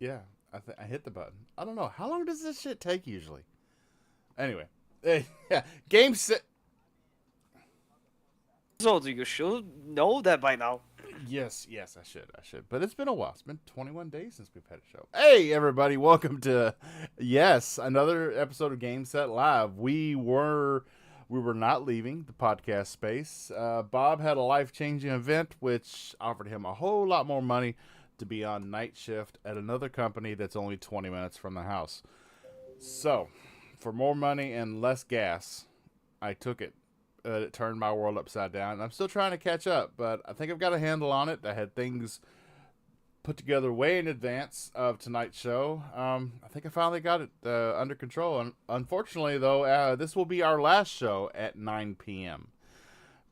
Yeah, I hit the button. I don't know. How long does this shit take usually? Anyway, yeah, game set. So you should know that by now. Yes, I should. But it's been a while. It's been 21 days since we've had a show. Hey, everybody, welcome to another episode of Game Set Live. We were not leaving the podcast space. Bob had a life changing event which offered him a whole lot more money to be on night shift at another company that's only 20 minutes from the house. So, for more money and less gas, I took it. It turned my world upside down. I'm still trying to catch up, but I think I've got a handle on it. I had things put together way in advance of tonight's show. I think I finally got it under control. And unfortunately, though, this will be our last show at 9 p.m.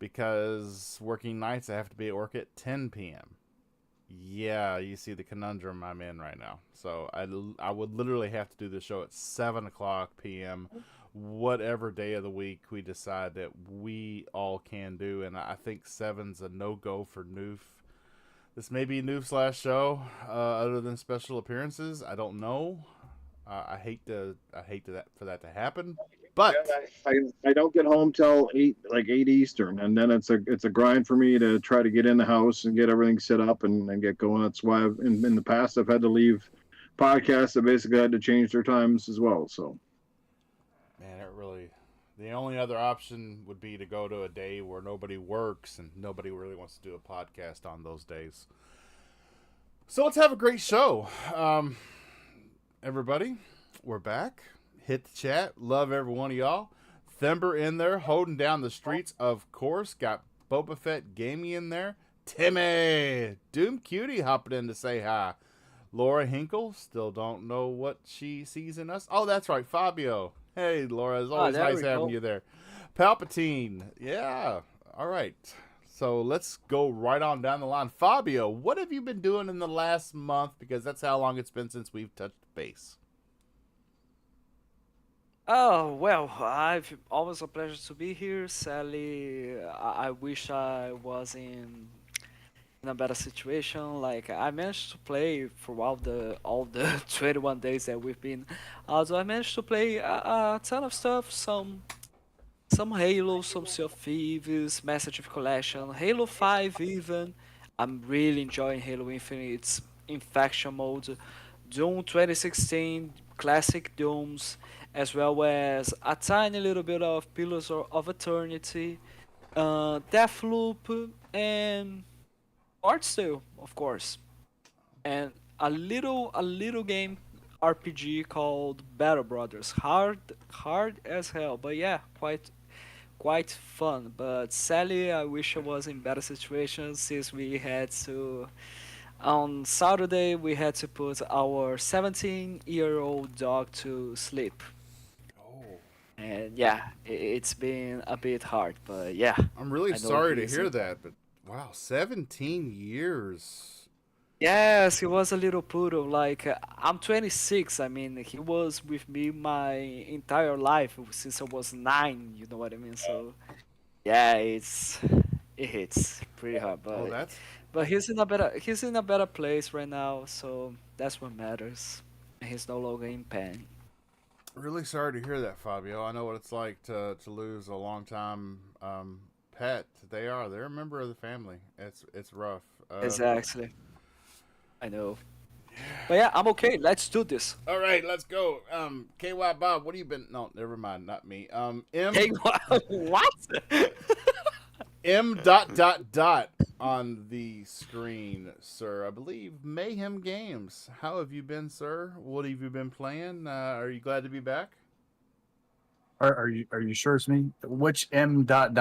because working nights, I have to be at work at 10 p.m. Yeah, you see the conundrum I'm in right now. So I would literally have to do the show at 7 o'clock p.m. whatever day of the week we decide that we all can do. And I think 7's a no-go for Noof. This may be Noof slash show, other than special appearances. I don't know. For that to happen. But I don't get home till 8 Eastern, and then it's a grind for me to try to get in the house and get everything set up and get going. That's why in the past I've had to leave podcasts that basically had to change their times as well. So, man, the only other option would be to go to a day where nobody works and nobody really wants to do a podcast on those days. So let's have a great show. Everybody, we're back. Hit the chat. Love every one of y'all. Thember in there, holding down the streets, of course. Got Boba Fett Gamey in there. Timmy, Doom Cutie hopping in to say hi. Laura Hinkle, still don't know what she sees in us. Oh, that's right, Fabio. Hey, Laura, it's always nice having you there. Palpatine, yeah. All right. So let's go right on down the line. Fabio, what have you been doing in the last month? Because that's how long it's been since we've touched base. Oh, well, I've always a pleasure to be here. Sally, I wish I was in a better situation. Like I managed to play throughout the all the 21 days that we've been. Also, I managed to play a ton of stuff. Some Halo, some Sea of Thieves, Master Chief Collection, Halo 5 even. I'm really enjoying Halo Infinite's Infection mode, Doom 2016, Classic Dooms, as well as a tiny little bit of of Eternity, Deathloop, and Artstale, of course, and a little game RPG called Battle Brothers. Hard as hell, but yeah, quite fun. But sadly, I wish I was in better situation since we had to. On Saturday, we had to put our 17-year-old dog to sleep. Oh, And yeah, it's been a bit hard, but yeah, I'm really I know sorry to he's hear that, but wow, 17 years. Yes, he was a little poodle. Like I'm 26. I mean, he was with me my entire life since I was 9. You know what I mean? So yeah, it hits pretty hard. Oh, that's But he's in a better place right now. So that's what matters. He's no longer in pain. really sorry to hear that, Fabio. I know what it's like to lose a long time pet. They're a member of the family. It's rough. Exactly. I know. But yeah, I'm okay. Let's do this. All right, let's go. KY Bob, what have you been? No, never mind, not me. M Hey, what? M dot on the screen, sir. I believe Mayhem Games. How have you been, sir? What have you been playing? Are you glad to be back? Are you sure it's me? Which M dot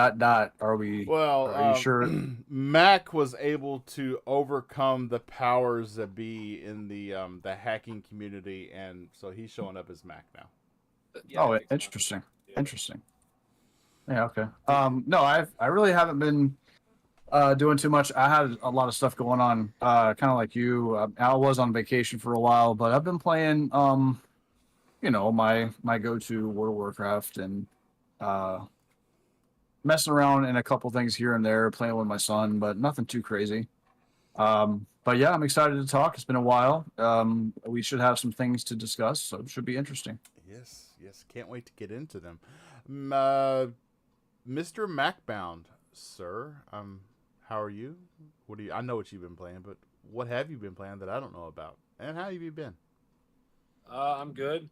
are we? Well, Are you sure? Mac was able to overcome the powers that be in the hacking community, and so he's showing up as Mac now. Oh, interesting. Interesting. Yeah. Okay. No, I really haven't been doing too much. I had a lot of stuff going on. Kind of like you. I was on vacation for a while, but I've been playing. My go-to World of Warcraft and uh messing around in a couple things here and there, playing with my son, but nothing too crazy. But yeah, I'm excited to talk. It's been a while. We should have some things to discuss, so it should be interesting. Yes, can't wait to get into them. Mr. MacBound, sir, how are you? What do you? I know what you've been playing, but what have you been playing that I don't know about? And how have you been? I'm good.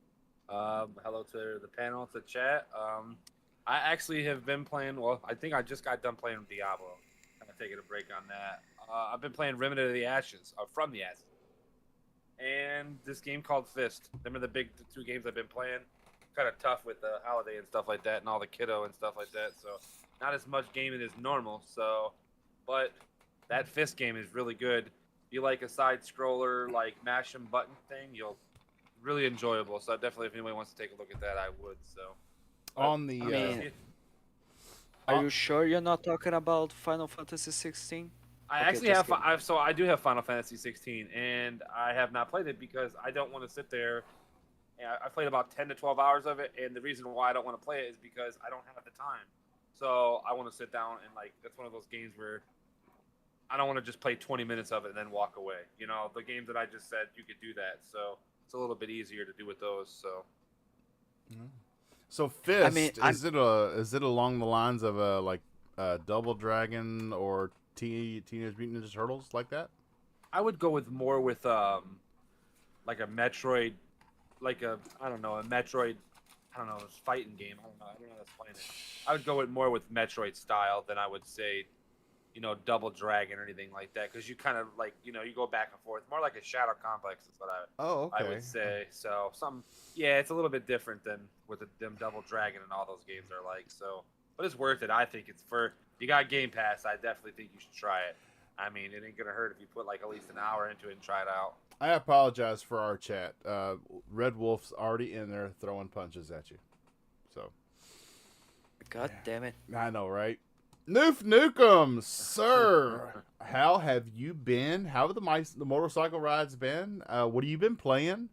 Hello to the panel, to chat. I actually have been playing. Well, I think I just got done playing Diablo. Kind of taking a break on that. I've been playing Remnant of the Ashes, from the Ashes, and this game called Fist. Them are the big two games I've been playing. Kind of tough with the holiday and stuff like that, and all the kiddo and stuff like that. So not as much gaming as normal. So, but that Fist game is really good. If you like a side scroller, like mash and button thing, you'll really enjoyable. So definitely, if anybody wants to take a look at that, I would. So On the I mean, are you sure you're not talking about Final Fantasy 16? I Okay, actually just have. kidding. So I do have Final Fantasy 16, and I have not played it because I don't want to sit there. I played about 10 to 12 hours of it, and the reason why I don't want to play it is because I don't have the time. So I want to sit down and that's one of those games where I don't want to just play 20 minutes of it and then walk away. You know, the games that I just said you could do that, so it's a little bit easier to do with those. So. So Fist, I mean, is it along the lines of Double Dragon or Teenage Mutant Ninja Turtles like that? I would go with more with like a Metroid, like a I don't know a Metroid, I don't know this fighting game. I don't know how to explain it. I would go with more with Metroid style than I would say, Double Dragon or anything like that, because you kind of you go back and forth, more like a Shadow Complex is what I would say. So it's a little bit different than what them Double Dragon and all those games are like. So, but it's worth it. I think it's you got Game Pass. I definitely think you should try it. I mean, it ain't gonna hurt if you put at least an hour into it and try it out. I apologize for our chat. Red Wolf's already in there throwing punches at you. So. God damn it. I know, right? Noof Nukem, sir. How have you been? How have the motorcycle rides been? What have you been playing?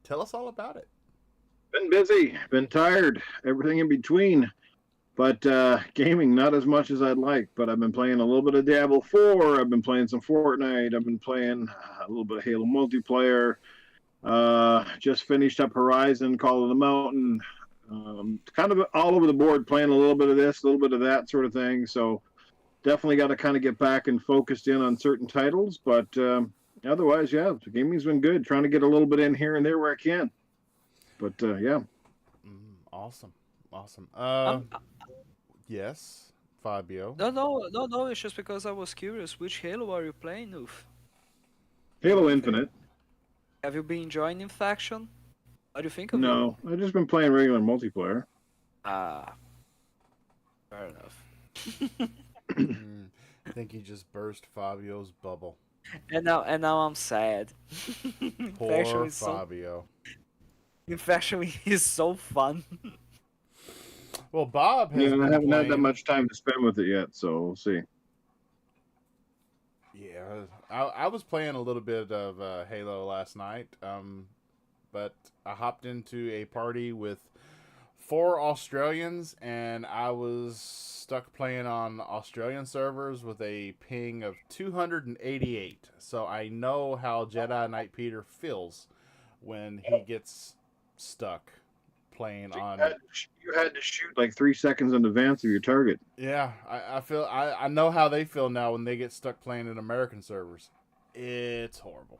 Tell us all about it. Been busy, been tired, everything in between. But gaming, not as much as I'd like. But I've been playing a little bit of Diablo 4. I've been playing some Fortnite. I've been playing a little bit of Halo multiplayer. Just finished up Horizon, Call of the Mountain. Kind of all over the board, playing a little bit of this, a little bit of that sort of thing. So definitely got to kind of get back and focused in on certain titles. But otherwise, yeah, the gaming's been good. Trying to get a little bit in here and there where I can. But yeah. Awesome. Um, Yes, Fabio. No. It's just because I was curious. Which Halo are you playing, Noof? Halo Infinite. Have you been enjoying Infection? What do you think of it? No, I've just been playing regular multiplayer. Ah, fair enough. I think he just burst Fabio's bubble. And now I'm sad. Poor Fabio. Infection is so fun. Well, Bob has been I haven't had that playing- much time to spend with it yet, so we'll see. Yeah, I was playing a little bit of Halo last night, but I hopped into a party with 4 Australians, and I was stuck playing on Australian servers with a ping of 288. So I know how Jedi Knight Peter feels when he gets stuck playing on. You had to shoot like 3 seconds in advance of your target. Yeah, I know how they feel now when they get stuck playing in American servers. It's horrible.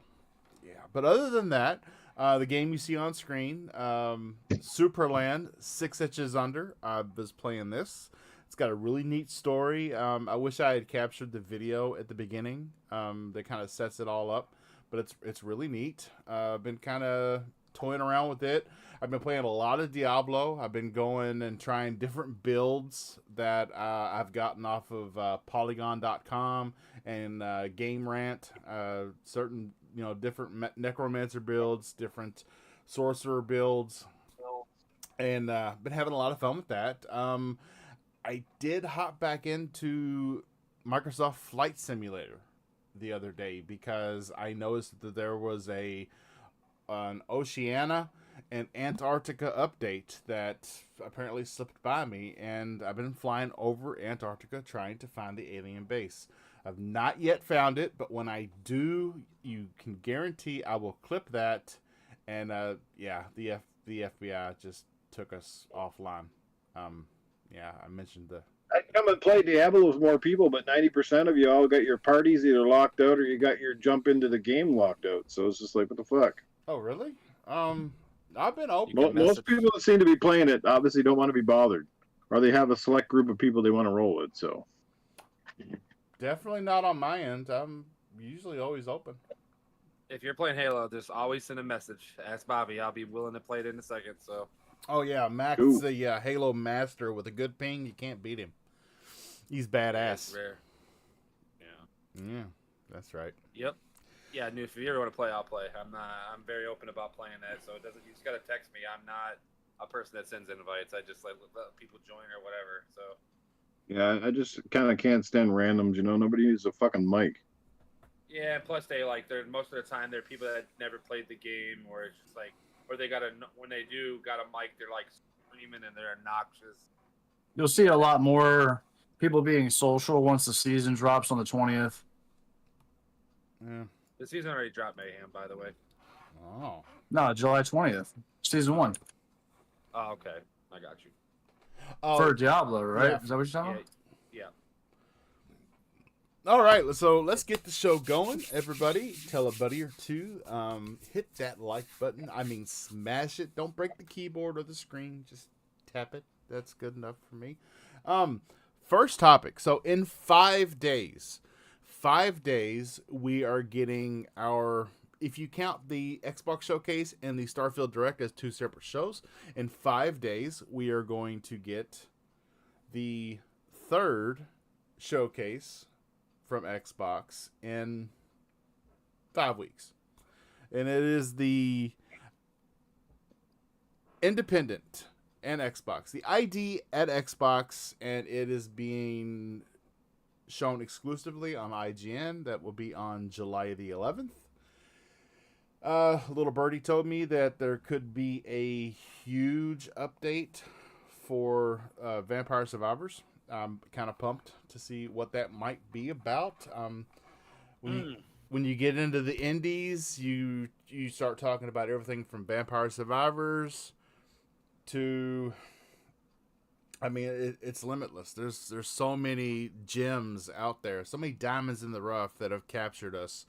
Yeah, but other than that, the game you see on screen, Superland, 6 Inches Under. I was playing this. It's got a really neat story. I wish I had captured the video at the beginning. That kind of sets it all up, but it's really neat. I've been kind of toying around with it. I've been playing a lot of Diablo. I've been going and trying different builds that I've gotten off of Polygon.com and Game Rant. Certain different necromancer builds, different sorcerer builds, and been having a lot of fun with that. I did hop back into Microsoft Flight Simulator the other day because I noticed that there was an Oceania and Antarctica update that apparently slipped by me, and I've been flying over Antarctica trying to find the alien base. I've not yet found it, but when I do, you can guarantee I will clip that. And yeah, the FBI just took us offline. Yeah, I mentioned the. I come and play Diablo with more people, but 90% of you all got your parties either locked out or you got your jump into the game locked out. So it's just like, what the fuck? Oh, really? I've been open. You can Most people that seem to be playing it obviously don't want to be bothered, or they have a select group of people they want to roll with. So Definitely not on my end. I'm usually always open. If you're playing Halo, just always send a message. Ask Bobby. I'll be willing to play it in a second. So. Oh yeah, Max is the Halo master with a good ping. You can't beat him. He's badass. Rare. Yeah, that's right. Yep. Yeah, if you ever want to play, I'll play. I'm very open about playing that, so it doesn't. You just gotta text me. I'm not a person that sends invites. I just let people join or whatever. So. yeah, I just kind of can't stand randoms. Nobody uses a fucking mic. Yeah, and plus they're most of the time they're people that never played the game, or it's just like, or they when they do got a mic, they're like screaming and they're obnoxious. You'll see a lot more people being social once the season drops on the 20th. Yeah. The season already dropped, Mayhem, by the way. Oh. No, July 20th, season 1. Oh, okay, I got you. For Diablo, right? Yeah. Is that what you're talking about? Yeah. All right, so let's get the show going. Everybody, tell a buddy or two. Hit that like button. I mean, smash it. Don't break the keyboard or the screen. Just tap it. That's good enough for me. First topic. So in 5 days, we are getting our. If you count the Xbox Showcase and the Starfield Direct as 2 separate shows, in 5 days we are going to get the 3rd showcase from Xbox in 5 weeks. And it is the Independent and Xbox. The ID at Xbox, and it is being shown exclusively on IGN. That will be on July the 11th. Little birdie told me that there could be a huge update for Vampire Survivors. I'm kind of pumped to see what that might be about. When you get into the indies, you start talking about everything from Vampire Survivors to, I mean, it's limitless. There's so many gems out there, so many diamonds in the rough that have captured us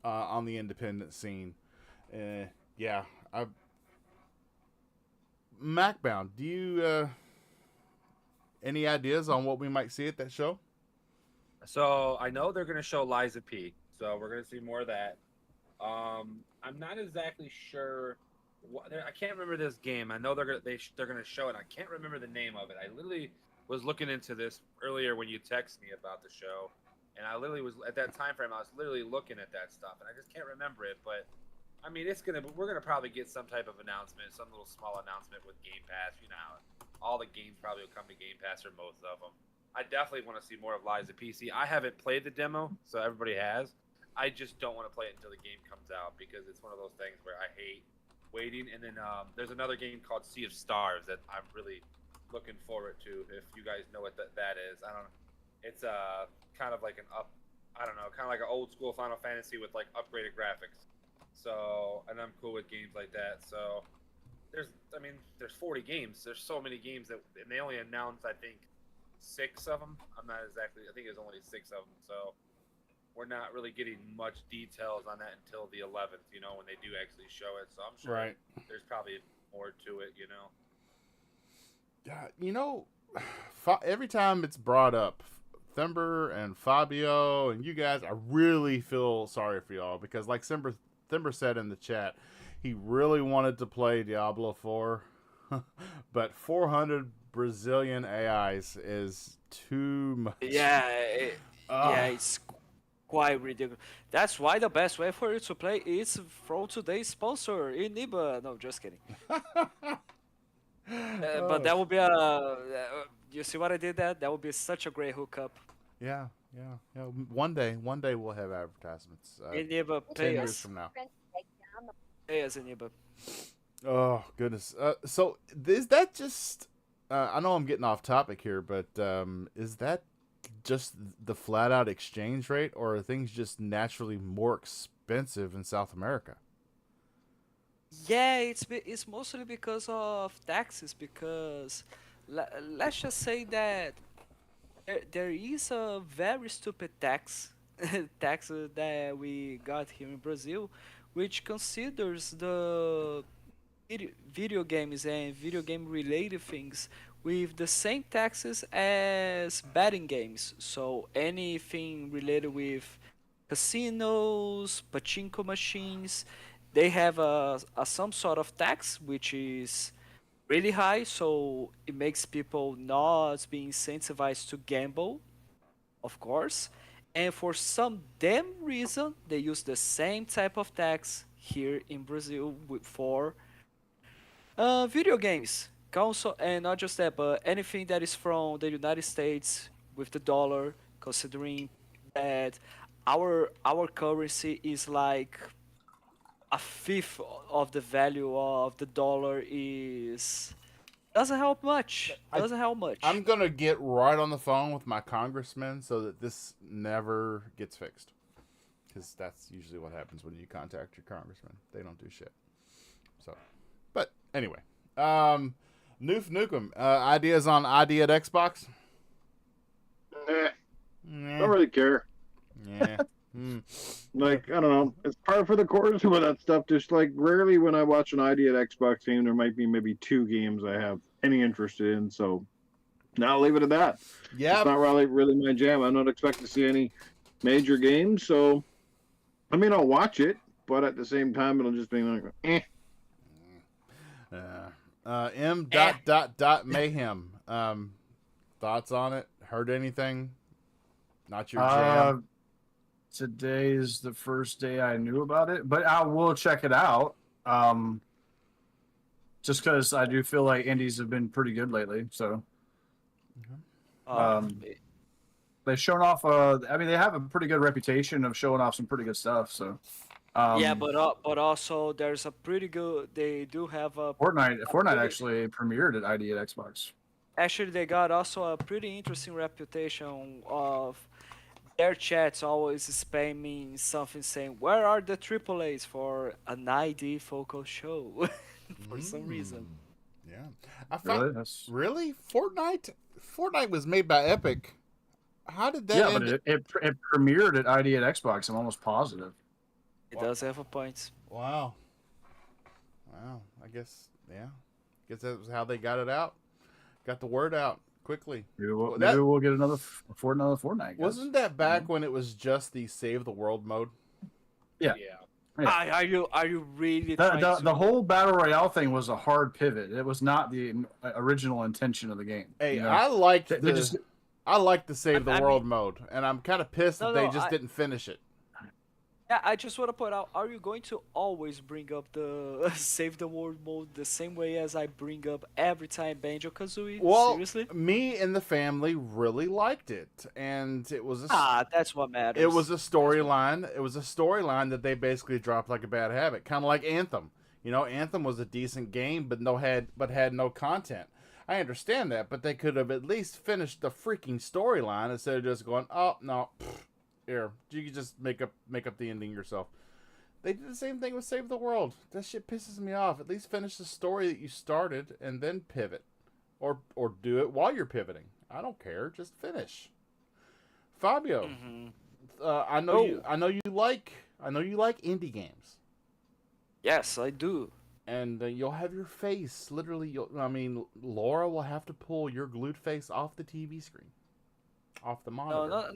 on the independent scene. Yeah, MacBound, do you any ideas on what we might see at that show? So I know they're going to show Liza P. So we're going to see more of that. I'm not exactly sure. I can't remember this game. I know they're going to show it. I can't remember the name of it. I literally was looking into this earlier when you texted me about the show, and I literally was at that time frame. I was literally looking at that stuff, and I just can't remember it. But I mean, we're gonna probably get some type of announcement, some little small announcement with Game Pass. All the games probably will come to Game Pass or most of them. I definitely want to see more of Liza PC. I haven't played the demo, so everybody has. I just don't want to play it until the game comes out because it's one of those things where I hate waiting. And then there's another game called Sea of Stars that I'm really looking forward to. If you guys know what that is, I don't know. It's kind of like kind of like an old school Final Fantasy with like upgraded graphics. So, and I'm cool with games like that. So, there's 40 games. There's so many games and they only announced, I think, 6 of them. I think it was only 6 of them. So, we're not really getting much details on that until the 11th, when they do actually show it. So, I'm sure there's probably more to it, Every time it's brought up, Thember and Fabio and you guys, I really feel sorry for y'all because like Thember said in the chat, he really wanted to play Diablo 4, but 400 Brazilian AIs is too much. Yeah, it's quite ridiculous. That's why the best way for you to play is from today's sponsor, Iniba. No, just kidding. But that would be you see what I did there? That would be such a great hookup. Yeah. One day we'll have advertisements. Iniba, 10 pay years us. from now. Pay us, Iniba. Oh goodness. So is that just? I know I'm getting off topic here, but is that just the flat out exchange rate, or are things just naturally more expensive in South America? Yeah, it's mostly because of taxes. Because let's just say that there is a very stupid tax that we got here in Brazil, which considers the video games and video game related things with the same taxes as betting games. So anything related with casinos, pachinko machines, they have a some sort of tax which is really high, so it makes people not be incentivized to gamble, of course. And for some damn reason, they use the same type of tax here in Brazil for video games, console, and not just that, but anything that is from the United States with the dollar, considering that our currency is like a fifth of the value of the dollar is doesn't help much. I, Doesn't help much. I'm gonna get right on the phone with my congressman so that this never gets fixed. Because that's usually what happens when you contact your congressman. They don't do shit. So, but anyway, Noof Nukem, ideas on ID at Xbox? Don't really care. Yeah. Like, I don't know. It's par for the course with that stuff. Just like rarely when I watch an ID at Xbox game, there might be maybe 2 games I have any interest in. So now I'll leave it at that. Yeah. It's not really my jam. I'm not expecting to see any major games. So, I mean, I'll watch it, but at the same time, it'll just be like, eh. M. Mayhem. Thoughts on it? Heard anything? Not your jam. Today is the first day I knew about it, but I will check it out. Just because I do feel like indies have been pretty good lately. So, they've shown off. I mean, they have a pretty good reputation of showing off some pretty good stuff. So, yeah, but also there's a pretty good. They do have a Fortnite pretty- actually premiered at ID at Xbox. Actually, they got also a pretty interesting reputation of their chats always spamming something saying, "Where are the AAAs for an ID focus show?" For some reason. Yeah. I found, Really? That's... really? Fortnite was made by Epic. How did that Yeah, end? but it premiered at ID at Xbox. I'm almost positive. It does have a point. Wow. I guess, yeah. Guess that was how they got it out. Got the word out quickly. Maybe we'll, That- maybe we'll get another Fortnite. I guess. Wasn't that back when it was just the Save the World mode? Yeah. Yeah. Yeah. Are you really trying The to... whole battle royale thing was a hard pivot. It was not the original intention of the game. Hey, you know? I liked They just- I like the Save the I World mean- mode, and I'm kind of pissed that No, they no, just didn't finish it. Yeah, I just want to point out, are you going to always bring up the Save the World mode the same way as I bring up every time Banjo-Kazooie? Well, Seriously? me and the family really liked it, and it was That's what matters. it was a storyline. It was a storyline that they basically dropped like a bad habit, kind of like Anthem. You know, Anthem was a decent game, but had no content. I understand that, but they could have at least finished the freaking storyline instead of just going, "Oh no, here, you can just make up the ending yourself." They did the same thing with Save the World. That shit pisses me off. At least finish the story that you started and then pivot, or do it while you're pivoting. I don't care. Just finish. Fabio, I know you like indie games. Yes, I do. And you'll have your face literally. Laura will have to pull your glued face off the TV screen, off the monitor.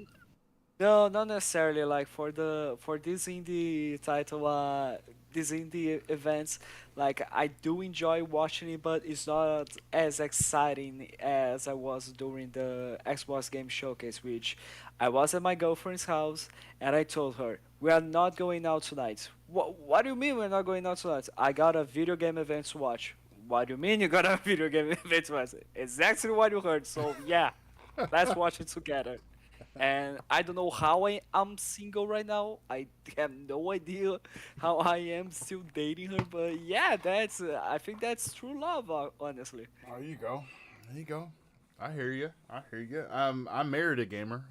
No, not necessarily. Like for this indie title, these indie events, like I do enjoy watching it, but it's not as exciting as I was during the Xbox Game Showcase, which I was at my girlfriend's house and I told her we are not going out tonight. What do you mean we're not going out tonight? I got a video game event to watch. What do you mean you got a video game event to watch? Exactly what you heard. So yeah, let's watch it together. And I don't know how I'm single right now. I have no idea how I am still dating her. But yeah, I think that's true love, honestly. There you go. I hear you. I hear you. I'm married a gamer.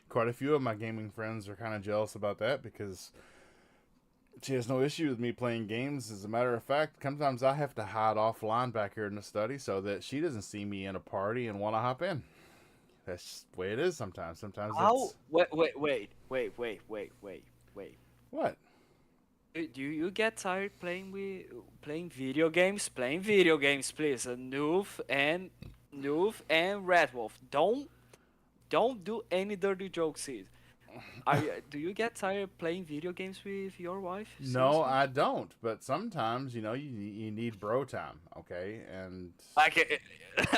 Quite a few of my gaming friends are kind of jealous about that because she has no issue with me playing games. As a matter of fact, sometimes I have to hide offline back here in the study so that she doesn't see me in a party and want to hop in. That's just the way it is sometimes. Sometimes How? it's Wait. what? Do you get tired playing video games? Playing video games, please. Noof and Red Wolf. Don't do any dirty jokes here. Do you get tired playing video games with your wife? No, Seriously? I don't. But sometimes, you need bro time, okay? And Like,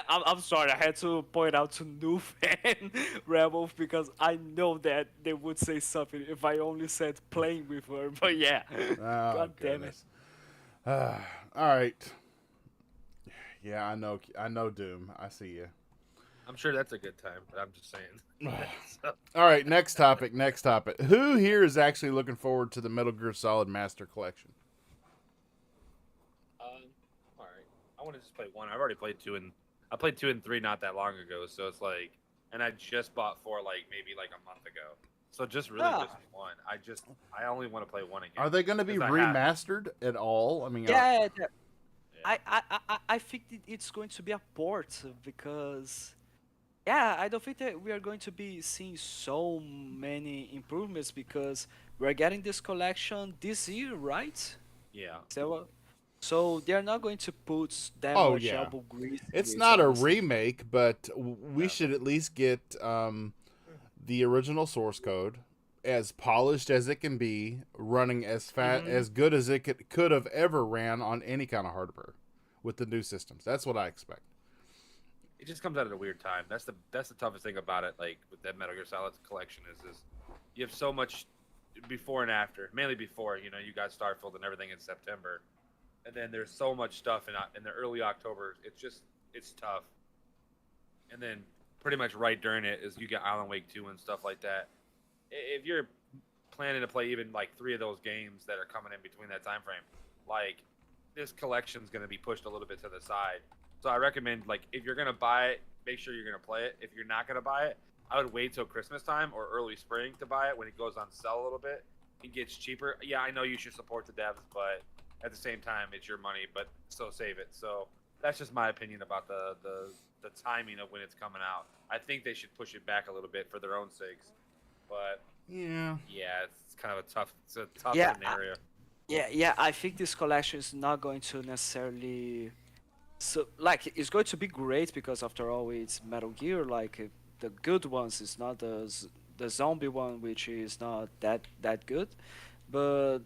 I'm sorry, I had to point out to Noof and Red Wolf because I know that they would say something if I only said playing with her. But yeah, oh, God damn it. goodness. All right. Yeah, I know Doom. I see you. I'm sure that's a good time, but I'm just saying. So, All right, next topic. Who here is actually looking forward to the Metal Gear Solid Master Collection? all right. I want to just play one. I've already played two, and I played 2 and 3 not that long ago. So it's like, and I just bought 4 maybe a month ago. So just really just one. I only want to play one again. Are they going to be 'Cause I have- remastered at all? I mean, Yeah, Yeah. I think it's going to be a port because yeah, I don't think that we are going to be seeing so many improvements because we're getting this collection this year, right? Yeah. So they're not going to put that Oh, much yeah. elbow grease. it's grease not on a this. remake, but we No. should at least get the original source code as polished as it can be, running as as good as it could have ever ran on any kind of hardware with the new systems. That's what I expect. It just comes out at a weird time. That's the toughest thing about it. Like with that Metal Gear Solid collection is you have so much before and after. Mainly before, you got Starfield and everything in September, and then there's so much stuff in the early October. It's tough. And then pretty much right during it is you get Alan Wake 2 and stuff like that. If you're planning to play even 3 of those games that are coming in between that time frame, this collection's going to be pushed a little bit to the side. So I recommend, if you're gonna buy it, make sure you're gonna play it. If you're not gonna buy it, I would wait till Christmas time or early spring to buy it when it goes on sale a little bit. It gets cheaper. Yeah, I know you should support the devs, but at the same time, it's your money. But so save it. So that's just my opinion about the timing of when it's coming out. I think they should push it back a little bit for their own sakes. But Yeah. it's kind of a tough Yeah, scenario. Yeah, I think this collection is not going to necessarily. So, it's going to be great because after all, it's Metal Gear. The good ones is not the zombie one, which is not that good. But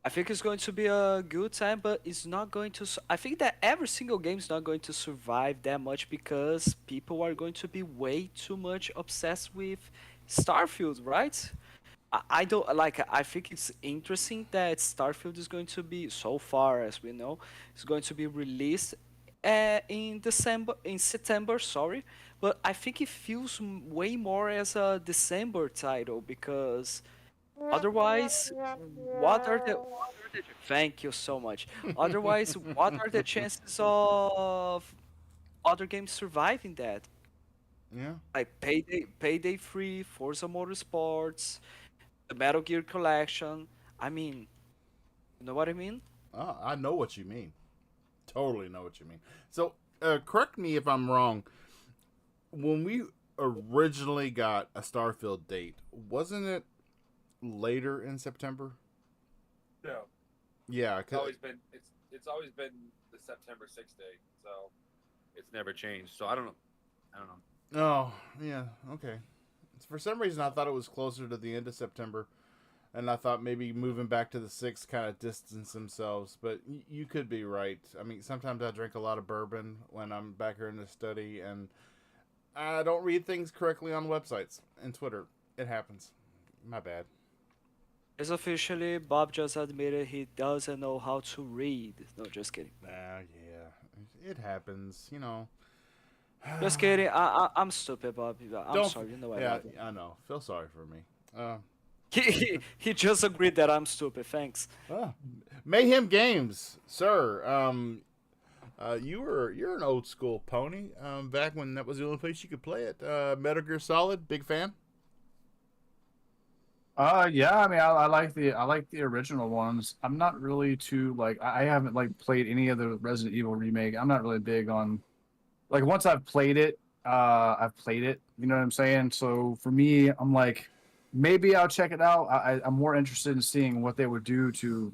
I think it's going to be a good time. But it's not going to. I think that every single game is not going to survive that much because people are going to be way too much obsessed with Starfield, right? I don't I think it's interesting that Starfield is going to be so far as we know is going to be released in September, sorry, but I think it feels way more as a December title because otherwise thank you so much. Otherwise, what are the chances of other games surviving that? Yeah. Like Payday 3, Forza Motorsports, the Metal Gear collection. I mean, you know what I mean? I know what you mean. Totally know what you mean. So, correct me if I'm wrong. When we originally got a Starfield date, wasn't it later in September? No. Yeah, It's always been the September 6th date, so it's never changed. So I don't know. Oh, yeah, okay. For some reason, I thought it was closer to the end of September, and I thought maybe moving back to the 6th kind of distance themselves, but you could be right. I mean, sometimes I drink a lot of bourbon when I'm back here in the study, and I don't read things correctly on websites and Twitter. It happens. My bad. It's officially Bob just admitted he doesn't know how to read. No, just kidding. Yeah. It happens, Just kidding. I'm stupid, Bob. I'm Don't- sorry. You know I Yeah, love you. I know. Feel sorry for me. He just agreed that I'm stupid. Thanks. Mayhem Games, sir. You're an old school pony. Back when that was the only place you could play it. Metal Gear Solid, big fan. Yeah, I mean, I like the original ones. I'm not really too like I haven't like played any of the Resident Evil remake. I'm not really big on like once I've played it, I've played it. You know what I'm saying? So for me, I'm like, maybe I'll check it out. I'm more interested in seeing what they would do to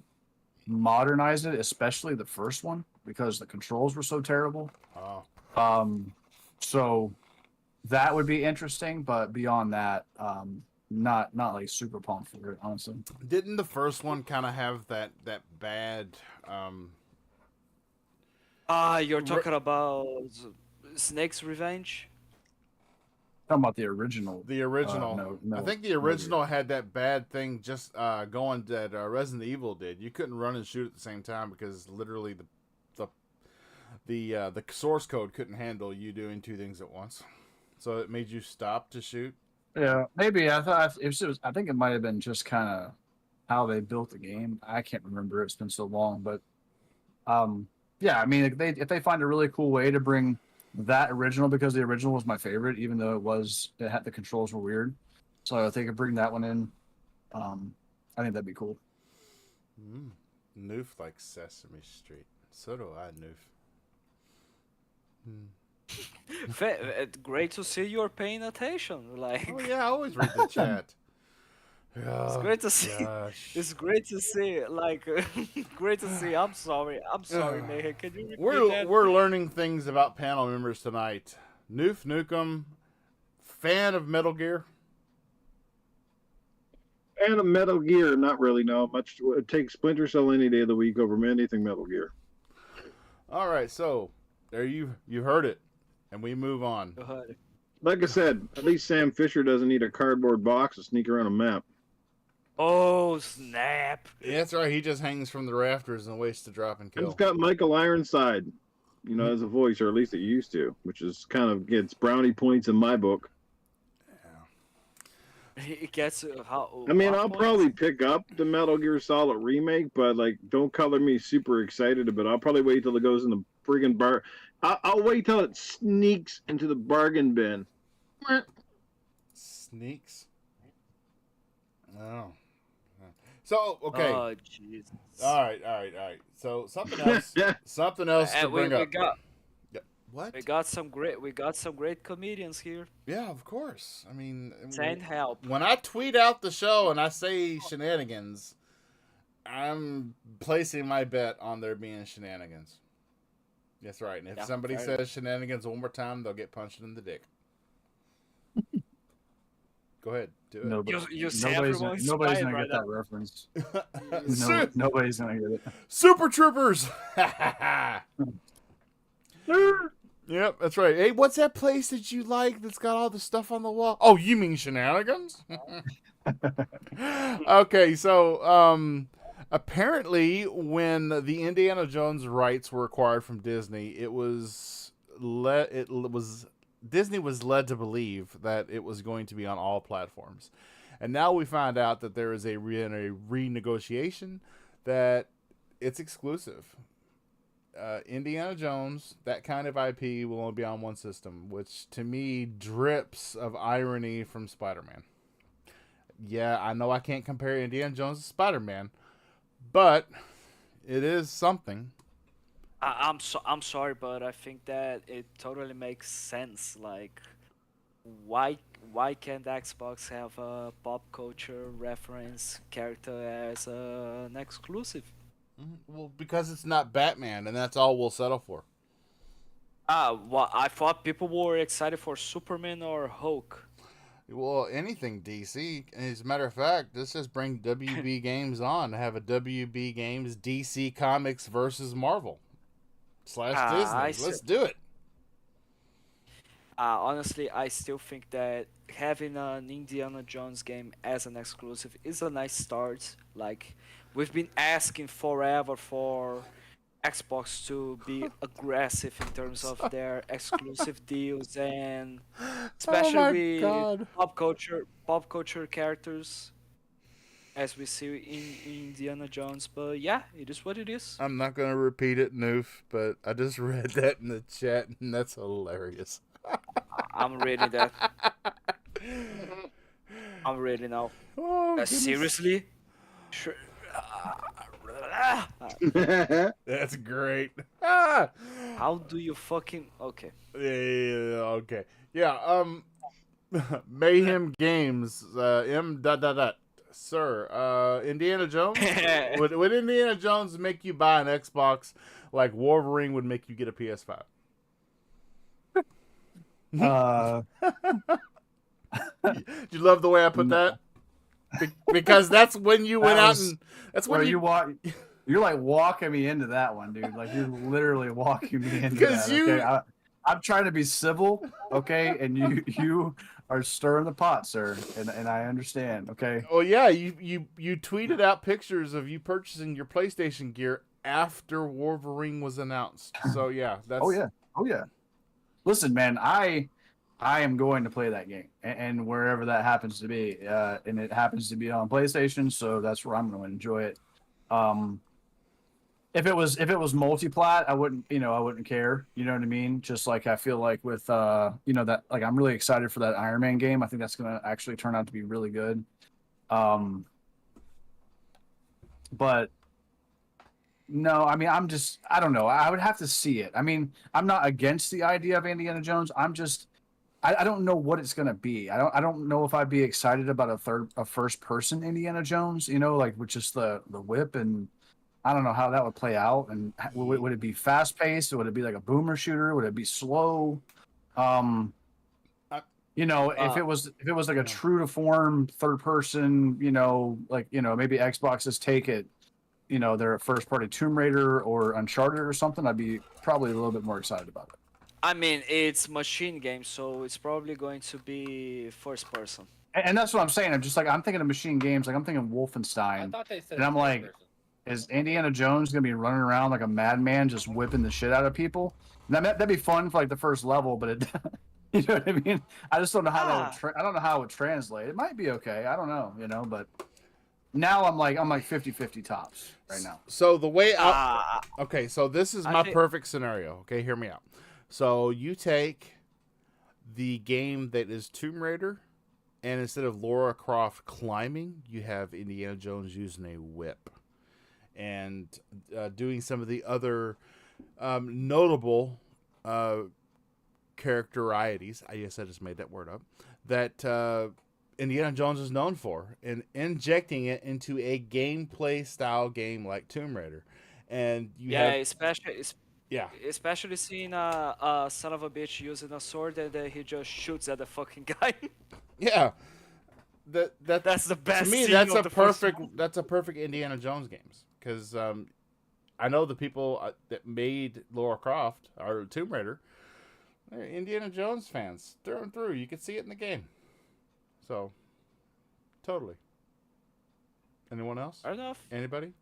modernize it, especially the first one, because the controls were so terrible. Oh, Um, so that would be interesting, but beyond that, not like super pumped for it, honestly. didn't the first one kind of have that bad? You're talking about Snake's Revenge? Talking about the original. The original. No, I think the original had that bad thing just going that Resident Evil did. You couldn't run and shoot at the same time because literally the source code couldn't handle you doing two things at once. So it made you stop to shoot. Yeah, maybe I thought it was. I think it might have been just kind of how they built the game. I can't remember. It's been so long, but yeah. I mean, if they find a really cool way to bring that original, because the original was my favorite, even though it had the controls were weird. So if they could bring that one in, I think that'd be cool. Noof likes Sesame Street. So do I, Noof. Great to see you're paying attention. Like, Oh yeah, I always read the chat. it's great to see. Gosh. It's great to see. Like, great to see. I'm sorry, Mayhem. Can you repeat that? We're learning things about panel members tonight. Noof Nukem, fan of Metal Gear. And a Metal Gear, not really. No, much. Take Splinter Cell any day of the week over anything Metal Gear. All right, so there you heard it, and we move on. Go ahead. Like I said, at least Sam Fisher doesn't need a cardboard box to sneak around a map. Oh snap! Yeah, that's right. He just hangs from the rafters and waits to drop and And kill. it's got Michael Ironside, as a voice, or at least it used to, which is kind of gets brownie points in my book. He gets how? I mean, what I'll points? probably pick up the Metal Gear Solid remake, but like, don't color me super excited about it. I'll probably wait till it goes in the friggin' bar. I'll wait till it sneaks into the bargain bin. Sneaks. Oh. So okay. Oh Jesus! All right. So something else. Something else to And we, bring we up. got What? we got some great comedians here. Yeah, of course. I mean, Send help. when I tweet out the show and I say shenanigans, I'm placing my bet on there being shenanigans. That's right. And if Yeah, somebody fair says shenanigans one more time, they'll get punched in the dick. Go ahead, do it. Nobody, You see nobody's everyone's nobody's quiet gonna right get that now. reference. Su- Nobody's gonna get it. Super Troopers. Yep, that's right. Hey, what's that place that you like that's got all the stuff on the wall? Oh, you mean shenanigans? Okay, so apparently when the Indiana Jones rights were acquired from Disney, Disney was led to believe that it was going to be on all platforms. And now we find out that there is a renegotiation that it's exclusive. Indiana Jones, that kind of IP will only be on one system, which to me drips of irony from Spider-Man. Yeah, I know I can't compare Indiana Jones to Spider-Man, but it is something. I'm sorry, but I think that it totally makes sense. Like, why can't Xbox have a pop culture reference character as an exclusive? Well, because it's not Batman, and that's all we'll settle for. Well, I thought people were excited for Superman or Hulk. Well, anything DC. As a matter of fact, let's just bring WB Games on to have a WB Games DC Comics versus Marvel / I Disney. Let's see. do it. Honestly, I still think that having an Indiana Jones game as an exclusive is a nice start. Like, we've been asking forever for Xbox to be aggressive in terms of their exclusive deals, and especially with God. pop culture characters. as we see in Indiana Jones. But yeah, it is what it is. I'm not gonna repeat it, Noof, but I just read that in the chat, and that's hilarious. I'm reading that. I'm reading now. Oh, goodness. Seriously? Sure. That's great. Ah! How do you fucking okay? Yeah, okay. Yeah, Mayhem Games, M dot dot dot. Sir, Indiana Jones? would Indiana Jones make you buy an Xbox like Wolverine would make you get a PS5? Did you love the way I put that? Because that's when you went out and that's when you walk. You're like walking me into that one, dude. Like you're literally walking me into that. Okay? I'm trying to be civil, okay, and you are stirring the pot, sir, and I understand, okay. Oh yeah, you tweeted out pictures of you purchasing your PlayStation gear after Wolverine was announced. So yeah, that's. Oh yeah. Listen, man, I am going to play that game, and wherever that happens to be, and it happens to be on PlayStation, so that's where I'm going to enjoy it. If it was multi-plat, I wouldn't care. You know what I mean? Just like I feel like with that, like I'm really excited for that Iron Man game. I think that's gonna actually turn out to be really good. But no, I mean I don't know. I would have to see it. I mean, I'm not against the idea of Indiana Jones. I don't know what it's gonna be. I don't know if I'd be excited about a first person Indiana Jones. Like with just the whip and. I don't know how that would play out, and would it be fast paced? Would it be like a boomer shooter? Would it be slow? If it was like a true to form third person, maybe Xbox's take it, their first party Tomb Raider or Uncharted or something, I'd be probably a little bit more excited about it. I mean, it's machine game, so it's probably going to be first person. And that's what I'm saying. I'm thinking of machine games, like I'm thinking Wolfenstein. I thought they said. And I'm like. Person. Is Indiana Jones gonna be running around like a madman, just whipping the shit out of people? That'd be fun for like the first level, but it, you know what I mean? I just don't know how that would. I don't know how it would translate. It might be okay. I don't know, but now I'm like 50-50 tops right now. So the way okay, so this is my perfect scenario. Okay, hear me out. So you take the game that is Tomb Raider, and instead of Lara Croft climbing, you have Indiana Jones using a whip. And doing some of the other notable characterities, I guess I just made that word up, that Indiana Jones is known for, and injecting it into a gameplay style game like Tomb Raider. And especially seeing a son of a bitch using a sword and then he just shoots at the fucking guy. Yeah. That's the best. To me, that's a perfect Indiana Jones games. Because I know the people that made Lara Croft or Tomb Raider, they're Indiana Jones fans through and through. You can see it in the game. So, totally. Anyone else? Fair enough. Anybody?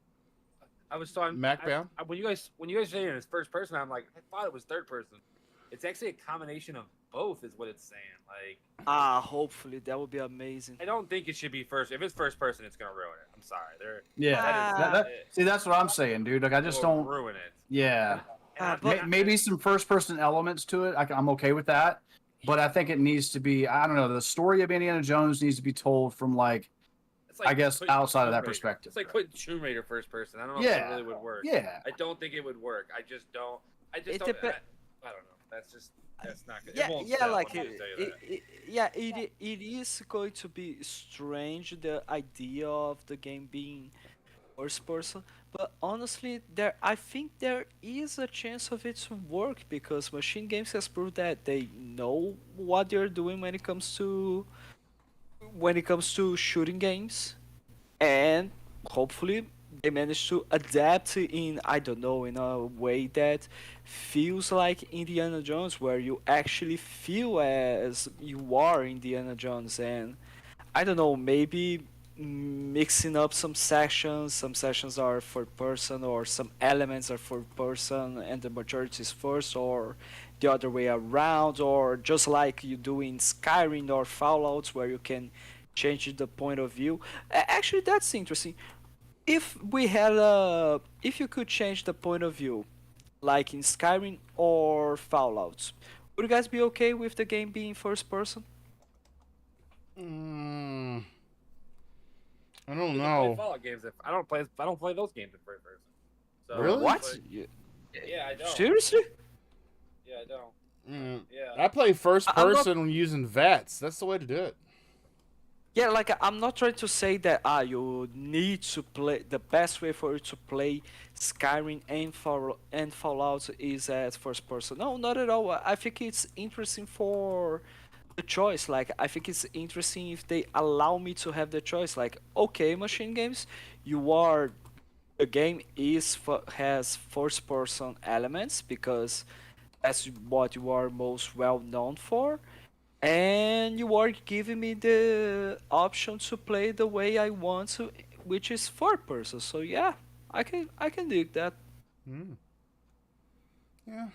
I was talking. MacBound? When you guys say it's first person, I'm like, I thought it was third person. It's actually a combination of both, is what it's saying. Like, hopefully that would be amazing. I don't think it should be first. If it's first person, it's gonna ruin it. I'm sorry. See, that's what I'm saying, dude. Like, I just don't ruin it. Yeah. Maybe some first person elements to it. I'm okay with that, but I think it needs to be. I don't know. The story of Indiana Jones needs to be told from like I guess outside of that perspective. It's like putting Tomb Raider first person. I don't know if it really would work. Yeah. I don't think it would work. I just don't. I don't know. That's not good. It is going to be strange, the idea of the game being first person, but honestly I think there is a chance of it to work because Machine Games has proved that they know what they're doing when it comes to shooting games, and hopefully they managed to adapt in in a way that feels like Indiana Jones, where you actually feel as you are Indiana Jones. And I don't know, maybe mixing up some sessions are for person, or some elements are for person and the majority is first, or the other way around, or just like you do in Skyrim or Fallouts, where you can change the point of view. Actually, that's interesting. If you could change the point of view, like in Skyrim or Fallout, would you guys be okay with the game being first person? Mm, I don't I don't play know. Fallout games if I don't play those games in first person. So Really? What? Yeah, I don't. Seriously? Yeah, I don't. Mm, Yeah. I play first I'm not. person when using VATS. That's the way to do it. Yeah, like I'm not trying to say that you need to play the best way for you to play Skyrim and Fallout is as first person. No, not at all. I think it's interesting for the choice. Like I think it's interesting if they allow me to have the choice. Like okay, Machine Games, you are the game has first person elements because that's what you are most well known for, and you are giving me the option to play the way I want to, which is third person. So yeah, I can dig that. Mm. Yeah.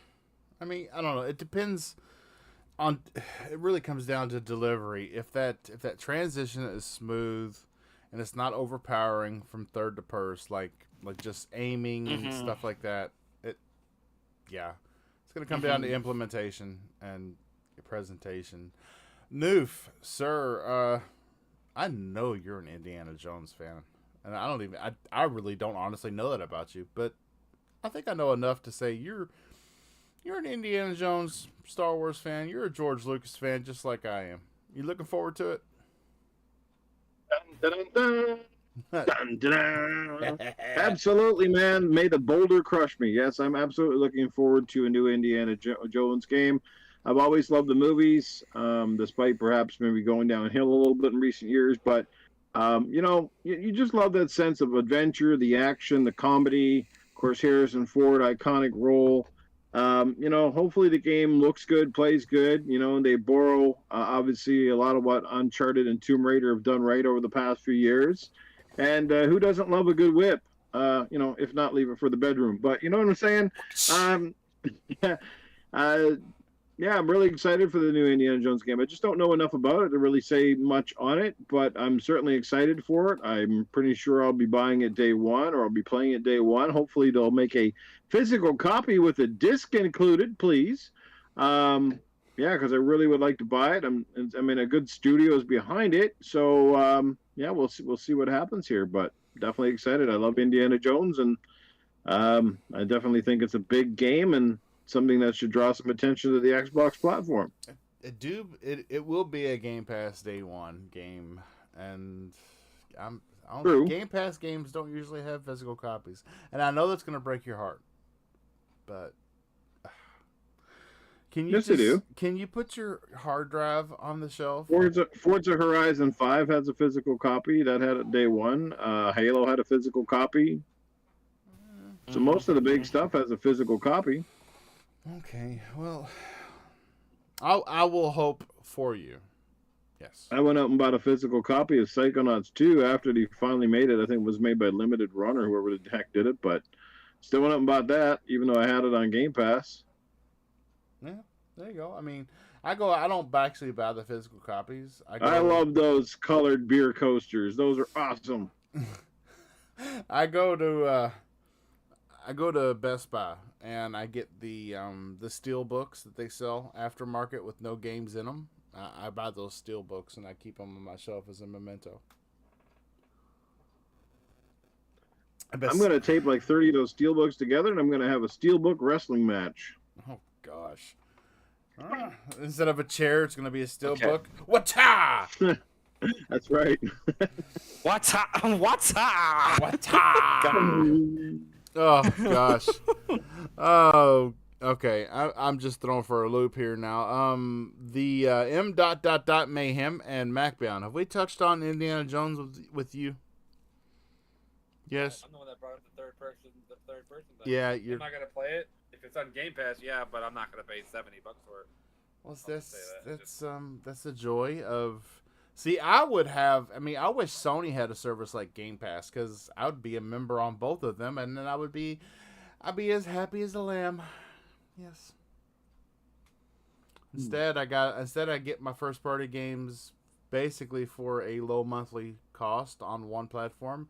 I mean, I don't know. It depends on. It really comes down to delivery. If that transition is smooth, and it's not overpowering from third to first, like just aiming and Hmm. stuff like that. Yeah, it's gonna come down to implementation and presentation. Noof, sir, I know you're an Indiana Jones fan, and I really don't honestly know that about you, but I think I know enough to say you're an Indiana Jones Star Wars fan. You're a George Lucas fan, just like I am. You looking forward to Dun, dun, dun, it? dun, dun, dun. Absolutely, man. May the boulder crush me. Yes, I'm absolutely looking forward to a new Indiana Jones game. I've always loved the movies, despite perhaps maybe going downhill a little bit in recent years. But you just love that sense of adventure, the action, the comedy. Of course, Harrison Ford, iconic role. Hopefully the game looks good, plays good. And they borrow obviously a lot of what Uncharted and Tomb Raider have done right over the past few years. And who doesn't love a good whip? If not, leave it for the bedroom. But you know what I'm saying? Um, uh, yeah, I'm really excited for the new Indiana Jones game. I just don't know enough about it to really say much on it, but I'm certainly excited for it. I'm pretty sure I'll be buying it day one, or I'll be playing it day one. Hopefully, they'll make a physical copy with a disc included, please. Yeah, because I really would like to buy it. I mean, a good studio is behind it, so yeah, we'll see. We'll see what happens here, but definitely excited. I love Indiana Jones, and I definitely think it's a big game and something that should draw some attention to the Xbox platform. It will be a Game Pass day one game, and I don't True. Game Pass games don't usually have physical copies, and I know that's gonna break your heart, but Yes, they do. can you put your hard drive on the shelf? Forza Horizon 5 has a physical copy that had it day one. Halo had a physical copy. So most of the big stuff has a physical copy. Okay, well, I will hope for you. Yes. I went out and bought a physical copy of Psychonauts 2 after they finally made it. I think it was made by Limited Run or whoever the heck did it, but still went out and bought that, even though I had it on Game Pass. Yeah, there you go. I mean, I don't actually buy the physical copies. I love those colored beer coasters. Those are awesome. I go to Best Buy and I get the steel books that they sell aftermarket with no games in them. I buy those steel books and I keep them on my shelf as a memento. I'm going to tape like 30 of those steel books together, and I'm going to have a steel book wrestling match. Oh gosh! Instead of a chair, it's going to be a steel book. Wata! That's right. What's up? What's up? Wata! Oh gosh. Oh, okay. I'm just thrown for a loop here now. The M dot dot dot mayhem and MacBound. Have we touched on Indiana Jones with you? Yes. I'm the one that brought up the third person. Thing. Yeah, Am I gonna play it? If it's on Game Pass, yeah, but I'm not gonna pay $70 for it. Well, that's the joy of. See, I would have. I mean, I wish Sony had a service like Game Pass because I would be a member on both of them, and then I'd be as happy as a lamb. Yes. Instead, I get my first party games basically for a low monthly cost on one platform,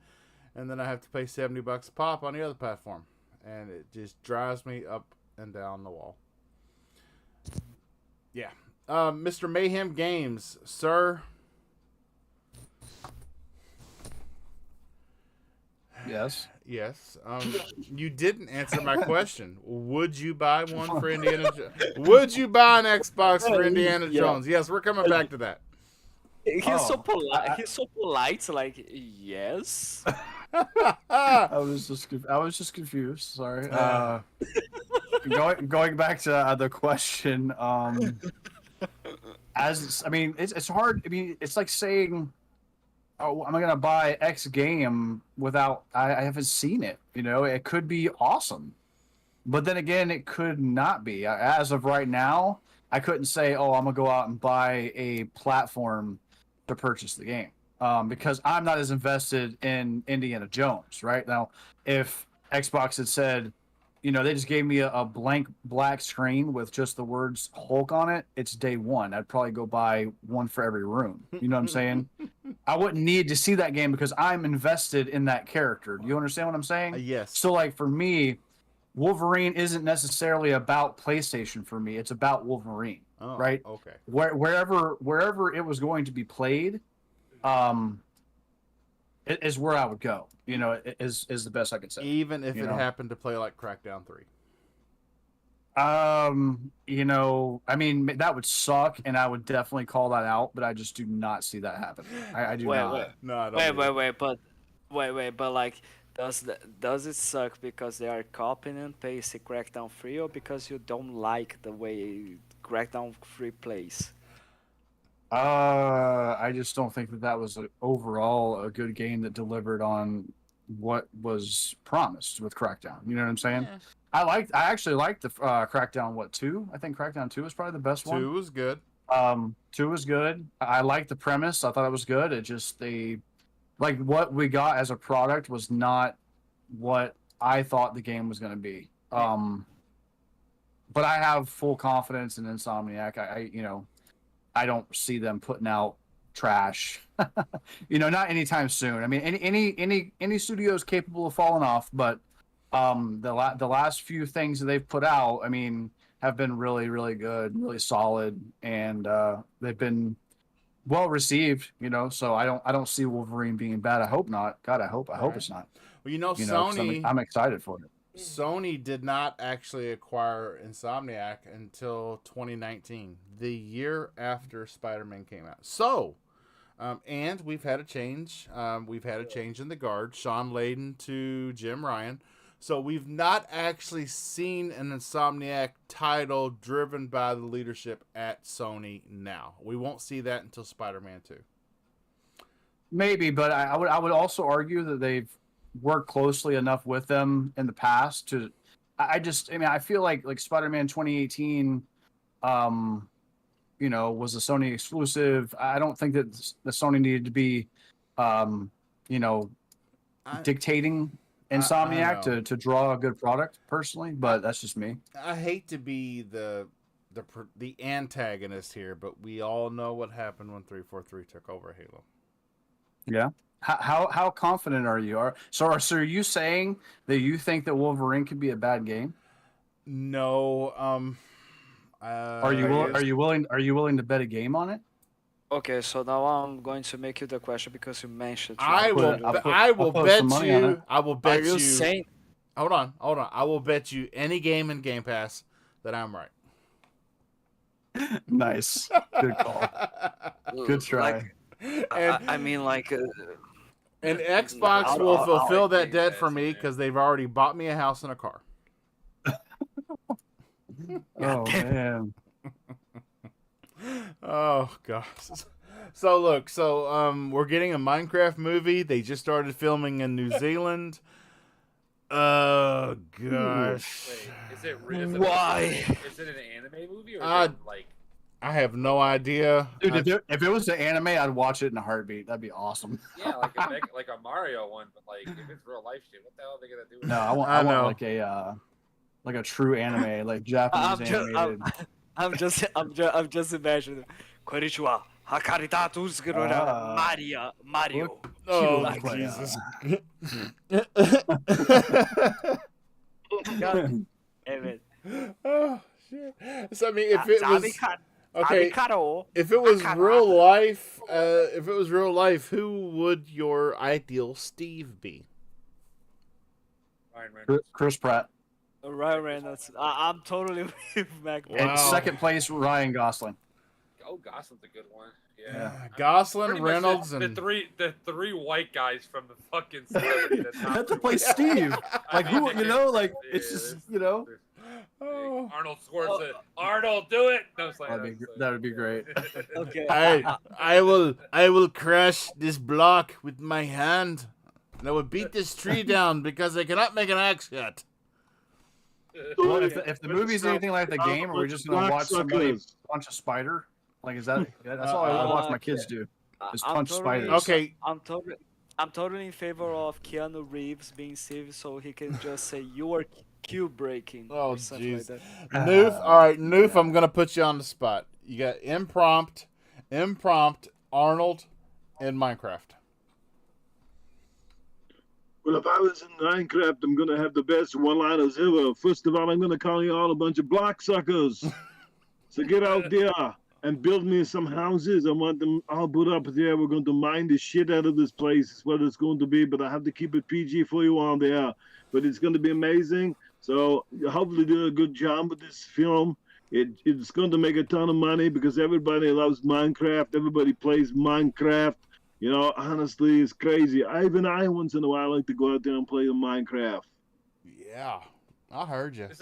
and then I have to pay $70 a pop on the other platform, and it just drives me up and down the wall. Yeah. Mr. Mayhem Games, sir. Yes. Yes. You didn't answer my question. Would you buy one for Indiana Jones? Would you buy an Xbox for Indiana Jones? Yes, we're coming back to that. He's so Oh, polite. He's so polite. Like, yes. I was just confused. Sorry. Going back to the question. It's hard. I mean, it's like saying, "Oh, I'm gonna buy X game without I haven't seen it." You know, it could be awesome, but then again, it could not be. As of right now, I couldn't say, "Oh, I'm gonna go out and buy a platform to purchase the game," because I'm not as invested in Indiana Jones right now. If Xbox had said, you know, they just gave me a blank black screen with just the words Hulk on it, it's day one. I'd probably go buy one for every room. You know what I'm saying? I wouldn't need to see that game because I'm invested in that character. Do you understand what I'm saying? Yes. So, like, for me, Wolverine isn't necessarily about PlayStation for me. It's about Wolverine, right? Okay. Wherever it was going to be played, is where I would go. You know, is the best I could say. Even if it happened to play like Crackdown 3. You know, I mean, that would suck, and I would definitely call that out, but I just do not see that happening. I do not. No, I don't. Wait, but like, does it suck because they are copying and pasting Crackdown 3, or because you don't like the way Crackdown 3 plays? I just don't think that was overall a good game that delivered on what was promised with Crackdown. You know what I'm saying? Yeah. I actually liked the Crackdown 2. I think Crackdown 2 was probably the best one. 2 was good. 2 was good. I liked the premise. I thought it was good. It just like what we got as a product was not what I thought the game was going to be. But I have full confidence in Insomniac. I don't see them putting out trash, not anytime soon. I mean, any studio is capable of falling off, but the last few things that they've put out, I mean, have been really, really good, really solid, and they've been well received. So I don't see Wolverine being bad. I hope not. God, I hope it's not. Well, Sony. I'm excited for it. Sony did not actually acquire Insomniac until 2019, the year after Spider-Man came out. So, and we've had a change. We've had a change in the guard, Sean Layden to Jim Ryan. So we've not actually seen an Insomniac title driven by the leadership at Sony now. We won't see that until Spider-Man 2. Maybe, but I would also argue that they've worked closely enough with them in the past to I feel like Spider-Man 2018 was a Sony exclusive. I don't think that the Sony needed to be dictating Insomniac to draw a good product personally, but that's just me. I hate to be the antagonist here, but we all know what happened when 343 took over Halo. Yeah. How confident are you? So are you saying that you think that Wolverine could be a bad game? No. Are you willing to bet a game on it? Okay, so now I'm going to make you the question because you mentioned. I will bet you. Are you saying? Hold on. I will bet you any game in Game Pass that I'm right. Nice. Good call. Good try. And Xbox will fulfill that debt for me because they've already bought me a house and a car. Oh man. Oh gosh. So we're getting a Minecraft movie. They just started filming in New Zealand. Oh gosh. Wait, why? Is it an anime movie or is it like? I have no idea. Dude, if it was an anime, I'd watch it in a heartbeat. That'd be awesome. Yeah, like a Mario one, but like if it's real life shit, what the hell are they gonna do? No, I want like a true anime, like Japanese animated. I'm just imagining. Konnichiwa. Hakaritatus Ah. Mario. Oh, Like, Jesus. God damn it. Oh, shit. So, I mean, if it was... Okay, Karo. if it was real life, who would your ideal Steve be? Ryan Reynolds. Chris Pratt. Ryan Reynolds. I'm totally with MacBound. Wow. And second place, Ryan Gosling. Oh, Gosling's a good one. Yeah. Yeah. Gosling, Pretty much Reynolds, the and... three white guys from the fucking celebrity. That's not Had to too play much. Steve. Like I mean, who, you know, like it's just, you know. Oh. Arnold Schwarzenegger. Arnold, do it. No, it's like, That would be great. Okay. I will crush this block with my hand, and I will beat this tree down because I cannot make an axe yet. Well, if the movie's anything like the game, are we just gonna watch somebody punch a spider? Like, is that? That's all I watch my kids do. Is punch spiders. Okay, I'm totally in favor of Keanu Reeves being Steve, so he can just say you are cube breaking. Oh, or something like jeez. that. Noof. All right, Noof. I'm gonna put you on the spot. You got imprompt, Arnold, and Minecraft. Well, if I was in Minecraft, I'm gonna have the best one-liners ever. First of all, I'm gonna call you all a bunch of blocksuckers. So get out there and build me some houses. I want them all put up there. We're going to mine the shit out of this place. It's what it's going to be, but I have to keep it PG for you on there. But it's going to be amazing. So hopefully do a good job with this film. It's going to make a ton of money because everybody loves Minecraft. Everybody plays Minecraft. You know, honestly, it's crazy. Even I, once in a while, like to go out there and play Minecraft. Yeah, I heard you. This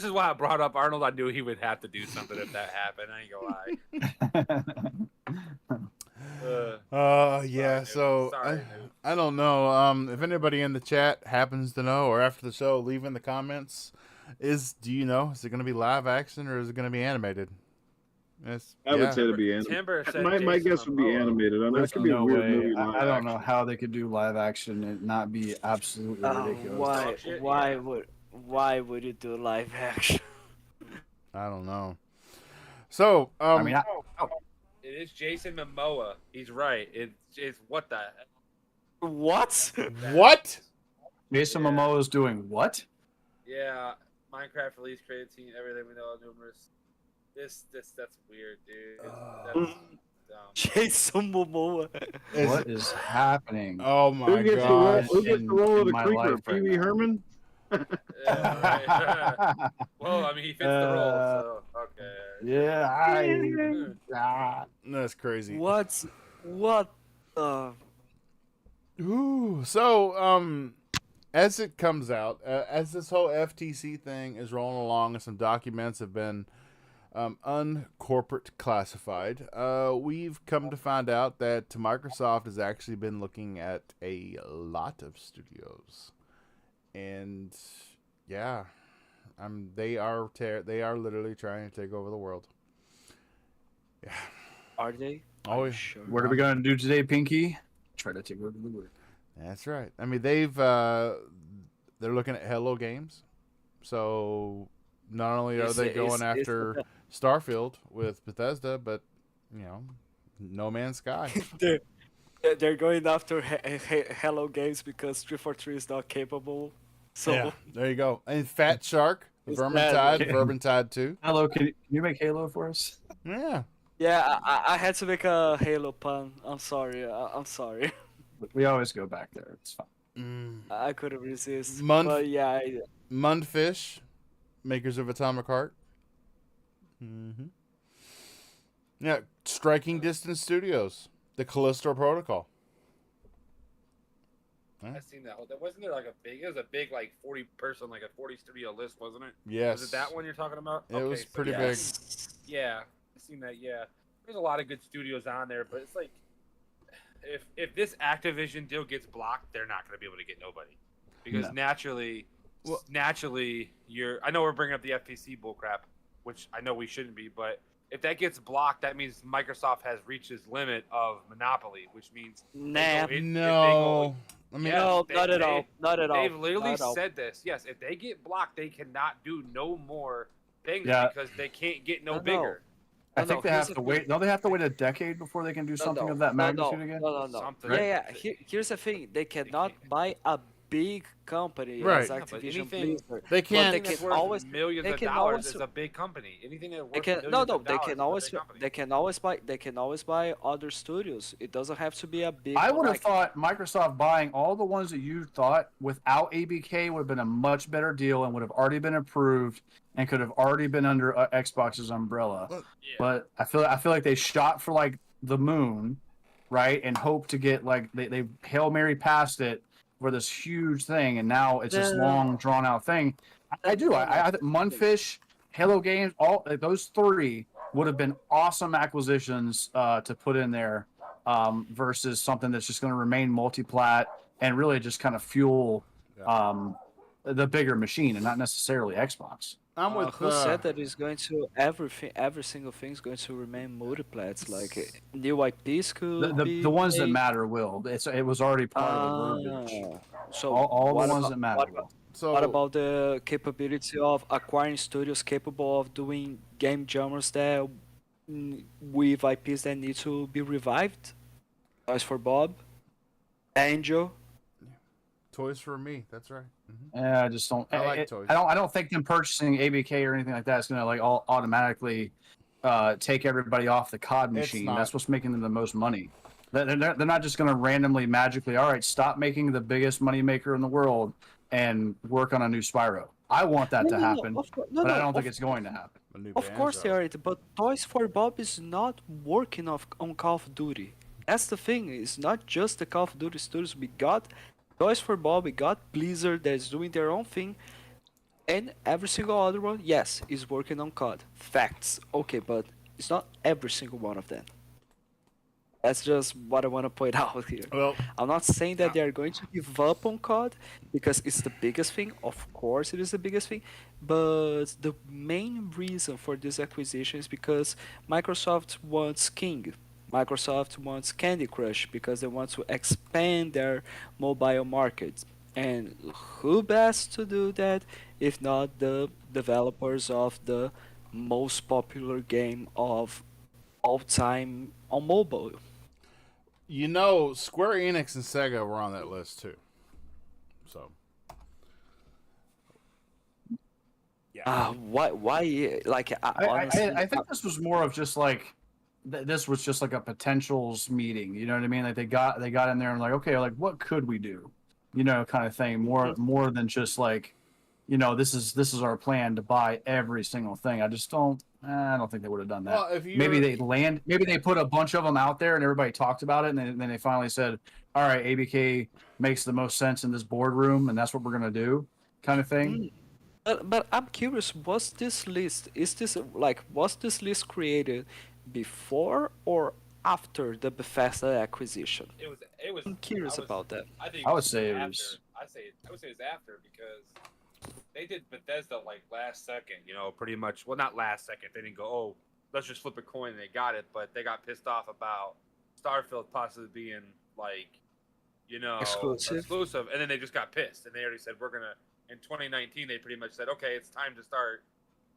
is why I brought up Arnold. I knew he would have to do something if that happened. I ain't gonna lie. Yeah. Sorry, So dude. Sorry, dude. I don't know. If anybody in the chat happens to know, or after the show, leave in the comments. Do you know? Is it going to be live action or is it going to be animated? I would say to be animated. Timber said My Jason guess would be Momoa. animated. I know There's it could be a no weird way. movie. I don't know how they could do live action and not be absolutely ridiculous. Why would you do live action? I don't know. So I mean, It is Jason Momoa. He's right. It's what the What? what? Jason Yeah. Momoa is doing what? Yeah, Minecraft release credit team, everything we know, numerous. That's weird, dude. That's dumb. Jason Momoa. What is happening? Oh my Who gets god! the role of in the my creeper? life right Pee Wee now. Herman? Yeah, right. Well, I mean, he fits the role, so okay. Yeah, That's crazy. What? Ooh. So as it comes out, as this whole FTC thing is rolling along, and some documents have been uncorporate classified, we've come to find out that Microsoft has actually been looking at a lot of studios, and yeah, they are literally trying to take over the world. Yeah. Are they? Oh, yeah. Sure. What are we gonna do today, Pinky? Try to take over the world. That's right. I mean, they're looking at Hello Games, so not only are they going after Starfield with Bethesda, but No Man's Sky. They're going after Hello Games because 343 is not capable. So yeah, there you go. And Fat Shark, Is Vermintide 2. Hello, can you make Halo for us? Yeah. yeah, I had to make a Halo pun. I'm sorry. I'm sorry. We always go back there. It's fine. I couldn't resist. Month- But yeah, Mundfish, makers of Atomic Heart. Mm-hmm. Yeah, Striking Distance Studios, the Callisto Protocol. I seen that. Wasn't there like it was a big like 40 person, like a 40 studio list, wasn't it? Yes. Was it that one you're talking about? It was pretty big. yes. Yeah, I seen that. Yeah, there's a lot of good studios on there, but it's like if this Activision deal gets blocked, they're not going to be able to get nobody because No. naturally, I know we're bringing up the FTC bullcrap, which I know we shouldn't be, but if that gets blocked, that means Microsoft has reached its limit of monopoly, which means Nah. No. I mean, No, they- not at they- all. Not at all. They've literally Not at all. said this. Yes, if they get blocked, they cannot do no more things Yeah. because they can't get no No. bigger. I think they here's have the to thing. wait. Don't they have to wait a decade before they can do something of that magnitude again? No. Something. Yeah, Right? yeah. Here's the thing. They cannot buy a big company as Right. Yeah, but Activision anything, Blizzard, They but can't. they anything that's can worth always millions they of can dollars always is a big company. Anything that's they worth can millions no of they dollars can is a always big company. they can always buy other studios. It doesn't have to be a big I one. would have Like thought Microsoft buying all the ones that you thought without ABK would have been a much better deal and would have already been approved and could have already been under Xbox's umbrella. Well, Yeah. But I feel like they shot for like the moon, right, and hope to get like they Hail Mary past it for this huge thing, and now it's this No. long drawn out thing. I do. No, I think Munfish, Halo Games, all those three would have been awesome acquisitions to put in there versus something that's just going to remain multi-plat and really just kind of fuel the bigger machine and not necessarily Xbox. I'm with. who said that it's going to every single thing is going to remain multiplats? Like new IPs could be The ones that made. matter will. It was already part of the verbiage. So All the what ones about that matter will. So what about the capability of acquiring studios capable of doing game genres that with IPs that need to be revived? Toys for Bob, Angel. Toys for me. That's right. Yeah, I just don't. I like toys. I don't think them purchasing ABK or anything like that is going to like all automatically take everybody off the COD machine. not. That's what's making them the most money. They're not just going to randomly magically. All right, stop making the biggest money maker in the world and work on a new Spyro. I want that to happen, but I don't think it's going to happen. A new Of course they Banjo. are, but Toys for Bob is not working on Call of Duty. That's the thing. It's not just the Call of Duty studios. We got Toys for Bob. We got Blizzard that's doing their own thing, and every single other one, yes, is working on COD. Facts. Okay, but it's not every single one of them. That's just what I want to point out here. Well, I'm not saying that they are going to give up on COD because it's the biggest thing. Of course, it is the biggest thing. But the main reason for this acquisition is because Microsoft wants King. Microsoft wants Candy Crush because they want to expand their mobile market. And who best to do that if not the developers of the most popular game of all time on mobile? you know, Square Enix and Sega were on that list too. So, yeah. Why? Like, honestly, I think this was more of just like this was just like a potentials meeting. You know what I mean? Like they got in there and like, okay, like what could we do? You know, kind of thing. More than just like, you know, this is our plan to buy every single thing. I don't think they would have done that. Well, if you Maybe they put a bunch of them out there and everybody talked about it, and then they finally said, all right, ABK makes the most sense in this boardroom, and that's what we're gonna do, kind of thing. but I'm curious. Was this list created before or after the Bethesda acquisition? It was. I'm curious about that. I think. I would say it after. was- I would say it's after because they did Bethesda like last second. You know, pretty much. Well, not last second. They didn't go, oh, let's just flip a coin and they got it. But they got pissed off about Starfield possibly being like, you know, exclusive, and then they just got pissed and they already said we're gonna. In 2019, they pretty much said, okay, it's time to start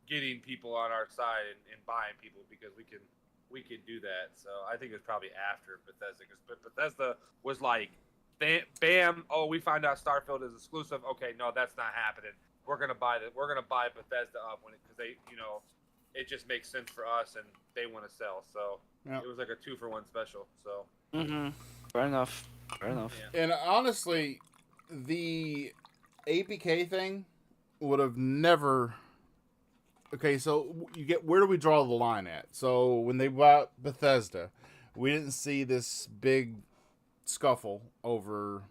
getting people on our side and buying people because we can do that. So I think it was probably after Bethesda because Bethesda was like, bam, oh, we find out Starfield is exclusive. Okay, no, that's not happening. We're gonna buy Bethesda up because they, you know, it just makes sense for us and they want to sell. So Yep. it was like a 2-for-1 special. So Fair enough. yeah. And honestly, the APK thing would have never. Okay, so you get where do we draw the line at? So when they bought Bethesda, we didn't see this big scuffle over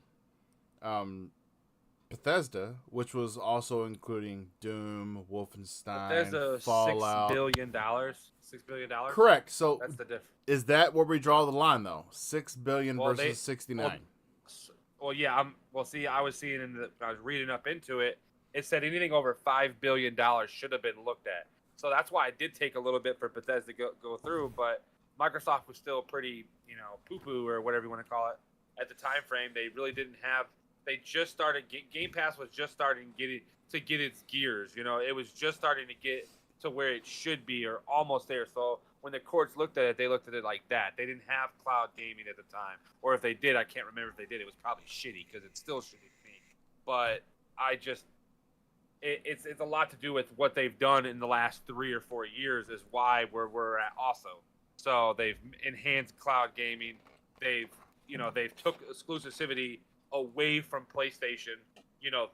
Bethesda, which was also including Doom, Wolfenstein, Bethesda Fallout. $6 billion. $6 billion. Correct. So That's the difference. is that where we draw the line though? 6 billion Well, versus 69. Well, yeah. See, I was seeing I was reading up into it. It said anything over $5 billion should have been looked at. So that's why it did take a little bit for Bethesda to go through. But Microsoft was still pretty, you know, poo-poo or whatever you want to call it at the time frame. They really didn't have. They just started. Game Pass was just starting to get its gears. You know, it was just starting to get to where it should be or almost there. So when the courts looked at it, they looked at it like that. They didn't have cloud gaming at the time, or if they did, I can't remember if they did. It was probably shitty because it's still shitty to me. But it's a lot to do with what they've done in the last 3 or 4 years is why we're at also. So they've enhanced cloud gaming. They've took exclusivity away from PlayStation.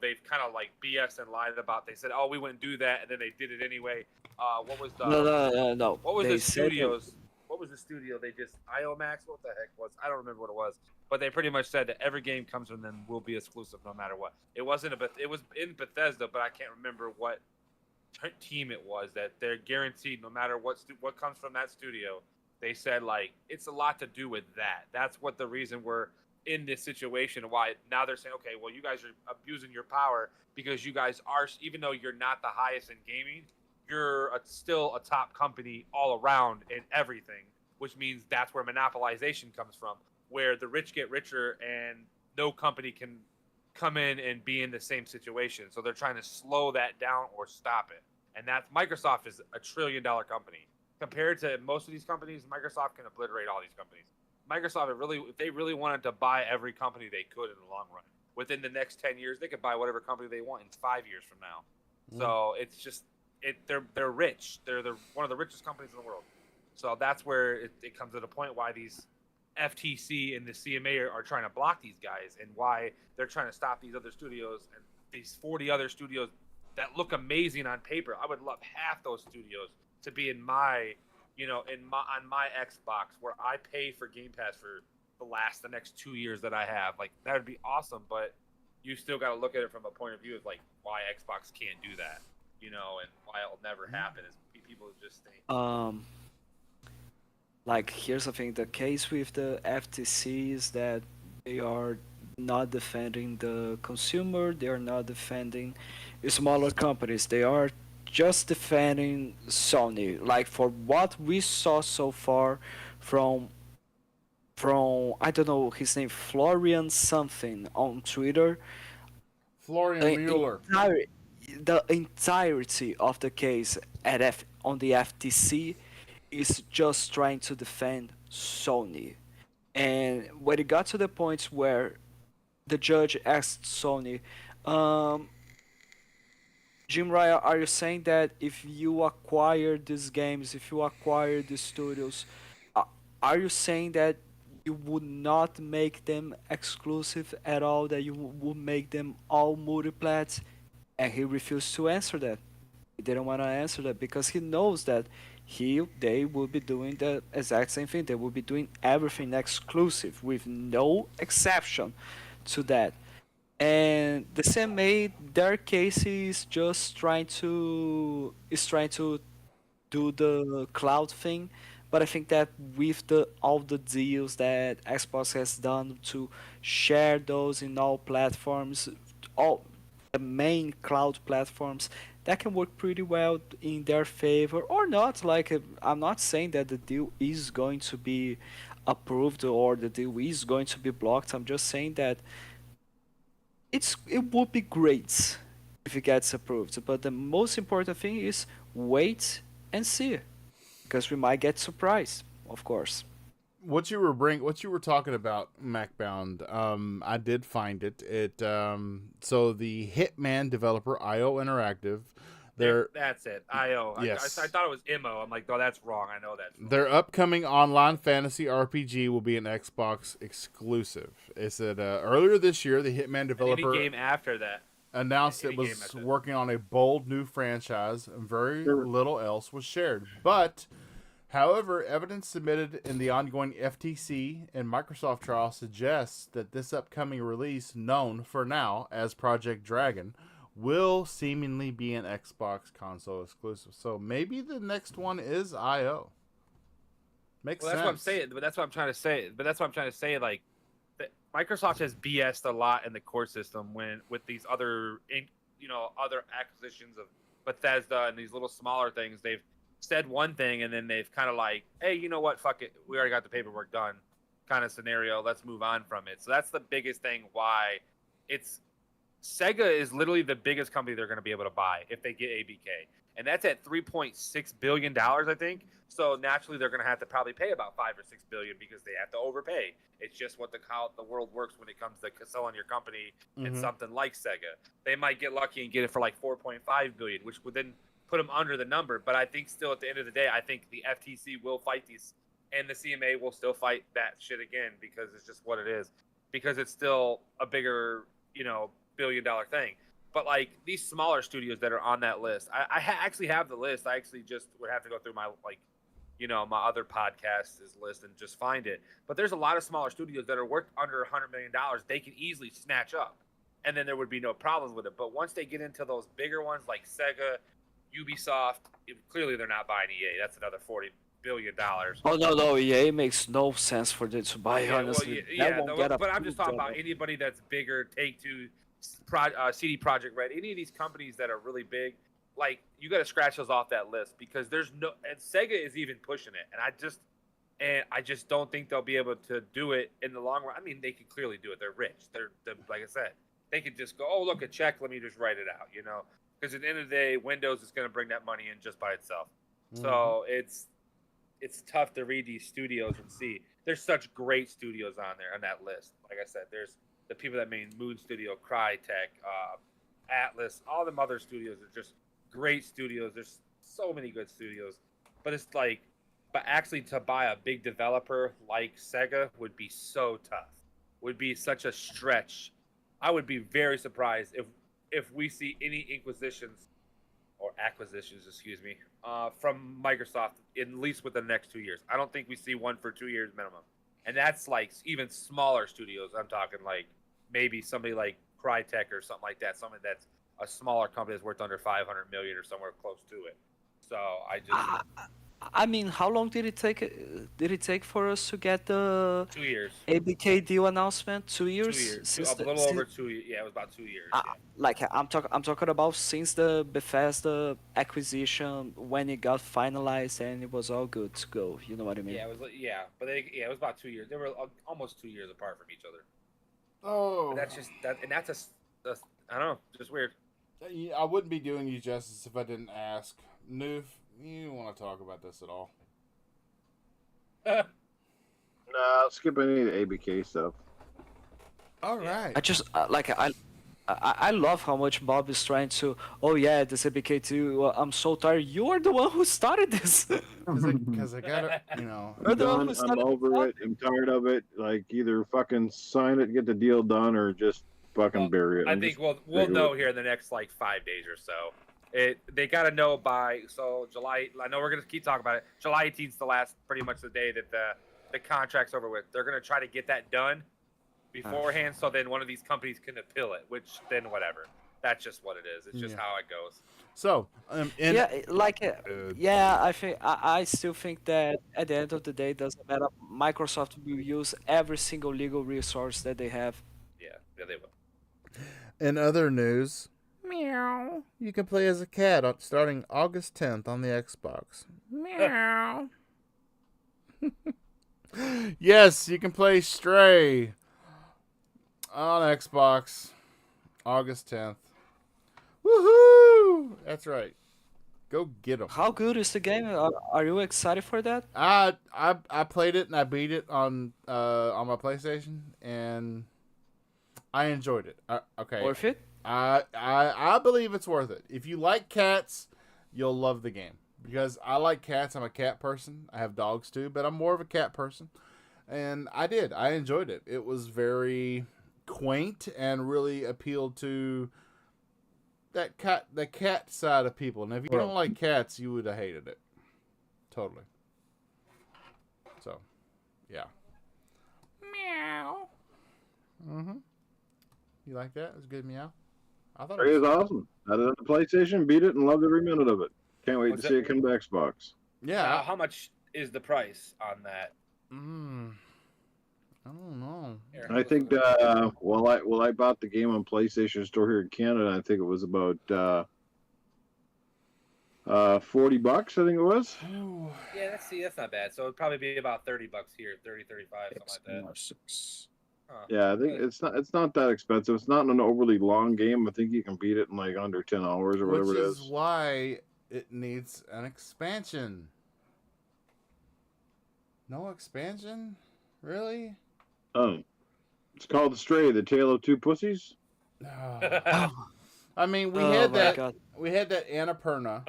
They've kind of like BS and lied about. They said, "Oh, we wouldn't do that," and then they did it anyway. What was the No. What was They the said that- studios? What was the studio? They just IOMax. What the heck was? I don't remember what it was. But they pretty much said that every game comes from them will be exclusive no matter what. It wasn't it was in Bethesda, but I can't remember what team it was that they're guaranteed no matter what comes from that studio. They said like it's a lot to do with that. That's what the reason we're in this situation. Why now they're saying, okay, well you guys are abusing your power because you guys are, even though you're not the highest in gaming, you're still a top company all around in everything, which means that's where monopolization comes from, where the rich get richer and no company can come in and be in the same situation. So they're trying to slow that down or stop it. And that's Microsoft is $1 trillion company. Compared to most of these companies, Microsoft can obliterate all these companies. Microsoft, if they really wanted to buy every company they could in the long run, within the next 10 years, they could buy whatever company they want in 5 years from now. So it's just, they're rich. They're one of the richest companies in the world. So that's where it comes to the point why these FTC and the CMA are trying to block these guys, and why they're trying to stop these other studios and these 40 other studios that look amazing on paper. I would love half those studios to be on my Xbox, where I pay for Game Pass for the next 2 years that I have. Like that would be awesome, but you still got to look at it from a point of view of like why Xbox can't do that, and why it'll never happen is people just think. Like here's the thing: the case with the FTC is that they are not defending the consumer. They are not defending smaller companies. They are just defending Sony. Like for what we saw so far from I don't know his name, Florian something on Twitter. Florian Mueller. The entirety of the case on the FTC is just trying to defend Sony. And when it got to the point where the judge asked Sony, Jim Ryan, are you saying that if you acquire these games, if you acquire these studios, are you saying that you would not make them exclusive at all, that you would make them all multiplats? And he refused to answer that. He didn't want to answer that because he knows that they will be doing the exact same thing. They will be doing everything exclusive with no exception to that. And the CMA, their case is just trying to do the cloud thing, but I think that with all the deals that Xbox has done to share those in all platforms, all the main cloud platforms, that can work pretty well in their favor or not. Like I'm not saying that the deal is going to be approved or the deal is going to be blocked. I'm just saying that it would be great if it gets approved. But the most important thing is wait and see, because we might get surprised, of course. What you were talking about, MacBound, I did find it. So the Hitman developer IO Interactive, That's it. IO. Yes. I thought it was IMO. I'm like, no, that's wrong. I know that's wrong. their upcoming online fantasy RPG will be an Xbox exclusive. It said earlier this year, the Hitman developer Any game after that. announced it was working on a bold new franchise, and very little else was shared. But, however, evidence submitted in the ongoing FTC and Microsoft trial suggests that this upcoming release, known for now as Project Dragon, will seemingly be an Xbox console exclusive. So maybe the next one is IO. Makes sense. That's what I'm saying. But that's what I'm trying to say. Like, Microsoft has BS'd a lot in the core system with these other acquisitions of Bethesda and these little smaller things. They've said one thing and then they've kind of like, hey, you know what? Fuck it. We already got the paperwork done. Kind of scenario. Let's move on from it. So that's the biggest thing why it's Sega is literally the biggest company they're going to be able to buy if they get ABK, and that's at $3.6 billion, I think. So naturally, they're going to have to probably pay about $5 or $6 billion because they have to overpay. It's just how the world works when it comes to selling your company in something like Sega. They might get lucky and get it for like $4.5 billion, which would then put them under the number. But I think still at the end of the day, I think the FTC will fight these, and the CMA will still fight that shit again because it's just what it is. Because it's still a bigger, billion-dollar thing. But like these smaller studios that are on that list, I actually have the list. I actually just would have to go through my my other podcasts list and just find it. But there's a lot of smaller studios that are worth under $100 million. They can easily snatch up, and then there would be no problems with it. But once they get into those bigger ones like Sega, Ubisoft, clearly they're not buying EA. That's another $40 billion. Oh no, EA makes no sense for them to buy. Honestly, but I'm just talking about anybody that's bigger. Take-Two, CD Projekt Red, any of these companies that are really big. Like, you got to scratch those off that list because there's no, and Sega is even pushing it, and I just don't think they'll be able to do it in the long run. I mean, they can clearly do it. They're rich. They're like I said, they could just go, oh look, a check, let me just write it out, because at the end of the day, Windows is going to bring that money in just by itself. So it's tough to read these studios and see. There's such great studios on there on that list. Like I said, there's the people that made Moon Studio, Crytek, Atlas, all them other studios are just great studios. There's so many good studios, but actually to buy a big developer like Sega would be so tough. Would be such a stretch. I would be very surprised if we see any acquisitions, from Microsoft at least within the next 2 years. I don't think we see one for 2 years minimum, and that's like even smaller studios. I'm talking like maybe somebody like Crytek or something like that. Something that's a smaller company that's worth under 500 million or somewhere close to it. So I mean, how long did it take? Did it take for us to get the 2 years. ABK deal announcement? 2 years. 2 years. A little over 2 years. Yeah, it was about 2 years. Like I'm talking about since the Bethesda acquisition when it got finalized and it was all good to go. You know what I mean? Yeah, it was about 2 years. They were almost 2 years apart from each other. Oh, But that's just that, and that's I don't know, just weird. I wouldn't be doing you justice if I didn't ask. Noof, you want to talk about this at all? Nah, skip any of the ABK stuff. All right. I just I love how much Bob is trying to. Oh yeah, this ABK2. I'm so tired. You're the one who started this. Because I gotta, You're the one Done, who I'm started over it. I'm tired of it. Like, either fucking sign it, get the deal done, or just fucking bury it. I think we'll know here in the next like 5 days or so. They got to know by July. I know we're gonna keep talking about it. July 18th is the last, pretty much the day that the contract's over with. They're gonna try to get that done beforehand, so then one of these companies can appeal it. Which then whatever. That's just what it is. It's just how it goes. So, I think I still think that at the end of the day, it doesn't matter. Microsoft will use every single legal resource that they have. Yeah, they will. in other news, meow, you can play as a cat starting August 10th on the Xbox. Meow. Yes, you can play Stray on Xbox August 10th. Woohoo! That's right. Go get them. How good is the game? Are you excited for that? I played it and I beat it on my PlayStation and I enjoyed it. Okay. Worth it? I believe it's worth it. If you like cats, you'll love the game. Because I like cats. I'm a cat person. I have dogs too, but I'm more of a cat person. And I enjoyed it. It was very quaint and really appealed to the cat side of people. And if you don't like cats, you would have hated it. Totally. So, yeah. Meow. Mm-hmm. You like that? It was a good meow. I thought It was awesome. I had it on the PlayStation, beat it, and loved every minute of it. Can't wait What's to see it come to Xbox. Yeah. How much is the price on that? I don't know. Here, I think I bought the game on PlayStation Store here in Canada. I think it was about $40. I think it was. Yeah, that's not bad. So it'd probably be about $30 here, 30, 35, something like that. Yeah, I think it's not that expensive. It's not an overly long game. I think you can beat it in like under 10 hours or whatever Which it is is. why it needs an expansion. No expansion? Really? It's called The Stray, The Tale of Two Pussies. No. I mean, we Oh had my that. god. We had that Annapurna,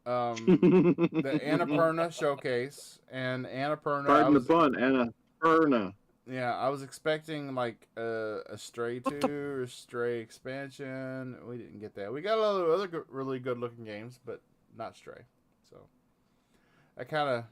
the Annapurna showcase, and Annapurna. Pardon the pun, Annapurna. Yeah, I was expecting like a Stray 2 What the- or Stray expansion. We didn't get that. We got a lot of other really good looking games, but not Stray. So I kind of,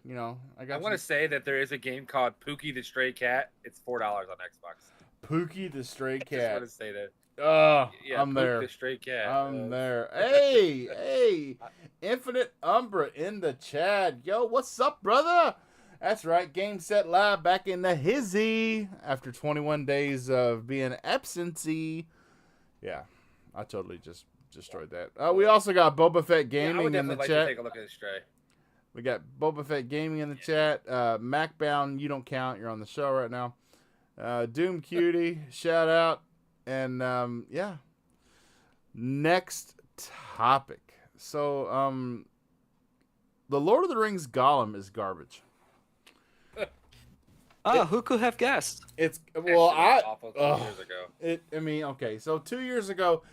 I I got want to say that there is a game called Pookie the Stray Cat. It's $4 on Xbox. Pookie the Stray Just Cat. want to say that. Oh, Yeah, I'm Pookie there. the Stray Cat. I'm there. Hey, Infinite Umbra in the chat. Yo, what's up, brother? That's right. Game Set Live back in the hizzy after 21 days of being absentee. Yeah, I totally just destroyed that. We also got Boba Fett Yeah, I Gaming would in the definitely like chat. to take a look at the Stray. We got Boba Fett Gaming in the chat. MacBound, you don't count. You're on the show right now. Doom Cutie, shout out. And yeah. Next topic. So the Lord of the Rings Gollum is garbage. Who could have guessed? It's Actually, it was awful 2 years ago. Okay. So 2 years ago,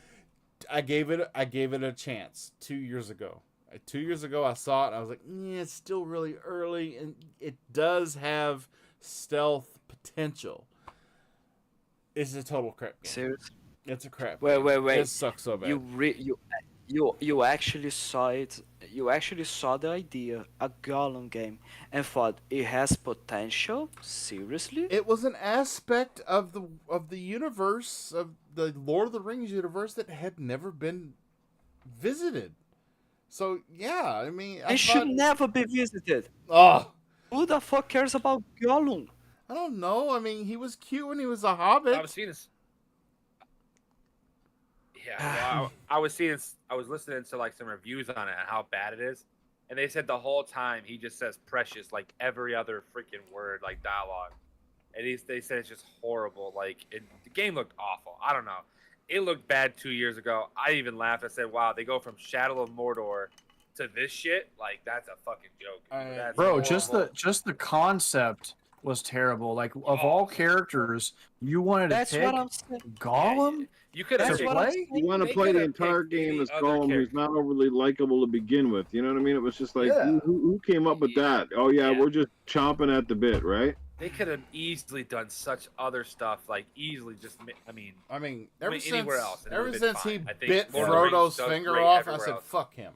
I gave it a chance. 2 years ago. 2 years ago, I saw it and I was like, it's still really early, and it does have stealth potential. It's a total crap game. Seriously? It's a crap. Wait, game. wait, wait. It sucks so bad. You actually saw it. You actually saw the idea, a Gollum game, and thought it has potential. Seriously? It was an aspect of the universe of the Lord of the Rings universe that had never been visited. So yeah, I mean, It should never be visited. Oh, Who the fuck cares about Gollum? I don't know. I mean, he was cute when he was a hobbit. I was seeing this. Yeah, well, I was listening to like some reviews on it and how bad it is, and they said the whole time he just says precious like every other freaking word, like dialogue, and they said it's just horrible. Like the game looked awful. I don't know. It looked bad 2 years ago. I even laughed. I said, "Wow, they go from Shadow of Mordor to this shit. Like that's a fucking joke, that's Bro, horrible." just the concept was terrible. Like of all characters, you wanted to That's pick what I'm saying. Gollum. You could That's have what I'm play? saying. You want to They play the could've entire picked game any as other Gollum, who's character. not overly likable to begin with. You know what I mean? It was just like, Yeah. who came up with that? Oh yeah, Yeah. we're just chomping at the bit, right? They could have easily done such other stuff, like easily just. I mean, ever since anywhere else, it ever would've been since he fine. I think bit Lord of the Rings Frodo's does finger great off, I everywhere said, else. "Fuck him."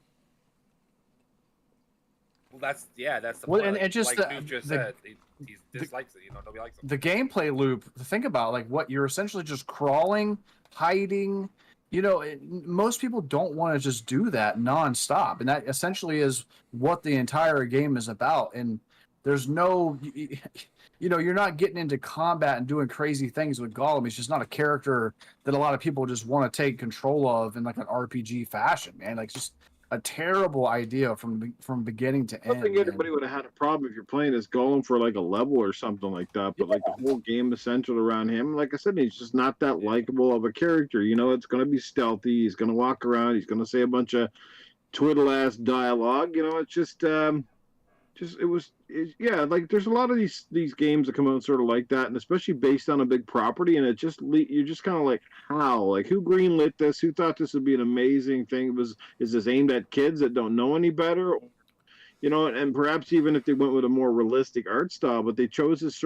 Well, that's the Well, point. and it just, like Noob just the- said, he dislikes it. Nobody likes him. The gameplay loop. Think about like what you're essentially just crawling, hiding. Most people don't want to just do that nonstop, and that essentially is what the entire game is about. And there's no, you're not getting into combat and doing crazy things with Gollum. He's just not a character that a lot of people just want to take control of in like an RPG fashion, man. Like just a terrible idea from beginning to I end. think man. everybody would have had a problem if you're playing as Gollum for like a level or something like that. But like the whole game is centered around him. Like I said, he's just not that likable of a character. It's going to be stealthy. He's going to walk around. He's going to say a bunch of twiddle ass dialogue. It's just like there's a lot of these games that come out sort of like that, and especially based on a big property, and you're just kind of like, how, like, who greenlit this, who thought this would be an amazing thing? Is this aimed at kids that don't know any better, and perhaps even if they went with a more realistic art style, but they chose this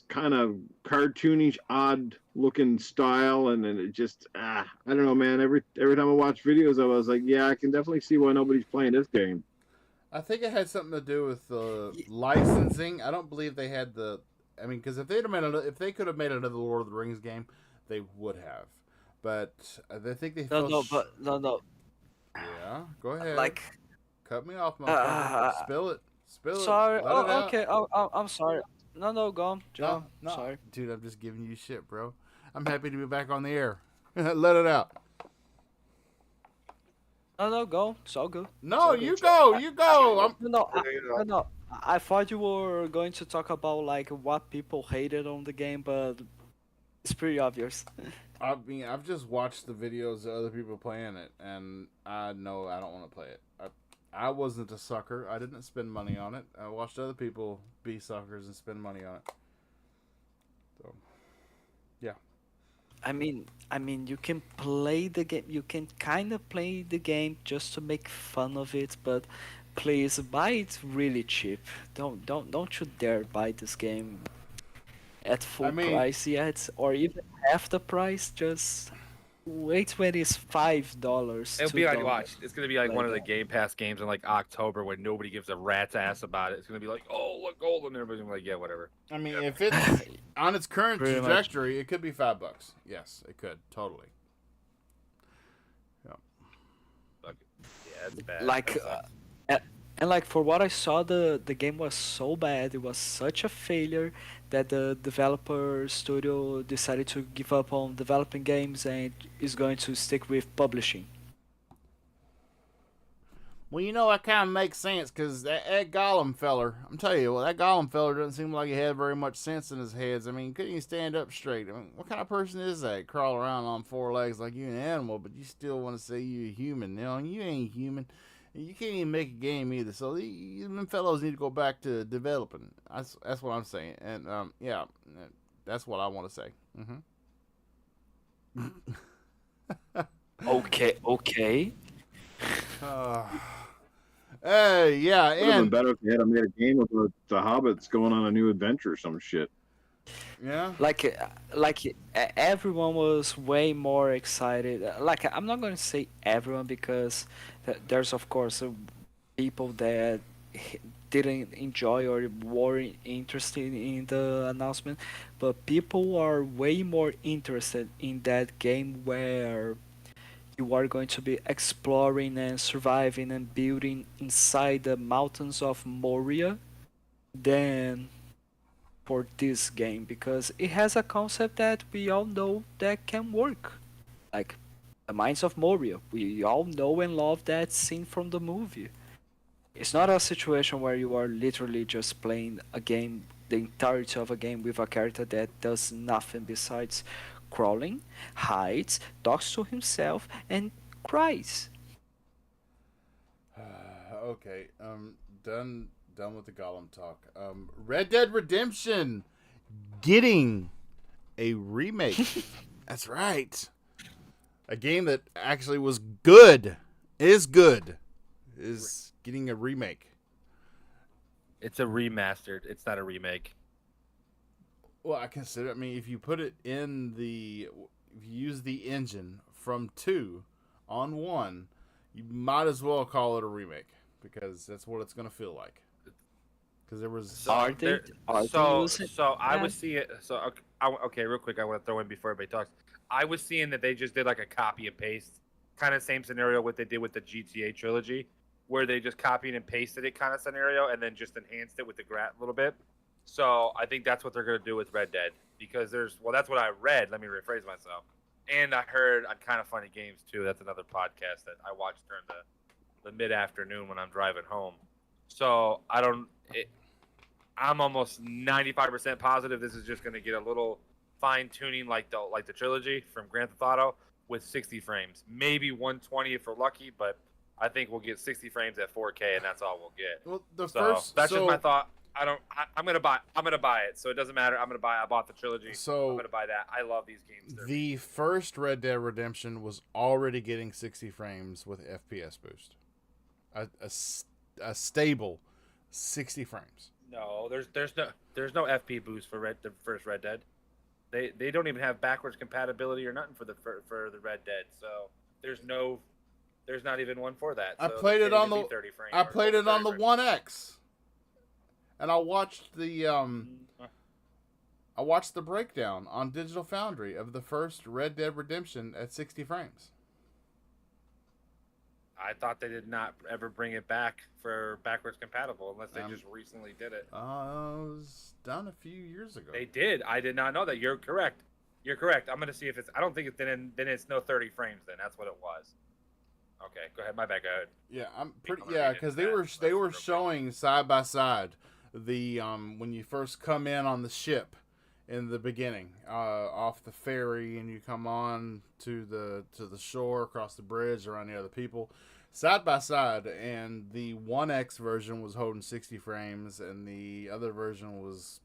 kind of cartoonish, odd looking style, and then it just I don't know, man. Every time I watch videos of it, I was like, yeah, I can definitely see why nobody's playing this game. I think it had something to do with the licensing. I don't believe they had the. I mean, because if they could have made another Lord of the Rings game, they would have. But I think they. No. Yeah, go ahead. Like, cut me off, motherfucker. Spill it. sorry. Let it out. Okay. I'm sorry. No, go on, Joe. No, Sorry. dude, I'm just giving you shit, bro. I'm happy to be back on the air. Let it out. No, go. It's all good. No, you go. You go. No, I thought you were going to talk about like what people hated on the game, but it's pretty obvious. I mean, I've just watched the videos of other people playing it, and I know I don't want to play it. I wasn't a sucker. I didn't spend money on it. I watched other people be suckers and spend money on it. So, yeah. I mean, you can play the game. You can kind of play the game just to make fun of it, but please buy it really cheap. Don't you dare buy this game at I full mean, price yet, or even half the price. Just wait when it's $5, It'll be like $2. watch. It's gonna be like one Like of the Game Pass games in like October when nobody gives a rat's ass about it. It's gonna be like, oh look, gold, and everybody's gonna be like, yeah, whatever. I mean, Yeah. if it's on its current Pretty much. trajectory, it could be $5. Yes, it could totally. Yeah. Fuck it. Yeah, it's bad. like That sucks. and like for what I saw, the game was so bad, it was such a failure that the developer studio decided to give up on developing games and is going to stick with publishing. Well, you know, that kind of makes sense because that Gollum feller, I'm telling you, well, that Gollum feller doesn't seem like he had very much sense in his heads. I mean, couldn't even stand up straight. I mean, what kind of person is that? Crawl around on four legs like you an animal, but you still want to say you a human. You know, you ain't human. You can't even make a game either. So them fellows need to go back to developing. That's what I'm saying. And yeah, that's what I want to say. Okay, okay. Uh, hey, yeah, Would have been and better if they had made a game about the hobbits going on a new adventure or some shit. yeah. Everyone was way more excited. Like, I'm not going to say everyone because there's of course people that didn't enjoy or weren't interested in the announcement, but people are way more interested in that game where you are going to be exploring and surviving and building inside the mountains of Moria than for this game, because it has a concept that we all know that can work. Like the Mines of Moria. We all know and love that scene from the movie. It's not a situation where you are literally just playing a game, the entirety of a game with a character that does nothing besides crawling, hides, talks to himself, and cries. Okay, done with the Gollum talk. Red Dead Redemption getting a remake. That's right. A game that actually was good, is getting a remake. It's a remastered. It's not a remake. Well, I consider. I mean, if you put it in if you use the engine from 2 on 1, you might as well call it a remake because that's what it's going to feel like. Because there was So Are they- there- are they so using so I that? was seeing. So okay, real quick, I want to throw in before everybody talks. I was seeing that they just did like a copy and paste, kind of same scenario what they did with the GTA trilogy, where they just copied and pasted it kind of scenario and then just enhanced it with the a little bit. So I think that's what they're gonna do with Red Dead because that's what I read. Let me rephrase myself. And I heard on Kind of Funny Games too. That's another podcast that I watch during the mid afternoon when I'm driving home. So I'm almost 95% positive this is just going to get a little fine tuning like the trilogy from Grand Theft Auto with 60 frames, maybe 120 if we're lucky, but I think we'll get 60 frames at 4K and that's all we'll get. well, That's just my thought. I'm gonna buy it. So it doesn't matter. I bought the trilogy. So I'm gonna buy that. I love these games. the first Red Dead Redemption was already getting 60 frames with FPS boost. A stable 60 frames. No, there's no FP boost for the first Red Dead. They don't even have backwards compatibility or nothing for the Red Dead. So there's not even one for that. I So played they it can't on even the be 30 frames I or played it over on the 30 One X, and I watched the breakdown on Digital Foundry of the first Red Dead Redemption at 60 frames. I thought they did not ever bring it back for backwards compatible unless they just recently did it. It was done a few years ago. They did. I did not know that. You're correct. I'm gonna see if it's. I don't think it's then it's no 30 frames. Then that's what it was. Okay, go ahead. My bad. Go ahead. Yeah, I'm pretty. I'm gonna Yeah, read it because in they chat. were Let's they real were quick. showing side by side the when you first come in on the ship in the beginning off the ferry and you come on to the shore across the bridge around the other people side by side, and the 1X version was holding 60 frames and the other version was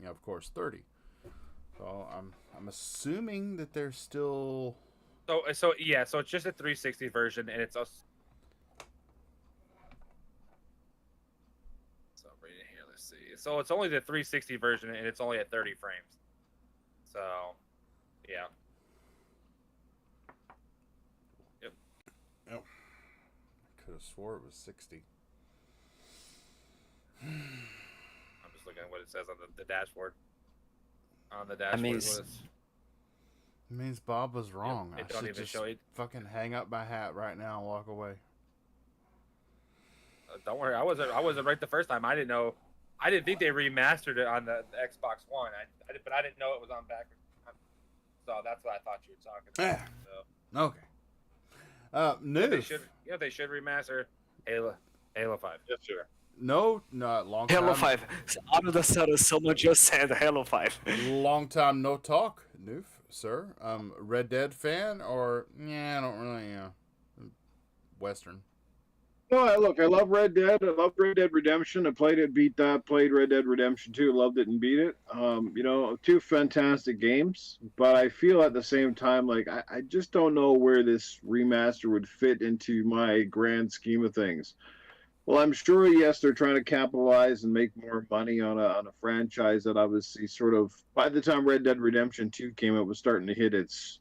of course 30. So I'm assuming that they're still So yeah, so it's just a 360 version, and it's us. So right here, let's see. So it's only the 360 version, and it's only at 30 frames. So, yeah. Yep. I could have swore it was 60. I'm just looking at what it says on the dashboard. On the I dashboard, mean, was It means Bob was wrong. it I don't should even just show it. fucking hang up my hat right now and walk away. Don't worry, I wasn't right the first time. I didn't know. I didn't think they remastered it on the Xbox One. But I didn't know it was on backwards. So that's what I thought you were talking about. So. Okay. News. They should remaster Halo 5. Yes, sure. No, not long time. Halo 5. Out of the sudden, someone just said Halo 5. Long time no talk, Noof, sir. Red Dead fan or I don't really, Western. No, look, I love Red Dead. I love Red Dead Redemption. I played it, beat that. Played Red Dead Redemption 2, loved it and beat it. Two fantastic games. But I feel at the same time like I just don't know where this remaster would fit into my grand scheme of things. Well, I'm sure, yes, they're trying to capitalize and make more money on a franchise that obviously sort of, by the time Red Dead Redemption 2 came, it was starting to hit its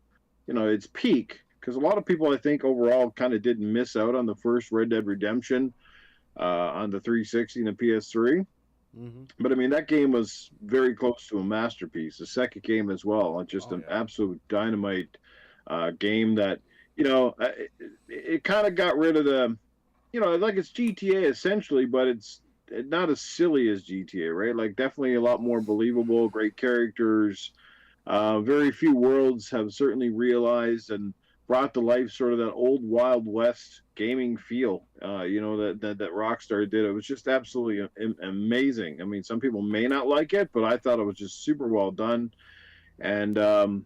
peak. Because a lot of people, I think, overall kind of didn't miss out on the first Red Dead Redemption on the 360 and the PS3. Mm-hmm. But I mean, that game was very close to a masterpiece. The second game as well, just an absolute dynamite game that, it kind of got rid of the, like it's GTA essentially, but it's not as silly as GTA, right? Like definitely a lot more believable, great characters. Very few worlds have certainly realized and brought to life sort of that old Wild West gaming feel, that Rockstar did. It was just absolutely amazing. I mean, some people may not like it, but I thought it was just super well done. And, so,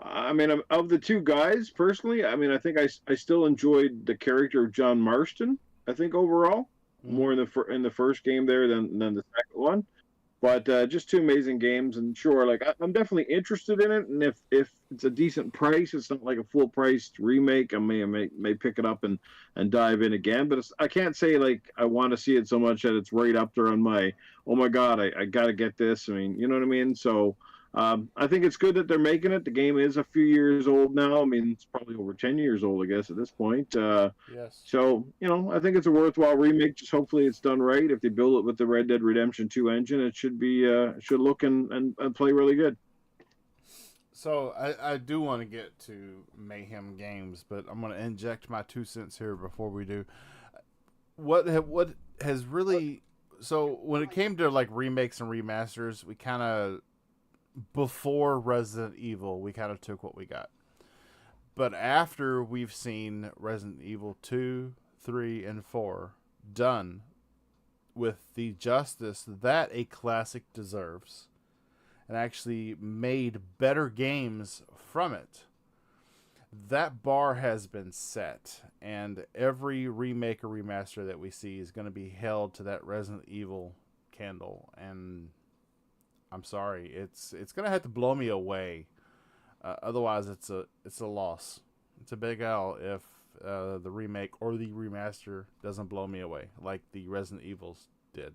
I mean, of the two guys, personally, I mean, I think I still enjoyed the character of John Marston, I think, overall, more in the first game there than the second one. But just two amazing games, and sure, like I'm definitely interested in it. And if it's a decent price, it's not like a full priced remake. I may pick it up and dive in again. But I can't say like I want to see it so much that it's right up there on my oh my god, I got to get this. I mean, you know what I mean? So I think it's good that they're making it. The game is a few years old now. I mean, it's probably over 10 years old, I guess, at this point. Yes. So, I think it's a worthwhile remake. Just hopefully it's done right. If they build it with the Red Dead Redemption 2 engine, it should be should look and play really good. So I do want to get to Mayhem Games, but I'm going to inject my 2 cents here before we do. What has really, so when it came to like remakes and remasters, we kind of, before Resident Evil, we kind of took what we got. But after we've seen Resident Evil 2, 3, and 4 done with the justice that a classic deserves, and actually made better games from it, that bar has been set. And every remake or remaster that we see is going to be held to that Resident Evil candle. And I'm sorry, it's going to have to blow me away. Otherwise, it's a loss. It's a big L if the remake or the remaster doesn't blow me away like the Resident Evils did.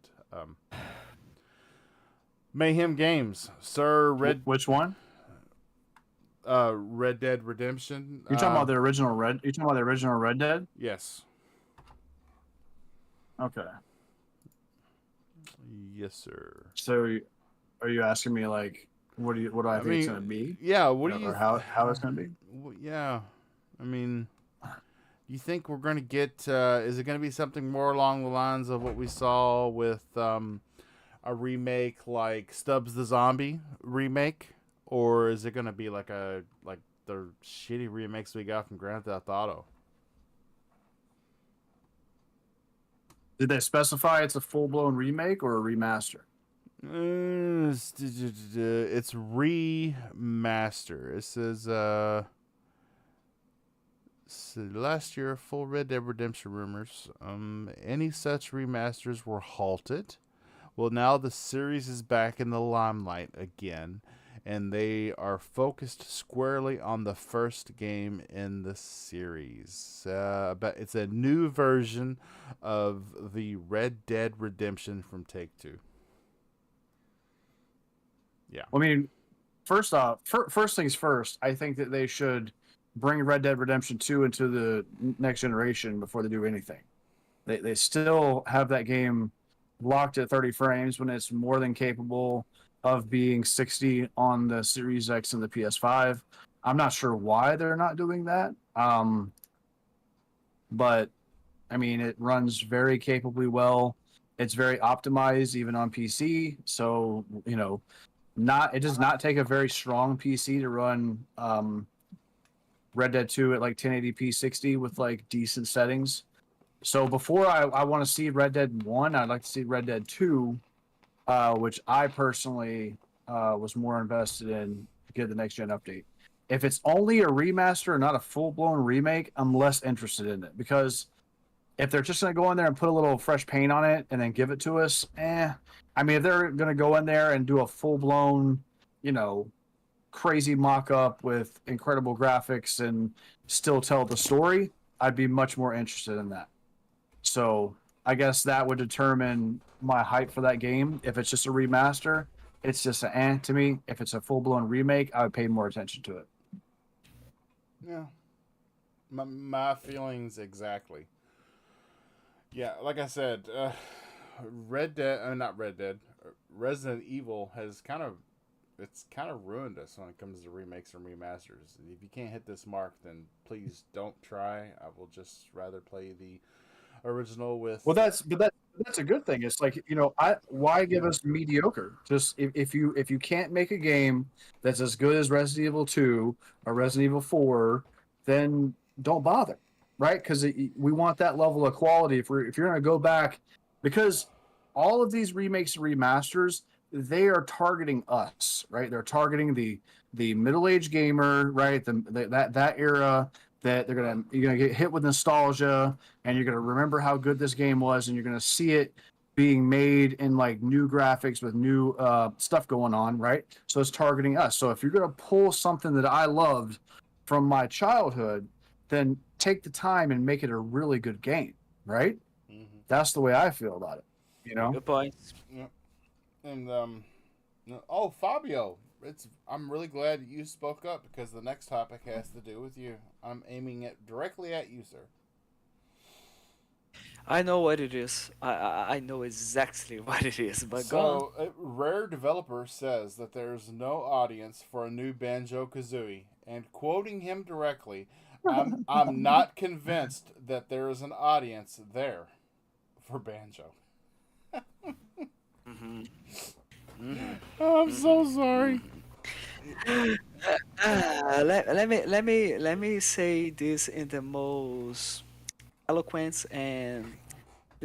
Mayhem Games, sir. Which one? Red Dead Redemption. You talking about the original Red? You talking about the original Red Dead? Yes. Okay. Yes, sir. So, are you asking me like, what do I think it's gonna be? Yeah. What do you? Or how it's gonna be? Yeah. I mean, you think we're gonna get? Is it gonna be something more along the lines of what we saw with a remake like Stubbs the Zombie remake, or is it gonna be like the shitty remakes we got from Grand Theft Auto. Did they specify it's a full blown remake or a remaster? It's remaster. It says last year, full Red Dead Redemption rumors. Any such remasters were halted. Well, now the series is back in the limelight again, and they are focused squarely on the first game in the series. But it's a new version of the Red Dead Redemption from Take-Two. Yeah. I mean, first off, first things first, I think that they should bring Red Dead Redemption 2 into the next generation before they do anything. They still have that game locked at 30 frames when it's more than capable of being 60 on the Series X and the PS5. I'm not sure why they're not doing that. But I mean, it runs very capably well. It's very optimized even on PC. So, you know, it does not take a very strong PC to run Red Dead 2 at like 1080p 60 with like decent settings. So before I want to see Red Dead 1, I'd like to see Red Dead 2, which I personally was more invested in to get the next gen update. If it's only a remaster and not a full-blown remake, I'm less interested in it, because if they're just going to go in there and put a little fresh paint on it and then give it to us, I mean, if they're going to go in there and do a full-blown, you know, crazy mock-up with incredible graphics and still tell the story, I'd be much more interested in that. So I guess that would determine my hype for that game. If it's just a remaster, it's just an to me. If it's a full-blown remake, I would pay more attention to it. Yeah. My feelings exactly. Yeah, like I said, Resident Evil has kind of ruined us when it comes to remakes and remasters. If you can't hit this mark, then please don't try. I will just rather play the original with. Well, that's a good thing. It's like, you know, why give us mediocre? Just if you can't make a game that's as good as Resident Evil 2 or Resident Evil 4, then don't bother, right? Because we want that level of quality. If you're going to go back, because all of these remakes and remasters, they are targeting us, right? They're targeting the middle-aged gamer, right? That era. That you're gonna get hit with nostalgia, and you're gonna remember how good this game was, and you're gonna see it being made in like new graphics with new stuff going on, right? So it's targeting us. So if you're gonna pull something that I loved from my childhood, then take the time and make it a really good game, right? Mm-hmm. That's the way I feel about it. You know. Good point. Yeah. And Fabio. I'm really glad you spoke up, because the next topic has to do with you. I'm aiming it directly at you, sir. I know what it is. I know exactly what it is. But so, a Rare Developer says that there's no audience for a new Banjo-Kazooie, and quoting him directly, I'm not convinced that there is an audience there for Banjo. Mm-hmm. Oh, I'm so sorry. Let me say this in the most eloquent and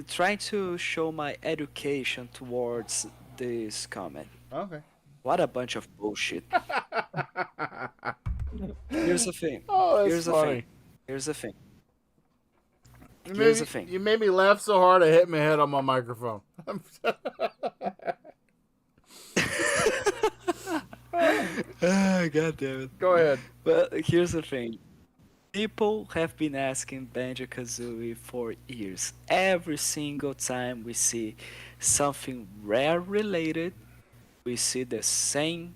trying to show my education towards this comment. Okay. What a bunch of bullshit. Here's the thing. Oh, that's funny. Here's the thing. You made me laugh so hard I hit my head on my microphone. God damn it. Go ahead. But here's the thing. People have been asking Banjo-Kazooie for years. Every single time we see something Rare related, we see the same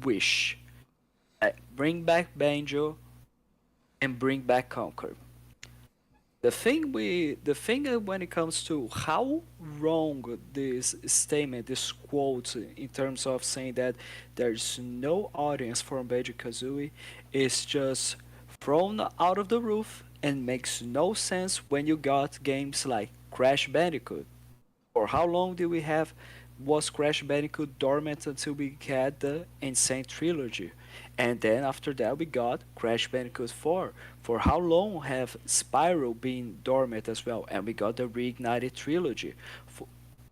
wish. Bring back Banjo and bring back Conquer. The thing when it comes to how wrong this statement, this quote, in terms of saying that there's no audience for Banjo-Kazooie, is just thrown out of the roof and makes no sense when you got games like Crash Bandicoot. For how long did we have was Crash Bandicoot dormant until we had the Insane Trilogy. And then after that we got Crash Bandicoot 4. For how long have Spyro been dormant as well? And we got the Reignited Trilogy.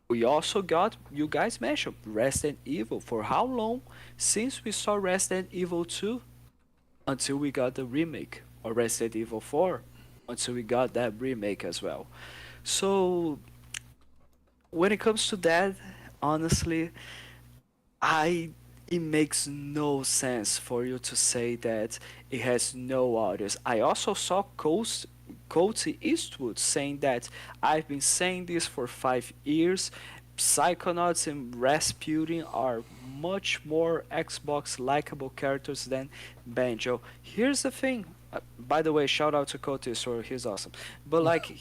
We also got, you guys mentioned, Resident Evil. For how long since we saw Resident Evil 2 until we got the remake? Or Resident Evil 4 until we got that remake as well. So when it comes to that, honestly, I it makes no sense for you to say that it has no audience. I also saw Coty Eastwood saying that I've been saying this for 5 years. Psychonauts and Rasputin are much more Xbox likable characters than Banjo. Here's the thing. By the way, shout out to Coty Eastwood. He's awesome. But like,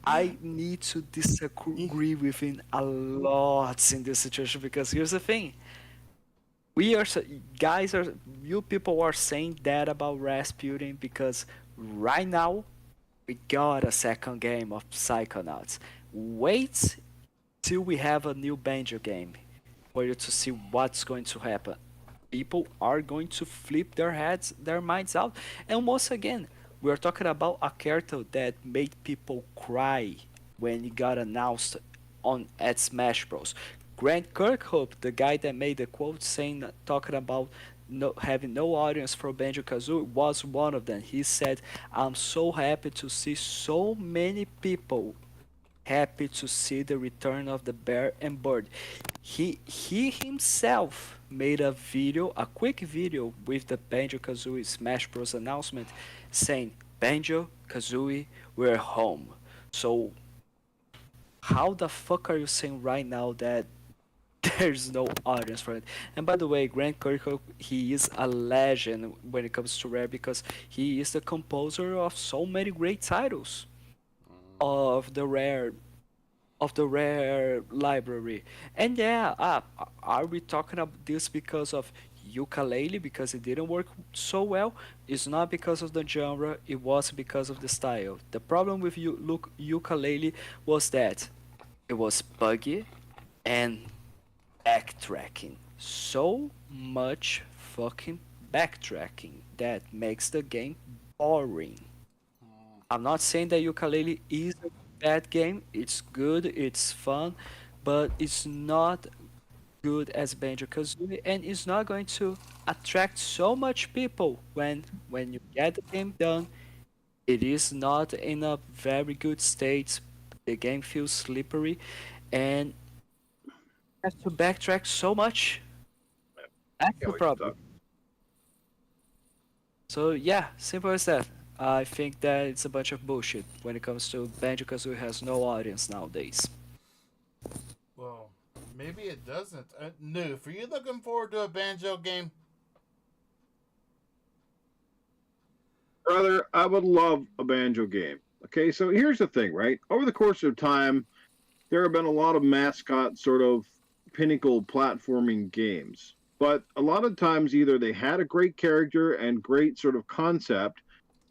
I need to disagree with him a lot in this situation because here's the thing. We are guys are you people are saying that about Rasputin because right now we got a second game of Psychonauts. Wait till we have a new Banjo game for you to see what's going to happen. People are going to flip their minds out. And once again, we are talking about a character that made people cry when it got announced on at Smash Bros. Grant Kirkhope, the guy that made the quote saying talking about having no audience for Banjo Kazooie, was one of them. He said, "I'm so happy to see so many people happy to see the return of the bear and bird." He himself made a video, a quick video with the Banjo Kazooie Smash Bros announcement saying, "Banjo Kazooie, we're home." So how the fuck are you saying right now that there's no audience for it? And by the way, Grant Kirkhope, he is a legend when it comes to Rare because he is the composer of so many great titles of the Rare library. And yeah, are we talking about this because of Yooka-Laylee because it didn't work so well? It's not because of the genre, it was because of the style. The problem with Yooka-Laylee was that it was buggy and backtracking. So much fucking backtracking that makes the game boring. I'm not saying that Yooka-Laylee is a bad game. It's good, it's fun, but it's not good as Banjo-Kazooie, and it's not going to attract so much people when you get the game done. It is not in a very good state. The game feels slippery, and has to backtrack so much. That's the problem. So yeah, simple as that. I think that it's a bunch of bullshit when it comes to Banjo-Kazooie has no audience nowadays. Well, maybe it doesn't. Noof, are you looking forward to a Banjo game? Brother, I would love a Banjo game. Okay, so here's the thing, right? Over the course of time, there have been a lot of mascot sort of pinnacle platforming games. But a lot of times either they had a great character and great sort of concept,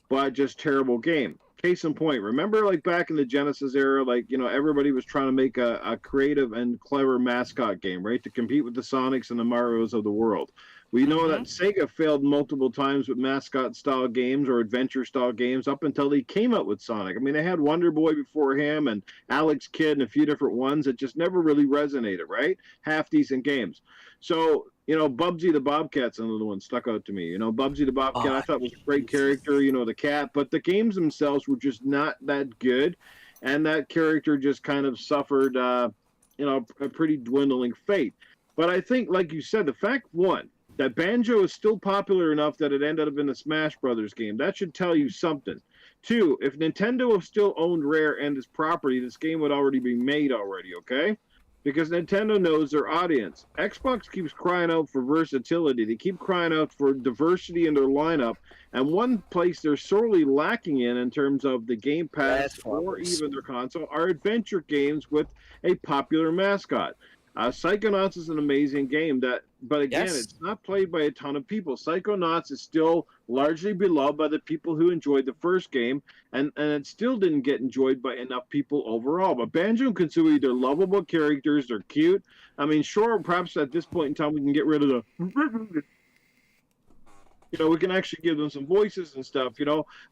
but just terrible game. Case in point, remember like back in the Genesis era, like, you know, everybody was trying to make a creative and clever mascot game, right? To compete with the Sonics and the Marios of the world. We know that Sega failed multiple times with mascot style games or adventure style games up until they came out with Sonic. I mean, they had Wonder Boy before him and Alex Kidd and a few different ones that just never really resonated, right? Half decent games. So, you know, Bubsy the Bobcat's another one stuck out to me. You know, Bubsy the Bobcat I thought was a great character, you know, the cat, but the games themselves were just not that good. And that character just kind of suffered, you know, a pretty dwindling fate. But I think, like you said, the fact, one, that Banjo is still popular enough that it ended up in the Smash Brothers game. That should tell you something. Two, if Nintendo still owned Rare and its property, this game would already be made already, okay? Because Nintendo knows their audience. Xbox keeps crying out for versatility. They keep crying out for diversity in their lineup. And one place they're sorely lacking in terms of the Game Pass or even their console are adventure games with a popular mascot. Psychonauts is an amazing game but again, Yes. it's not played by a ton of people. Psychonauts is still largely beloved by the people who enjoyed the first game, and it still didn't get enjoyed by enough people overall. But Banjo and Kazooie, they're lovable characters, they're cute. I mean, sure, perhaps at this point in time we can get rid of the we can actually give them some voices and stuff.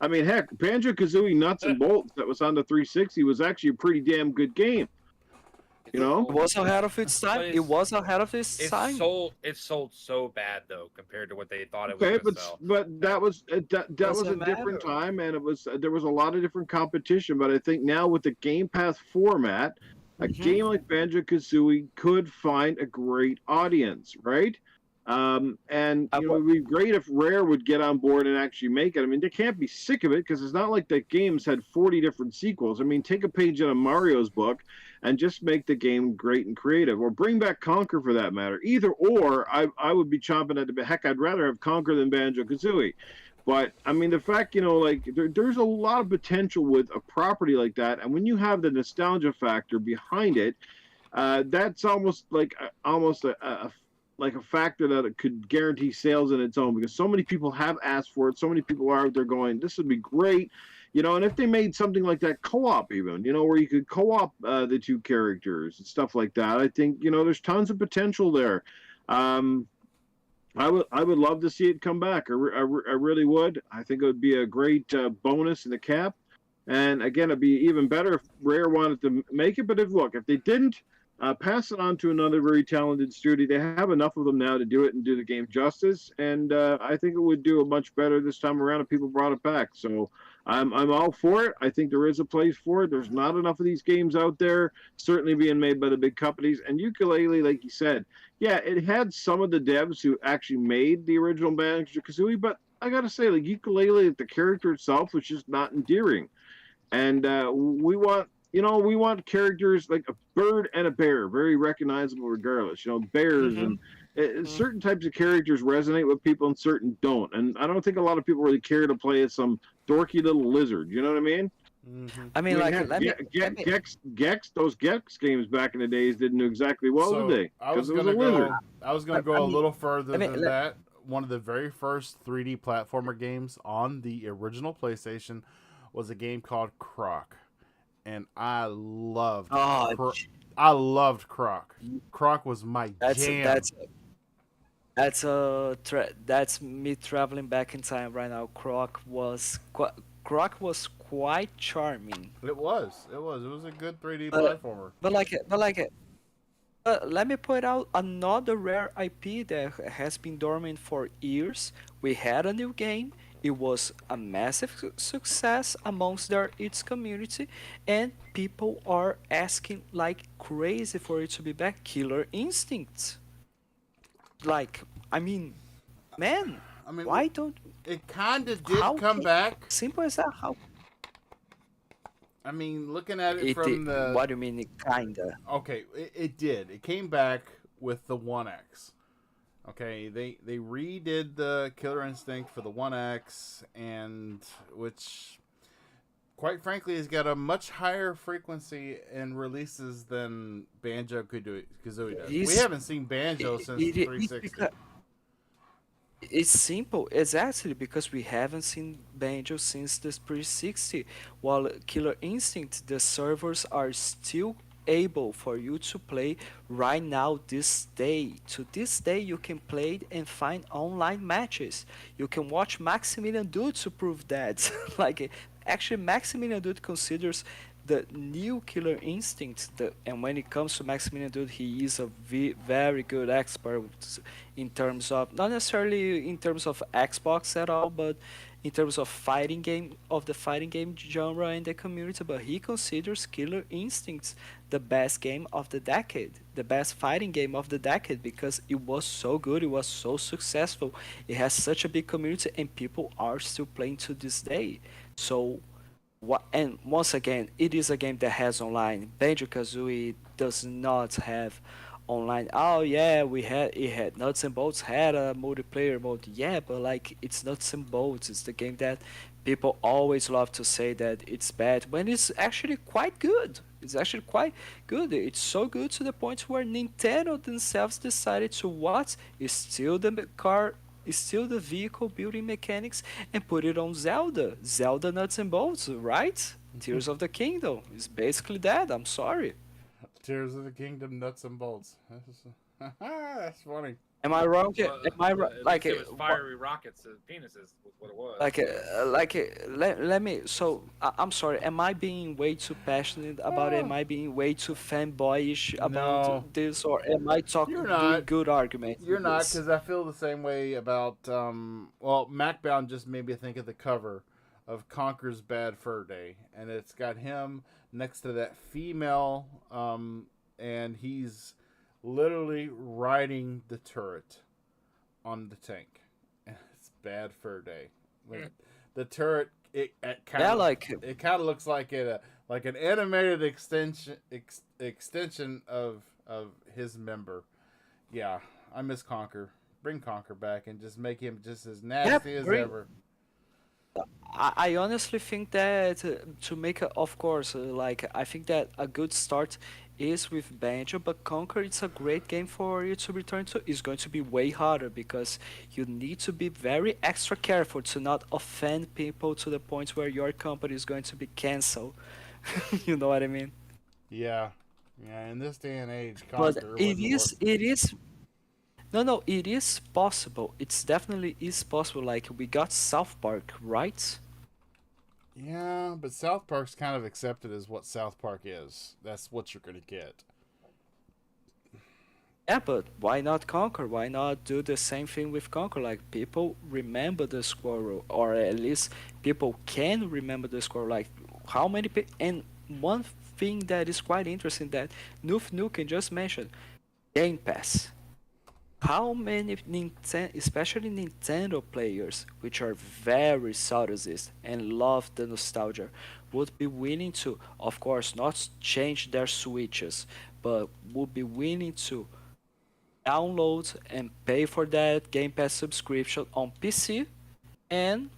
I mean, heck, Banjo Kazooie Nuts and Bolts that was on the 360 was actually a pretty damn good game. It was ahead of its time. It was ahead of its time. It sold so bad though compared to what they thought it was Okay, going to sell. but that was that was a Doesn't different matter. time, and there was a lot of different competition. But I think now with the Game Pass format, a game like Banjo Kazooie could find a great audience, right? And I it wa- would be great if Rare would get on board and actually make it. I mean, they can't be sick of it because it's not like the game's had 40 different sequels. I mean, take a page out of Mario's book and just make the game great and creative, or bring back Conquer for that matter. Either or, I would be chomping at the bit. Heck, I'd rather have Conquer than Banjo Kazooie. But I mean, the fact, like there's a lot of potential with a property like that, and when you have the nostalgia factor behind it, that's almost like a factor that it could guarantee sales in its own, because so many people have asked for it. So many people are out there going, this would be great. And if they made something like that co-op even, where you could co-op the two characters and stuff like that, I think, there's tons of potential there. I would love to see it come back. I really would. I think it would be a great bonus in the cap. And again, it'd be even better if Rare wanted to make it. But if they didn't, pass it on to another very talented studio. They have enough of them now to do it and do the game justice. And I think it would do it much better this time around if people brought it back. So I'm all for it. I think there is a place for it. There's not enough of these games out there, certainly being made by the big companies. And Yooka-Laylee, like you said, yeah, it had some of the devs who actually made the original Banjo-Kazooie, but I got to say, like Yooka-Laylee, the character itself was just not endearing. And we want characters like a bird and a bear, very recognizable regardless. Bears and certain types of characters resonate with people and certain don't. And I don't think a lot of people really care to play as some dorky little lizard. You know what I mean? Mm-hmm. I mean, like, let me. Those Gex games back in the days didn't do exactly well, So did they? I was Because it was gonna a lizard. go I a mean, little further I mean, than that. One of the very first 3D platformer games on the original PlayStation was a game called Croc, and I loved. Oh, I loved Croc. Croc was my that's jam. that's me traveling back in time right now. Croc was quite charming. It was. It was a good 3D But platformer. let me point out another rare IP that has been dormant for years. We had a new game. It was a massive success amongst its community, and people are asking like crazy for it to be back. Killer Instinct. Like, I mean, man, I mean, why don't it kind of did how come can, back. simple as that? How I mean, looking at it it from did? the What do you mean? It kinda. okay, it did. It came back with the One X. Okay, they redid the Killer Instinct for the One X, and which, quite frankly, has got a much higher frequency in releases than Banjo Kazooie does. We It's haven't seen Banjo since it, the it, 360. it's simple, exactly because we haven't seen Banjo since the 360. While Killer Instinct, the servers are still able for you to play right now this day. To this day, you can play it and find online matches. You can watch Maximilian Dude to prove that. Like, actually, Maximilian Dude considers the new Killer Instinct, and when it comes to Maximilian Dude, he is a very good expert in terms of, not necessarily in terms of Xbox at all, but in terms of the fighting game genre and the community. But he considers Killer Instincts the best game of the decade, the best fighting game of the decade, because it was so good, it was so successful, it has such a big community, and people are still playing to this day. So and once again, it is a game that has online. Banjo-Kazooie does not have online. Oh yeah, it had Nuts and Bolts had a multiplayer mode. Yeah, but like it's Nuts and Bolts. It's the game that people always love to say that it's bad when it's actually quite good. It's actually quite good. It's so good to the point where Nintendo themselves decided to what? Steal the car, steal the vehicle building mechanics and put it on Zelda. Zelda nuts and bolts, right? Tears of the Kingdom. It's basically that. I'm sorry. Tears of the Kingdom, nuts and bolts. That's funny. Am I wrong? Well, Am I wrong? at least it was fiery rockets and penises, was what it was. Let me. So I'm sorry. Am I being way too passionate about it? Am Oh, I being way too fanboyish about no, this, or am I you're doing not. good arguments You're with not, this? because I feel the same way about. Well, MacBound just made me think of the cover of Conker's Bad Fur Day, and it's got him next to that female, and he's literally riding the turret on the tank. And it's Bad Fur Day. Like, the turret, it kind Yeah, of like it kind of looks like like an animated extension of his member. Yeah, I miss Conker. Bring Conker back and just make him just as yeah, nasty as bring. ever. I honestly think that to make of course, like I think that a good start is with Banjo, but Conquer it's a great game for you to return to. It's going to be way harder because you need to be very extra careful to not offend people to the point where your company is going to be canceled. You know what I mean? Yeah, yeah. In this day and age, But Conker wouldn't work. it is no, no, it is possible. It's definitely is possible. Like we got South Park, right? Yeah, but South Park's kind of accepted as what South Park is. That's what you're gonna get. Yeah, but why not Conquer? Why not do the same thing with Conquer? Like people remember the squirrel, or at least people can remember the squirrel. Like how many people? And one thing that is quite interesting that Noof Nukem just mentioned, Game Pass. How many Nintendo, especially Nintendo players, which are very saudosist and love the nostalgia, would be willing to, of course, not change their switches, but would be willing to download and pay for that Game Pass subscription on PC and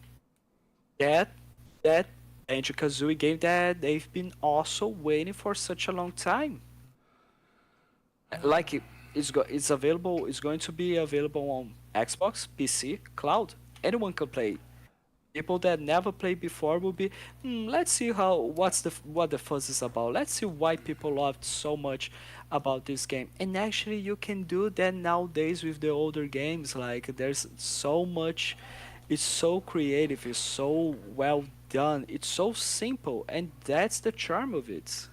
get that Banjo-Kazooie game that they've been also waiting for such a long time. Like it's available. It's going to be available on Xbox, PC, cloud. Anyone can play. People that never played before will be. Let's see what the fuss is about. Let's see why people loved so much about this game. And actually, you can do that nowadays with the older games. Like there's so much. It's so creative. It's so well done. It's so simple, and that's the charm of it.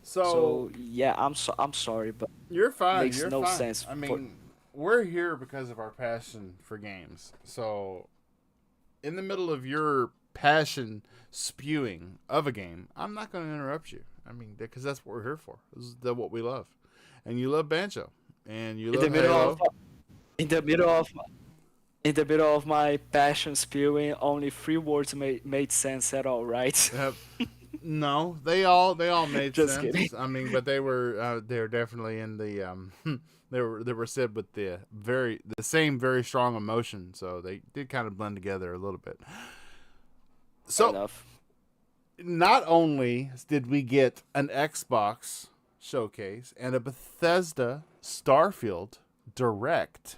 So So yeah, I'm sorry, but you're fine. makes You're no fine. sense I for mean, we're here because of our passion for games. So in the middle of your passion spewing of a game, I'm not going to interrupt you. I mean, because that's what we're here for. This is what we love, and you love Banjo, and you in the love middle of Halo. in the middle of in the middle of my passion spewing, only three words made sense at all, right? Yep. No, they all made Just kidding. sense. I mean, but they were definitely in the they were said with the same very strong emotion, so they did kind of blend together a little bit. Fair So enough. not only did we get an Xbox showcase and a Bethesda Starfield Direct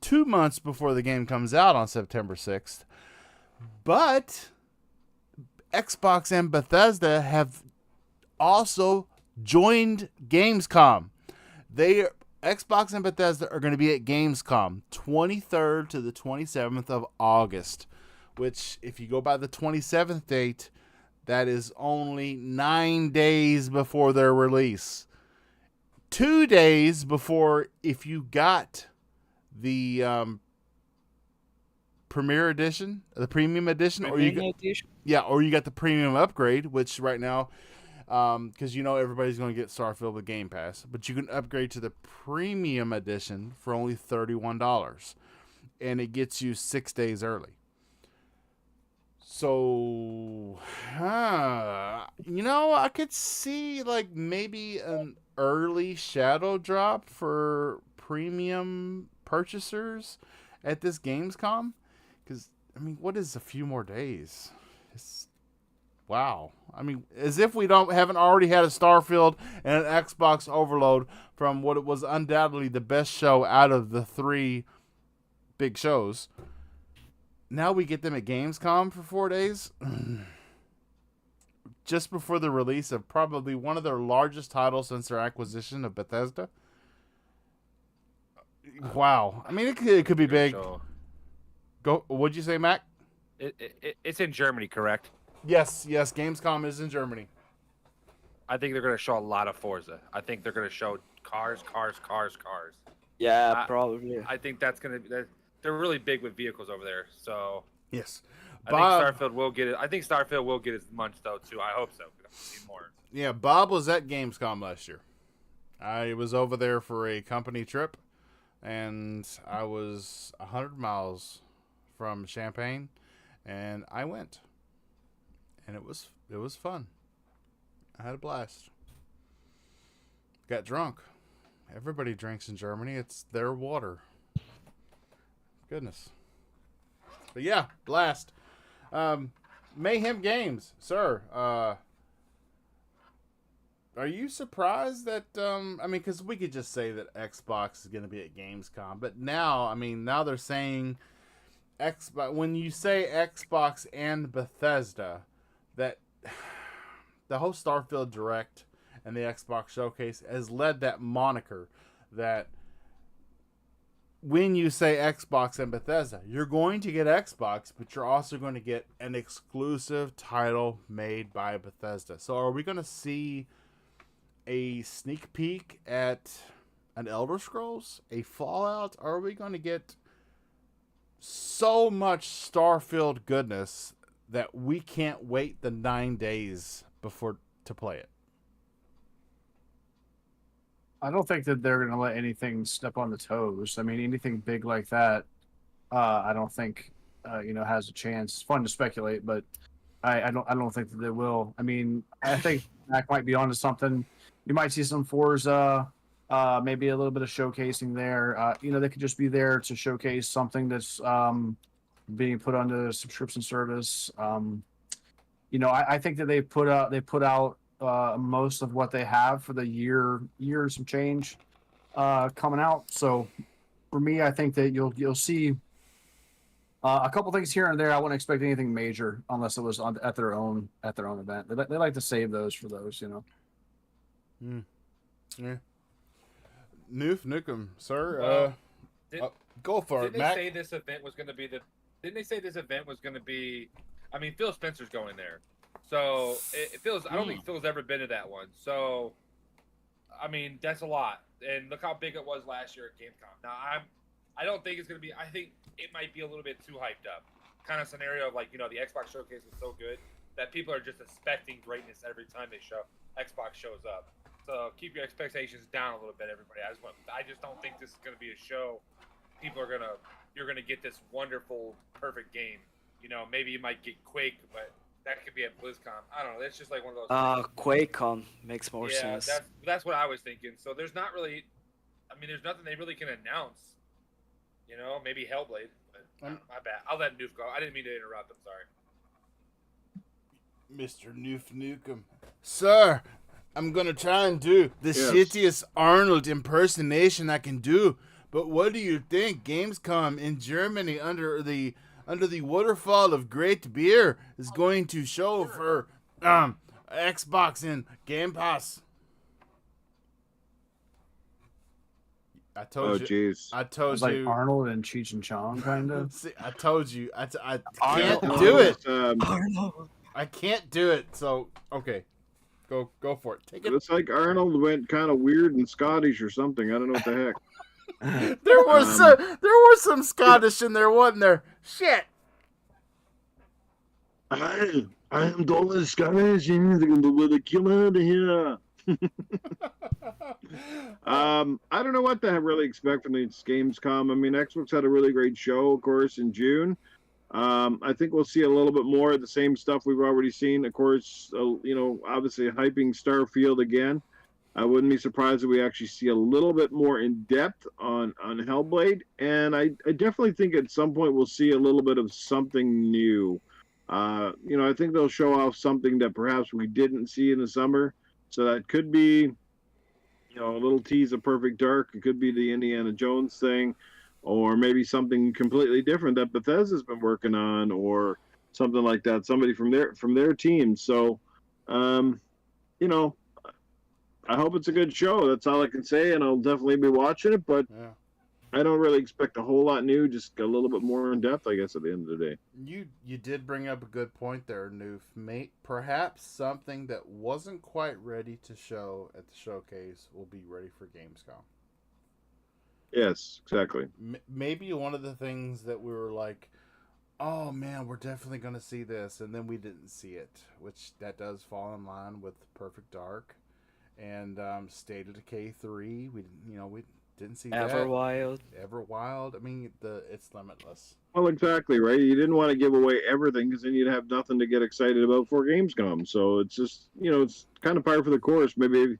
2 months before the game comes out on September 6th, but Xbox and Bethesda have also joined Gamescom. They Xbox and Bethesda are going to be at Gamescom 23rd to the 27th of August, which if you go by the 27th date, that is only 9 days before their release. 2 days before if you got the Premier Edition, the Premium Edition, or you got, Premium edition. yeah, or you got the Premium Upgrade, which right now, because everybody's going to get Starfield with Game Pass, but you can upgrade to the Premium Edition for only $31, and it gets you 6 days early. So, I could see like maybe an early shadow drop for premium purchasers at this Gamescom. Because, I mean, what is a few more days? It's Wow. I mean, as if we haven't already had a Starfield and an Xbox overload from what it was undoubtedly the best show out of the 3 big shows. Now we get them at Gamescom for 4 days. Just before the release of probably one of their largest titles since their acquisition of Bethesda. Wow. I mean, it could be big. Go. What'd you say, Mac? It's in Germany, correct? Yes. Gamescom is in Germany. I think they're going to show a lot of Forza. I think they're going to show cars. Yeah, probably. I think that's going to. They're really big with vehicles over there, so. Yes. I think Starfield will get it. I think Starfield will get its munch though too. I hope so. I see more. Yeah, Bob was at Gamescom last year. I was over there for a company trip, and I was 100 miles from Champaign, and I went, and it was fun. I had a blast. Got drunk. Everybody drinks in Germany. It's their water. Goodness. But yeah, blast. Mayhem Games, sir. Are you surprised that? I mean, because we could just say that Xbox is going to be at Gamescom, but now they're saying Xbox. When you say Xbox and Bethesda, that the whole Starfield Direct and the Xbox Showcase has led that moniker that. When you say Xbox and Bethesda, you're going to get Xbox, but you're also going to get an exclusive title made by Bethesda. So are we going to see a sneak peek at an Elder Scrolls, a Fallout? Or are we going to get so much Starfield goodness that we can't wait the 9 days before to play it? I don't think that they're going to let anything step on the toes. I mean, anything big like that, I don't think has a chance. It's fun to speculate, but I don't think that they will. I mean, I think Mac might be onto something. You might see some Forza, maybe a little bit of showcasing there. They could just be there to showcase something that's being put onto a subscription service. I think that they put out most of what they have for the year and some change coming out. So for me, I think that you'll see a couple things here and there. I wouldn't expect anything major unless it was at their own event. They like to save those for those, Yeah. Nukem, sir. Go for it, Mac. Didn't they say this event was going to be? I mean, Phil Spencer's going there. So it feels. I don't think Phil's ever been to that one. So, I mean, that's a lot. And look how big it was last year at Gamescom. Now I don't think it's gonna be. I think it might be a little bit too hyped up. Kind of scenario of the Xbox showcase was so good that people are just expecting greatness every time Xbox shows up. So keep your expectations down a little bit, everybody. I just don't think this is gonna be a show. You're gonna get this wonderful, perfect game. Maybe you might get Quake, but that could be at BlizzCon. I don't know. It's just like one of those. QuakeCon makes more sense. Yeah, that's what I was thinking. So there's not really. I mean, there's nothing they really can announce. Maybe Hellblade. But my bad. I'll let Noof go. I didn't mean to interrupt. I'm sorry. Mr. Noof Nukem. Sir, I'm gonna try and do the shittiest Arnold impersonation I can do. But what do you think? Gamescom in Germany under the waterfall of great beer is going to show for Xbox and Game Pass. I told you. Jeez. I told it's you. Like Arnold and Cheech and Chong, kind of. See, I told you. I can't do it. I can't do it. So okay, go for it. Take it. It's like Arnold went kind of weird and Scottish or something. I don't know what the heck. There was some Scottish in there, wasn't there? Shit. I am Donald Scottish. I'm going to kill out of here. I don't know what to really expect from these Gamescom. I mean, Xbox had a really great show, of course, in June. I think we'll see a little bit more of the same stuff we've already seen. Of course, obviously hyping Starfield again. I wouldn't be surprised if we actually see a little bit more in depth on Hellblade. And I definitely think at some point we'll see a little bit of something new. I think they'll show off something that perhaps we didn't see in the summer. So that could be, a little tease of Perfect Dark. It could be the Indiana Jones thing, or maybe something completely different that Bethesda's been working on, or something like that. Somebody from their team. So, um, you know, I hope it's a good show. That's all I can say, and I'll definitely be watching it. But Yeah. I don't really expect a whole lot new. Just a little bit more in depth, I guess. At the end of the day. You did bring up a good point there, Noof. Perhaps something that wasn't quite ready to show at the showcase will be ready for Gamescom. Yes, exactly. Maybe one of the things that we were like, oh man, we're definitely going to see this, and then we didn't see it, which that does fall in line with Perfect Dark and State of Decay 3. We didn't see that. Everwild. Everwild. I mean, it's limitless. Well, exactly, right? You didn't want to give away everything because then you'd have nothing to get excited about before Gamescom. So it's just, it's kind of par for the course. Maybe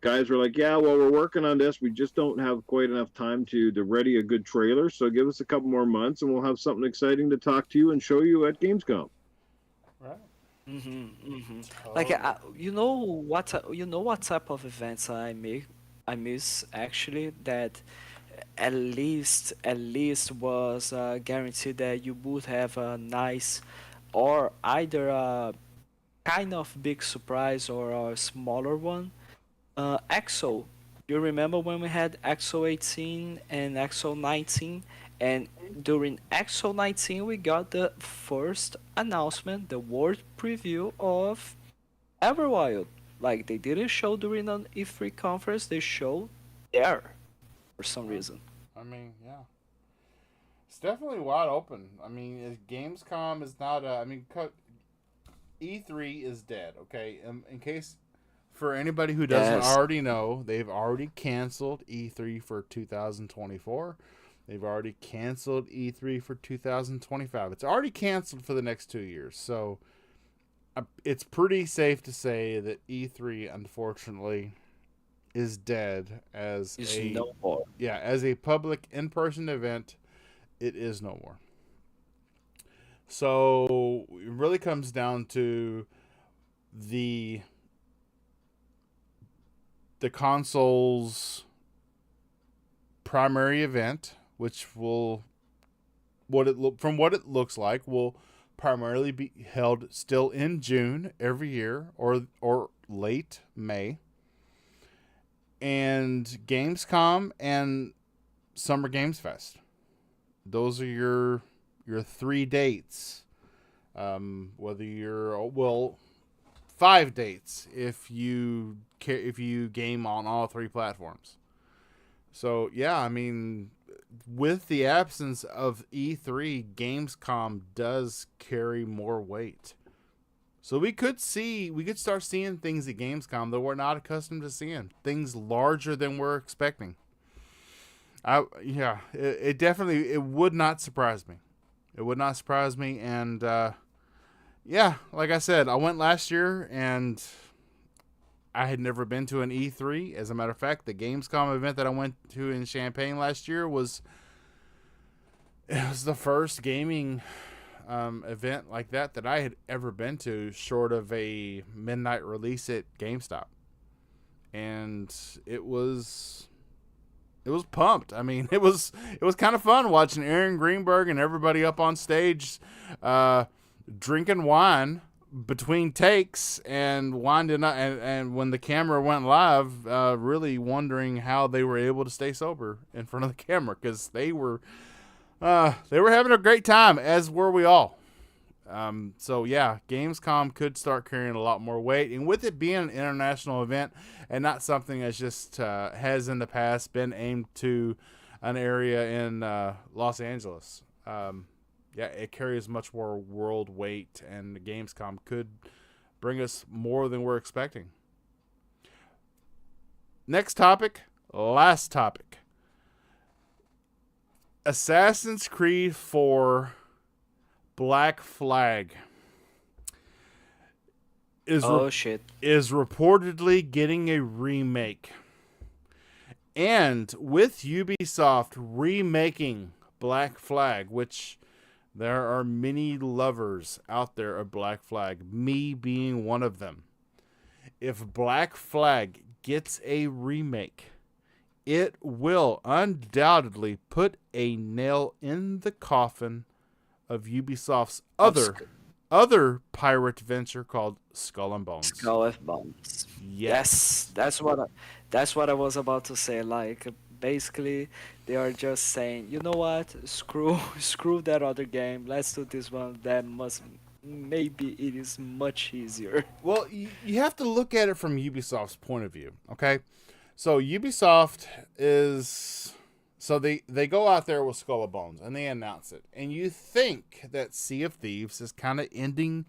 guys were like, yeah, well, we're working on this. We just don't have quite enough time to ready a good trailer. So give us a couple more months and we'll have something exciting to talk to you and show you at Gamescom. Right. Like, what type of events I miss actually, that at least was guaranteed that you would have a nice, or either a kind of big surprise or a smaller one. EXO. You remember when we had EXO 18 and EXO 19? And during EXO 19, we got the first announcement, the world preview of Everwild. Like, they didn't show during an E3 conference, they showed there for some reason. I mean, yeah. It's definitely wide open. I mean, Gamescom is not a. I mean, E3 is dead, okay? In case, for anybody who doesn't already know, they've already canceled E3 for 2024. They've already canceled E3 for 2025. It's already canceled for the next 2 years. So, it's pretty safe to say that E3, unfortunately, is dead as no more. Yeah, as a public in-person event. It is no more. So it really comes down to the console's primary event, which will from what it looks like will primarily be held still in June every year, or late May. And Gamescom and Summer Games Fest. Those are your 3 dates. Whether you're 5 dates if you game on all 3 platforms. So yeah, I mean, with the absence of E3, Gamescom does carry more weight. So we could start seeing things at Gamescom that we're not accustomed to seeing. Things larger than we're expecting. It definitely, it would not surprise me. It would not surprise me. And like I said, I went last year and I had never been to an E3. As a matter of fact, the Gamescom event that I went to in Champaign last year was the first gaming event like that I had ever been to, short of a midnight release at GameStop. And it was pumped. I mean, it was kind of fun watching Aaron Greenberg and everybody up on stage drinking wine between takes, and wine did not, and when the camera went live, really wondering how they were able to stay sober in front of the camera, because they were having a great time, as were we all. So yeah, Gamescom could start carrying a lot more weight, and with it being an international event and not something that's just has in the past been aimed to an area in Los Angeles. It carries much more world weight, and the Gamescom could bring us more than we're expecting. Next topic, last topic. Assassin's Creed 4 Black Flag is reportedly getting a remake. And with Ubisoft remaking Black Flag, which There are many lovers out there of Black Flag, me being one of them. If Black Flag gets a remake, it will undoubtedly put a nail in the coffin of Ubisoft's other pirate venture called Skull and Bones. Skull and Bones. Yes. That's what I was about to say. Like basically, they are just saying, you know what? Screw that other game. Let's do this one. That must maybe it is much easier. Well, you have to look at it from Ubisoft's point of view, okay? So Ubisoft is... So they go out there with Skull and Bones, and they announce it. And you think that Sea of Thieves is kind of ending,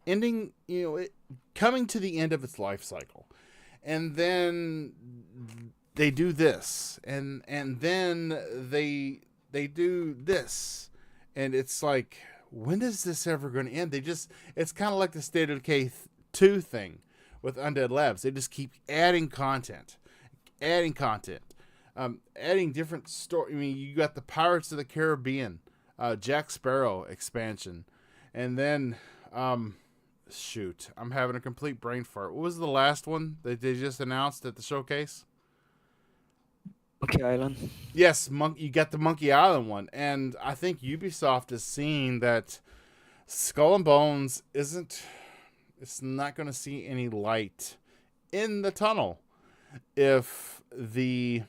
coming to the end of its life cycle. And then they do this, and then they do this. And it's like, when is this ever going to end? It's kind of like the State of Decay 2 thing with Undead Labs. They just keep adding content. Adding different story. I mean, you got the Pirates of the Caribbean, Jack Sparrow expansion, and then, shoot, I'm having a complete brain fart. What was the last one that they just announced at the showcase? Monkey Island. Yes, you got the Monkey Island one, and I think Ubisoft is seeing that Skull and Bones it's not going to see any light in the tunnel if the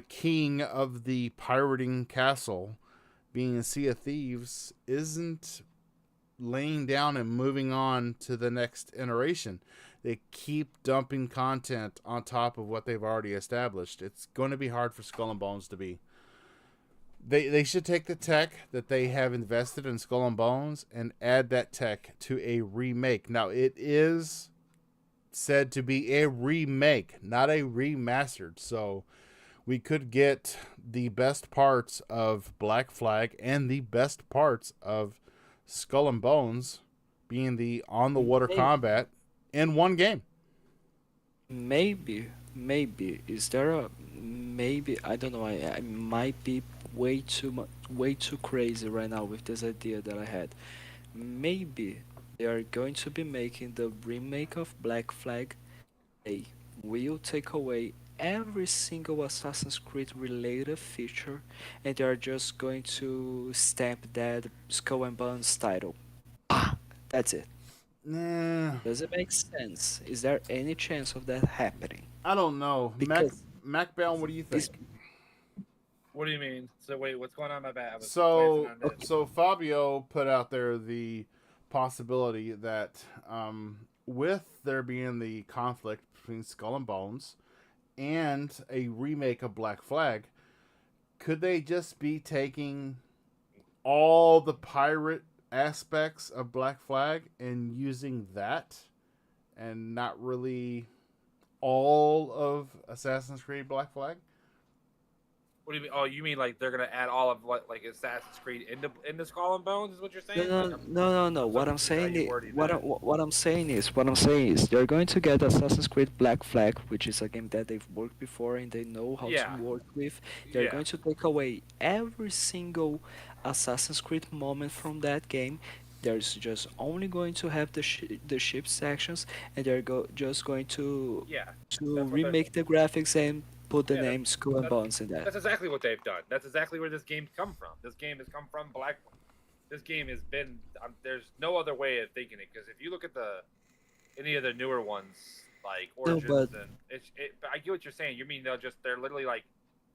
king of the pirating castle, being a Sea of Thieves, isn't laying down and moving on to the next iteration. They keep dumping content on top of what they've already established. It's going to be hard for Skull and Bones to be. They should take the tech that they have invested in Skull and Bones and add that tech to a remake. Now, it is said to be a remake, not a remastered. So we could get the best parts of Black Flag and the best parts of Skull and Bones, being the on-the-water combat, in one game. Maybe. Is there a maybe? I don't know. I might be way too crazy right now with this idea that I had. Maybe they are going to be making the remake of Black Flag. They will take away every single Assassin's Creed related feature, and they are just going to stamp that Skull and Bones title. That's it. Nah, Does it make sense? Is there any chance of that happening? I don't know. Because MacBound, what do you think? What do you mean? So wait, what's going on? My bad. I was So, glancing on this. so Fabio put out there the possibility that with there being the conflict between Skull and Bones and a remake of Black Flag, could they just be taking all the pirate aspects of Black Flag and using that and not really all of Assassin's Creed Black Flag? What do you mean? Oh, you mean like they're gonna add all of like Assassin's Creed into Skull and Bones? Is what you're saying? No. What I'm saying is, wording what I'm saying is, they're going to get Assassin's Creed Black Flag, which is a game that they've worked before and they know how Yeah. to work with. They're going to take away every single Assassin's Creed moment from that game. There's just only going to have the ship sections, and they're just going to Yeah. remake the graphics and put the Yeah, name Skull and Bones in that. That's exactly what they've done. That's exactly where this game's come from. This game has come from Black. This game has been. There's no other way of thinking it, because if you look at any of the newer ones, like Origins, but- and I get what you're saying. You mean they're literally like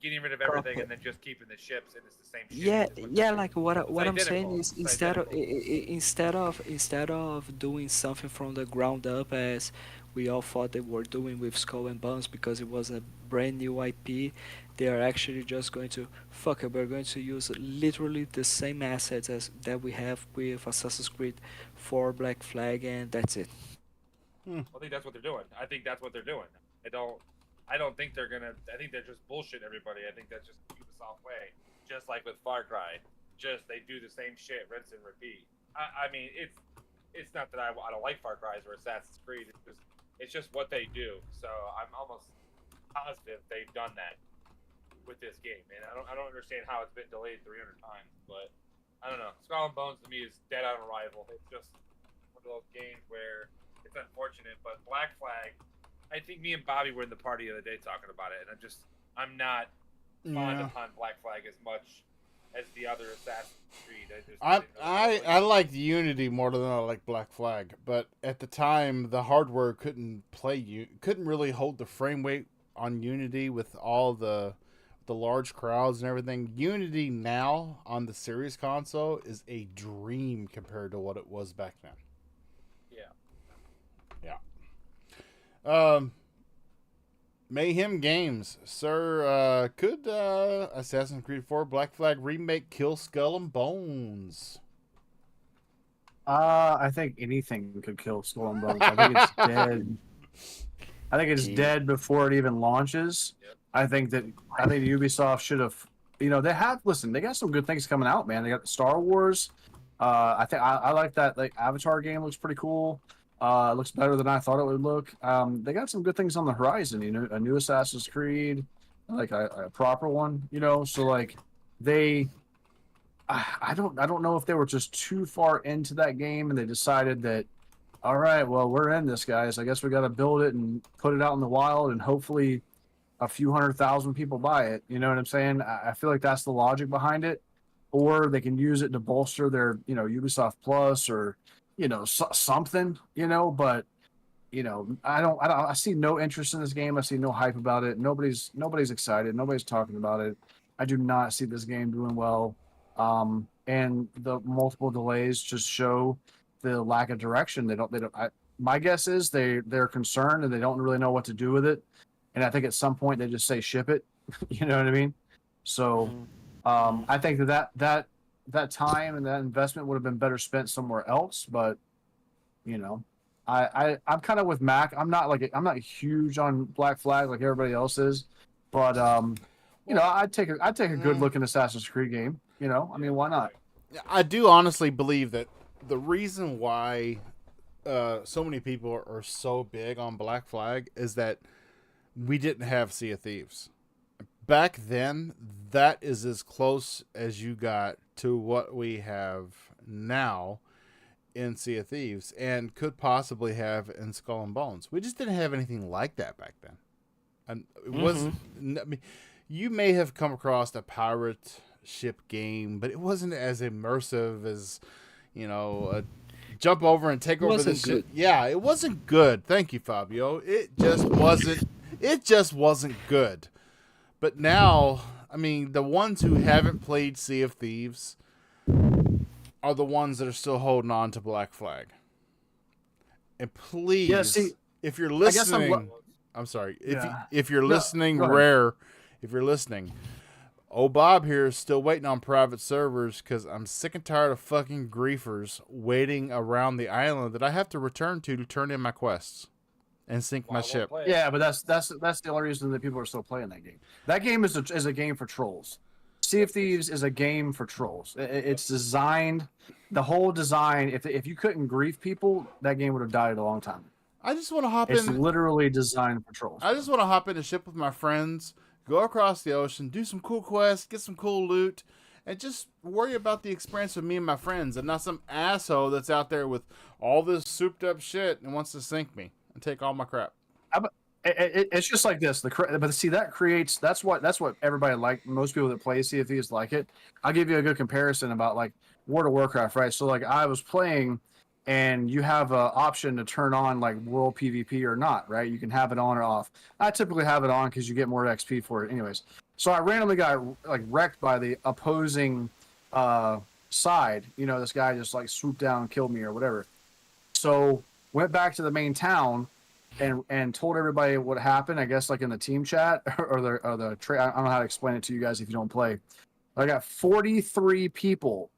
getting rid of everything and then just keeping the ships, and it's the same shit. Yeah, is what yeah. you're Like saying. what I'm saying identical. is It's instead of doing something from the ground up as we all thought they were doing with Skull and Bones because it was a brand new IP, they are actually just going to fuck it. We're going to use literally the same assets as that we have with Assassin's Creed 4 Black Flag, and that's it. I think that's what they're doing. I think that's what they're doing. I don't think they're gonna. I think they're just bullshit everybody. I think that's just the Ubisoft way. Just like with Far Cry, they do the same shit, rinse and repeat. I mean, it's not that I don't like Far Cry's or Assassin's Creed. It's just what they do. So I'm almost positive they've done that with this game, and I don't understand how it's been delayed 300 times. But I don't know. Skull and Bones to me is dead on arrival. It's just one of those games where it's unfortunate, but Black Flag. I think me and Bobby were in the party the other day talking about it, and I'm not fond upon Black Flag as much as the other Assassin's Creed. I liked Unity more than I like Black Flag, but at the time the hardware couldn't really hold the frame rate on Unity with all the large crowds and everything. Unity now on the Series console is a dream compared to what it was back then. Yeah. Mayhem Games, sir. Could Assassin's Creed 4 Black Flag remake kill Skull and Bones? I think anything could kill Skull and Bones. I think it's dead. I think it's dead before it even launches. Yep. I think Ubisoft should have. They got some good things coming out, man. They got Star Wars. I think I like that. Like Avatar game looks pretty cool. It looks better than I thought it would look. They got some good things on the horizon. A new Assassin's Creed, like a proper one. So like they. I don't know if they were just too far into that game and they decided that, all right, well, we're in this, guys. I guess we got to build it and put it out in the wild and hopefully a few 100,000 people buy it. You know what I'm saying? I feel like that's the logic behind it. Or they can use it to bolster their, Ubisoft Plus or, something, but, I see no interest in this game. I see no hype about it. Nobody's excited. Nobody's talking about it. I do not see this game doing well. And the multiple delays just show the lack of direction. My guess is they're concerned and they don't really know what to do with it. And I think at some point they just say ship it. You know what I mean? So, I think that time and that investment would have been better spent somewhere else. But, I'm kind of with Mac. I'm not huge on Black Flag like everybody else is, but I'd take a good look in Assassin's Creed game. Why not? I do honestly believe that the reason why so many people are so big on Black Flag is that we didn't have Sea of Thieves. Back then, that is as close as you got to what we have now in Sea of Thieves and could possibly have in Skull and Bones. We just didn't have anything like that back then. And it wasn't. I mean, you may have come across a pirate ship game, but it wasn't as immersive as, jump over and take over this ship. Yeah, it wasn't good. Thank you, Fabio. It just wasn't good. But now, the ones who haven't played Sea of Thieves are the ones that are still holding on to Black Flag. And please, if you're listening, I'm sorry. If you're listening, if you're listening, Bob here is still waiting on private servers because I'm sick and tired of fucking griefers waiting around the island that I have to return to turn in my quests and sink my ship. Yeah, but that's the only reason that people are still playing that game. That game is a game for trolls. Sea of Thieves is a game for trolls. It's designed, the whole design. If you couldn't grief people, that game would have died a long time. I just want to hop in. It's literally designed for trolls. I just want to hop in a ship with my friends, go across the ocean, do some cool quests, get some cool loot, and just worry about the experience with me and my friends, and not some asshole that's out there with all this souped up shit and wants to sink me and take all my crap. It's just like this. But see, that's what everybody like. Most people that play Sea of Thieves like it. I'll give you a good comparison about like World of Warcraft, right? So like I was playing, and you have an option to turn on like world PvP or not, right? You can have it on or off. I typically have it on because you get more XP for it, anyways. So I randomly got like wrecked by the opposing side. This guy just like swooped down and killed me or whatever. So went back to the main town and told everybody what happened. I guess like in the team chat or the I don't know how to explain it to you guys if you don't play. I got 43 people.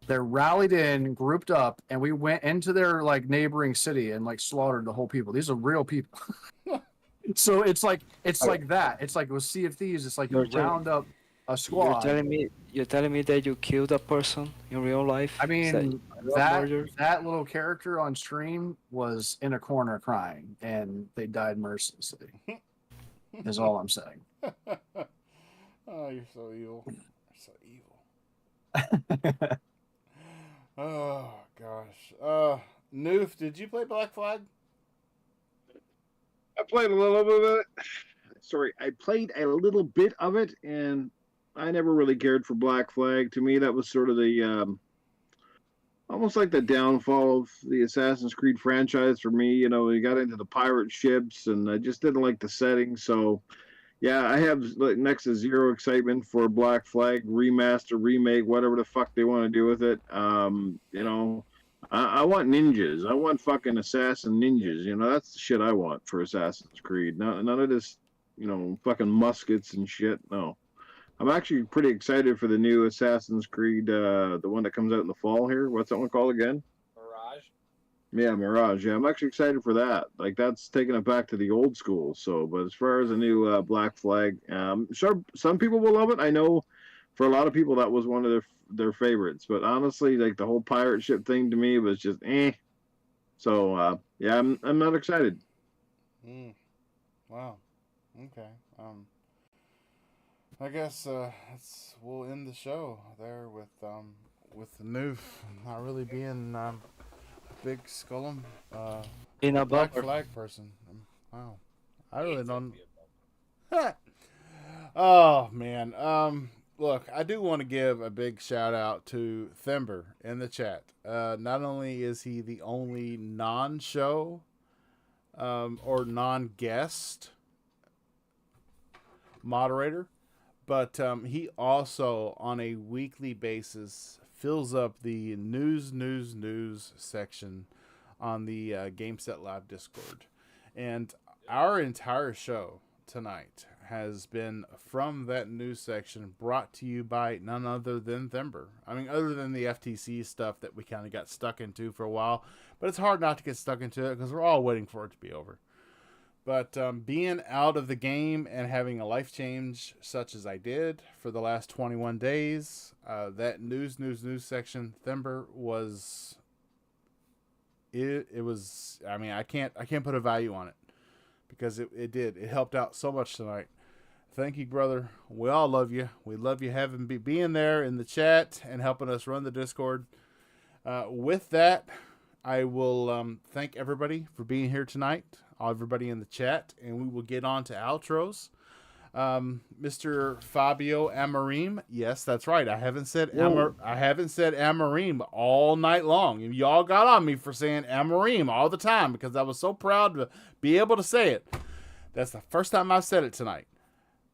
They're rallied in, grouped up, and we went into their like neighboring city and like slaughtered the whole people. These are real people. So it's like that. It's like with Sea of Thieves. It's like you round up a squad. You're telling me that you killed a person in real life? I mean, that little character on stream was in a corner crying, and they died mercilessly. Is all I'm saying. Oh, you're so evil. You're so evil. Oh gosh. Noof, did you play Black Flag? I played a little bit of it. Sorry, I played a little bit of it, and I never really cared for Black Flag. To me, that was sort of the almost like the downfall of the Assassin's Creed franchise for me. You know, we got into the pirate ships, and I just didn't like the setting. So, yeah, I have like next to zero excitement for Black Flag remaster, remake, whatever the fuck they want to do with it. You know, I want ninjas. I want fucking assassin ninjas. You know, that's the shit I want for Assassin's Creed. None of this, you know, fucking muskets and shit. No. I'm actually pretty excited for the new Assassin's Creed, the one that comes out in the fall here. What's that one called again? Mirage. Yeah, Mirage. Yeah, I'm actually excited for that. Like that's taking it back to the old school. So, but as far as a new Black Flag, sure, some people will love it. I know for a lot of people that was one of their favorites. But honestly, like the whole pirate ship thing to me was just eh. So yeah, I'm not excited. Wow. Okay. I guess we'll end the show there with the Noof not really being a big Skullum In a Black bumper. Flag person. Wow, I really don't. Oh man. Look, I do want to give a big shout out to Thember in the chat. Not only is he the only non-show or non-guest moderator, but he also, on a weekly basis, fills up the news section on the Game Set Live Discord. And our entire show tonight has been from that news section, brought to you by none other than Thember. I mean, other than the FTC stuff that we kind of got stuck into for a while. But it's hard not to get stuck into it because we're all waiting for it to be over. But being out of the game and having a life change such as I did for the last 21 days, that news section, Thember was it was. I mean, I can't put a value on it because it helped out so much tonight. Thank you, brother. We all love you. We love you having being there in the chat and helping us run the Discord. With that, I will thank everybody for being here tonight. Everybody in the chat, and we will get on to outros. Mr. Fabio Amorim, yes, that's right. I haven't said Amorim all night long. Y'all got on me for saying Amorim all the time because I was so proud to be able to say it. That's the first time I've said it tonight.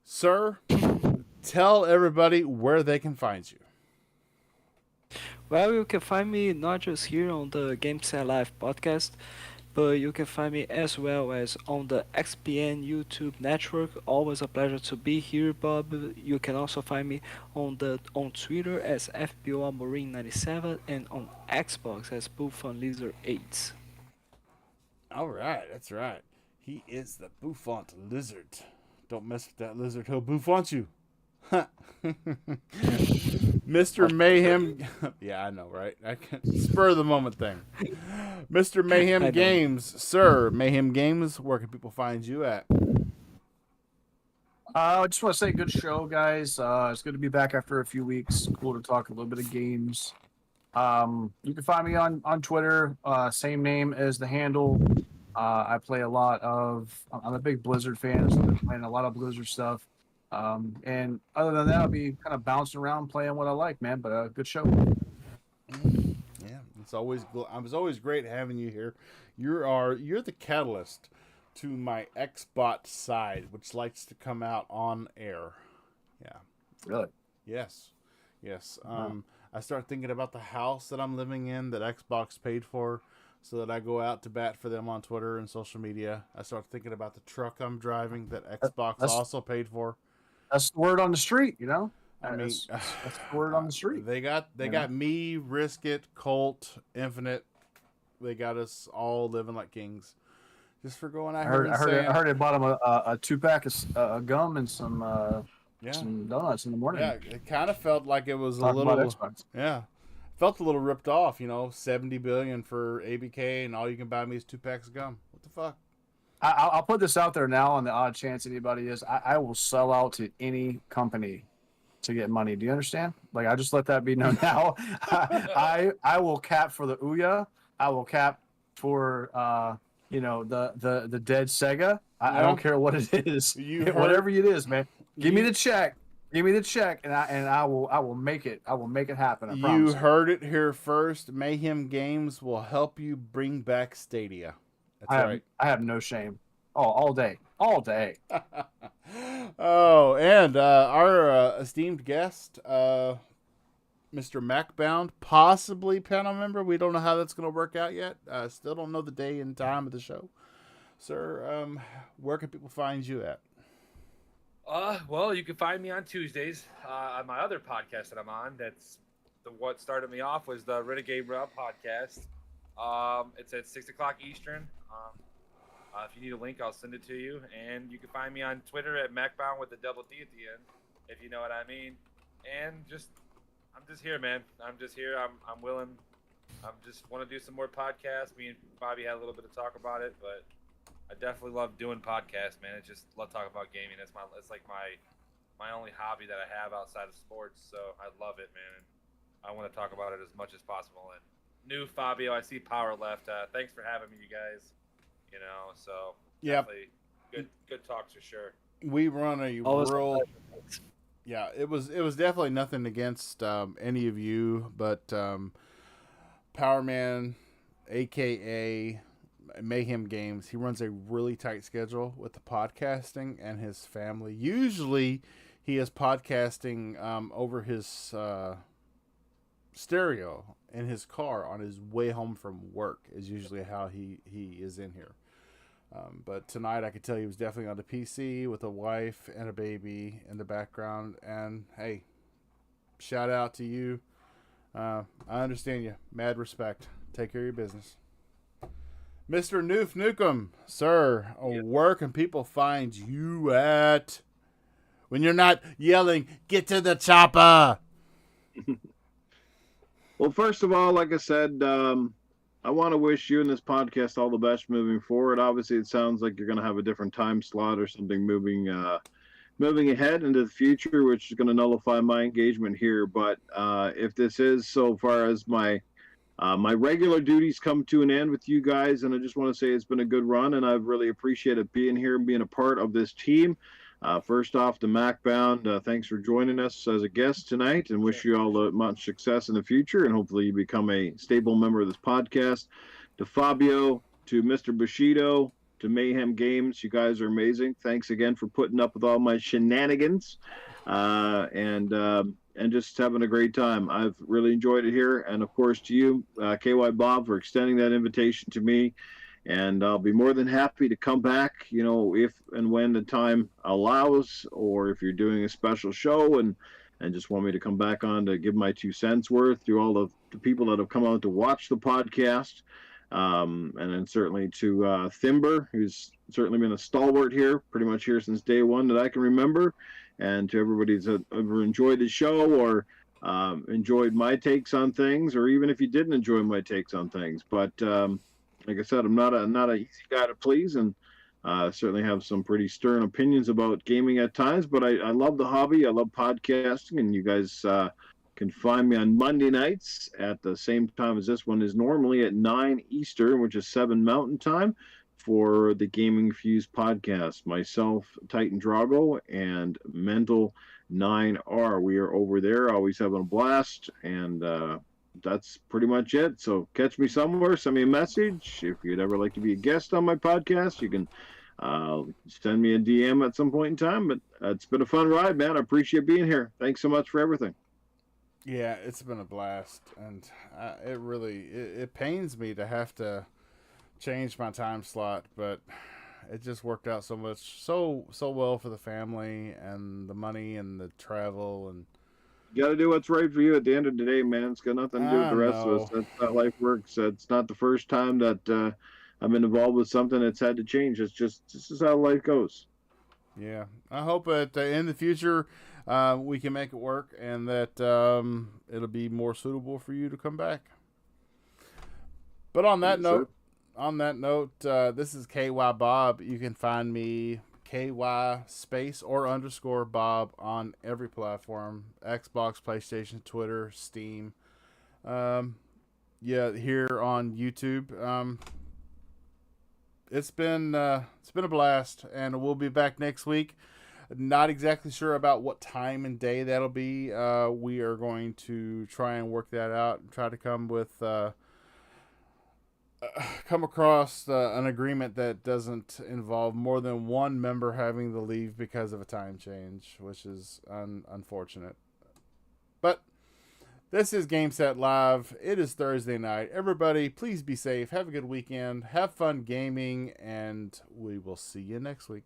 Sir, tell everybody where they can find you. Well, you can find me not just here on the Game Set Live podcast, but you can find me as well as on the XPN YouTube network. Always a pleasure to be here, Bob. You can also find me on Twitter as FBOMarine97 and on Xbox as Buffon Lizard 8. All right, that's right. He is the Bouffant Lizard. Don't mess with that lizard. He'll bouffant you. Mr. Mayhem. Yeah, I know, right? I can spur of the moment thing. Mr. Mayhem Games, sir. Mayhem Games, where can people find you at? I just want to say good show, guys. It's good to be back after a few weeks. Cool to talk a little bit of games. You can find me on Twitter, same name as the handle. I play a lot of. I'm a big Blizzard fan, so I'm playing a lot of Blizzard stuff. And other than that, I'll be kind of bouncing around playing what I like, man. But good show. Yeah, it's always. I was always great having you here. You're the catalyst to my Xbot side, which likes to come out on air. Yeah. Really? Yes. I start thinking about the house that I'm living in that Xbox paid for, so that I go out to bat for them on Twitter and social media. I start thinking about the truck I'm driving that Xbox also paid for. That's the word on the street, you know. I mean, that's the word on the street. They got me, Risk It, Colt, Infinite. They got us all living like kings, just for going out here. I heard they bought them a 2-pack of gum and some donuts in the morning. Yeah, it kind of felt like it was a little. Yeah, felt a little ripped off. $70 billion for ABK, and all you can buy me is 2 packs of gum. What the fuck? I'll put this out there now on the odd chance anybody is. I will sell out to any company to get money. Do you understand? Like, I just let that be known now. I will cap for the Ouya. I will cap for the dead Sega. I don't care what it is. Whatever it is, man. Give me the check. Give me the check, and I will make it. I will make it happen. I promise. You heard it here first. Mayhem Games will help you bring back Stadia. That's right. I have no shame. Oh, all day. Oh, and our esteemed guest, Mr. MacBound, possibly panel member. We don't know how that's going to work out yet. Still don't know the day and time of the show. Sir, where can people find you at? Well, you can find me on Tuesdays on my other podcast that I'm on. That's what started me off was the Renegade Rail podcast. It's at 6 o'clock Eastern. If you need a link, I'll send it to you. And you can find me on Twitter at MacBound with the double D at the end, if you know what I mean. And I'm just here, man. I'm just here. I'm willing. I just want to do some more podcasts. Me and Bobby had a little bit of talk about it, but I definitely love doing podcasts, man. I just love talking about gaming. It's like my only hobby that I have outside of sports. So I love it, man. And I want to talk about it as much as possible. And new Fabio, I see Power left. Thanks for having me, you guys. So definitely good talks for sure. We run a real. Yeah, it was definitely nothing against any of you, but Powerman, aka Mayhem Games, he runs a really tight schedule with the podcasting and his family. Usually, he is podcasting over his stereo in his car on his way home from work. Is usually how he is in here. But tonight, I could tell he was definitely on the PC with a wife and a baby in the background. And hey, shout out to you. I understand you. Mad respect. Take care of your business. Mr. Noof Nukem, sir, where can people find you at when you're not yelling, get to the chopper? Well, first of all, like I said, I want to wish you and this podcast all the best moving forward. Obviously, it sounds like you're going to have a different time slot or something moving ahead into the future, which is going to nullify my engagement here. But if this is so far as my regular duties come to an end with you guys, and I just want to say it's been a good run, and I've really appreciated being here and being a part of this team. First off, to MacBound, thanks for joining us as a guest tonight, and wish you all much success in the future, and hopefully you become a stable member of this podcast. To Fabio, to Mr. Bushido, to Mayhem Games, you guys are amazing. Thanks again for putting up with all my shenanigans, and just having a great time. I've really enjoyed it here, and of course to you, KY Bob, for extending that invitation to me. And I'll be more than happy to come back, if and when the time allows, or if you're doing a special show and just want me to come back on to give my 2 cents worth to all of the people that have come out to watch the podcast. And then certainly to Thimber, who's certainly been a stalwart here, pretty much here since day one that I can remember. And to everybody that's ever enjoyed the show or enjoyed my takes on things, or even if you didn't enjoy my takes on things. But like I said, I'm not an easy guy to please, and certainly have some pretty stern opinions about gaming at times. But I love the hobby. I love podcasting, and you guys can find me on Monday nights at the same time as this one is normally at 9 Eastern, which is 7 Mountain Time, for the Gaming Fuse podcast. Myself, Titan Drago, and Mental 9R. We are over there, always having a blast, and that's pretty much it. So catch me somewhere, send me a message. If you'd ever like to be a guest on my podcast, you can send me a DM at some point in time. But it's been a fun ride, man. I appreciate being here. Thanks so much for everything. Yeah, it's been a blast, and it pains me to have to change my time slot, but it just worked out so well for the family and the money and the travel. And you got to do what's right for you at the end of the day, man. It's got nothing to do with the rest of us. That's how life works. It's not the first time that I've been involved with something that's had to change. It's just this is how life goes. Yeah, I hope that in the future we can make it work, and that it'll be more suitable for you to come back. But on that note, this is KY Bob. You can find me KY space or underscore Bob on every platform: Xbox, PlayStation, Twitter, Steam. Here on YouTube. It's been a blast, and we'll be back next week. Not exactly sure about what time and day that'll be. We are going to try and work that out and try to come across an agreement that doesn't involve more than one member having to leave because of a time change, which is unfortunate. But this is Game Set Live. It is Thursday night. Everybody, please be safe. Have a good weekend. Have fun gaming, and we will see you next week.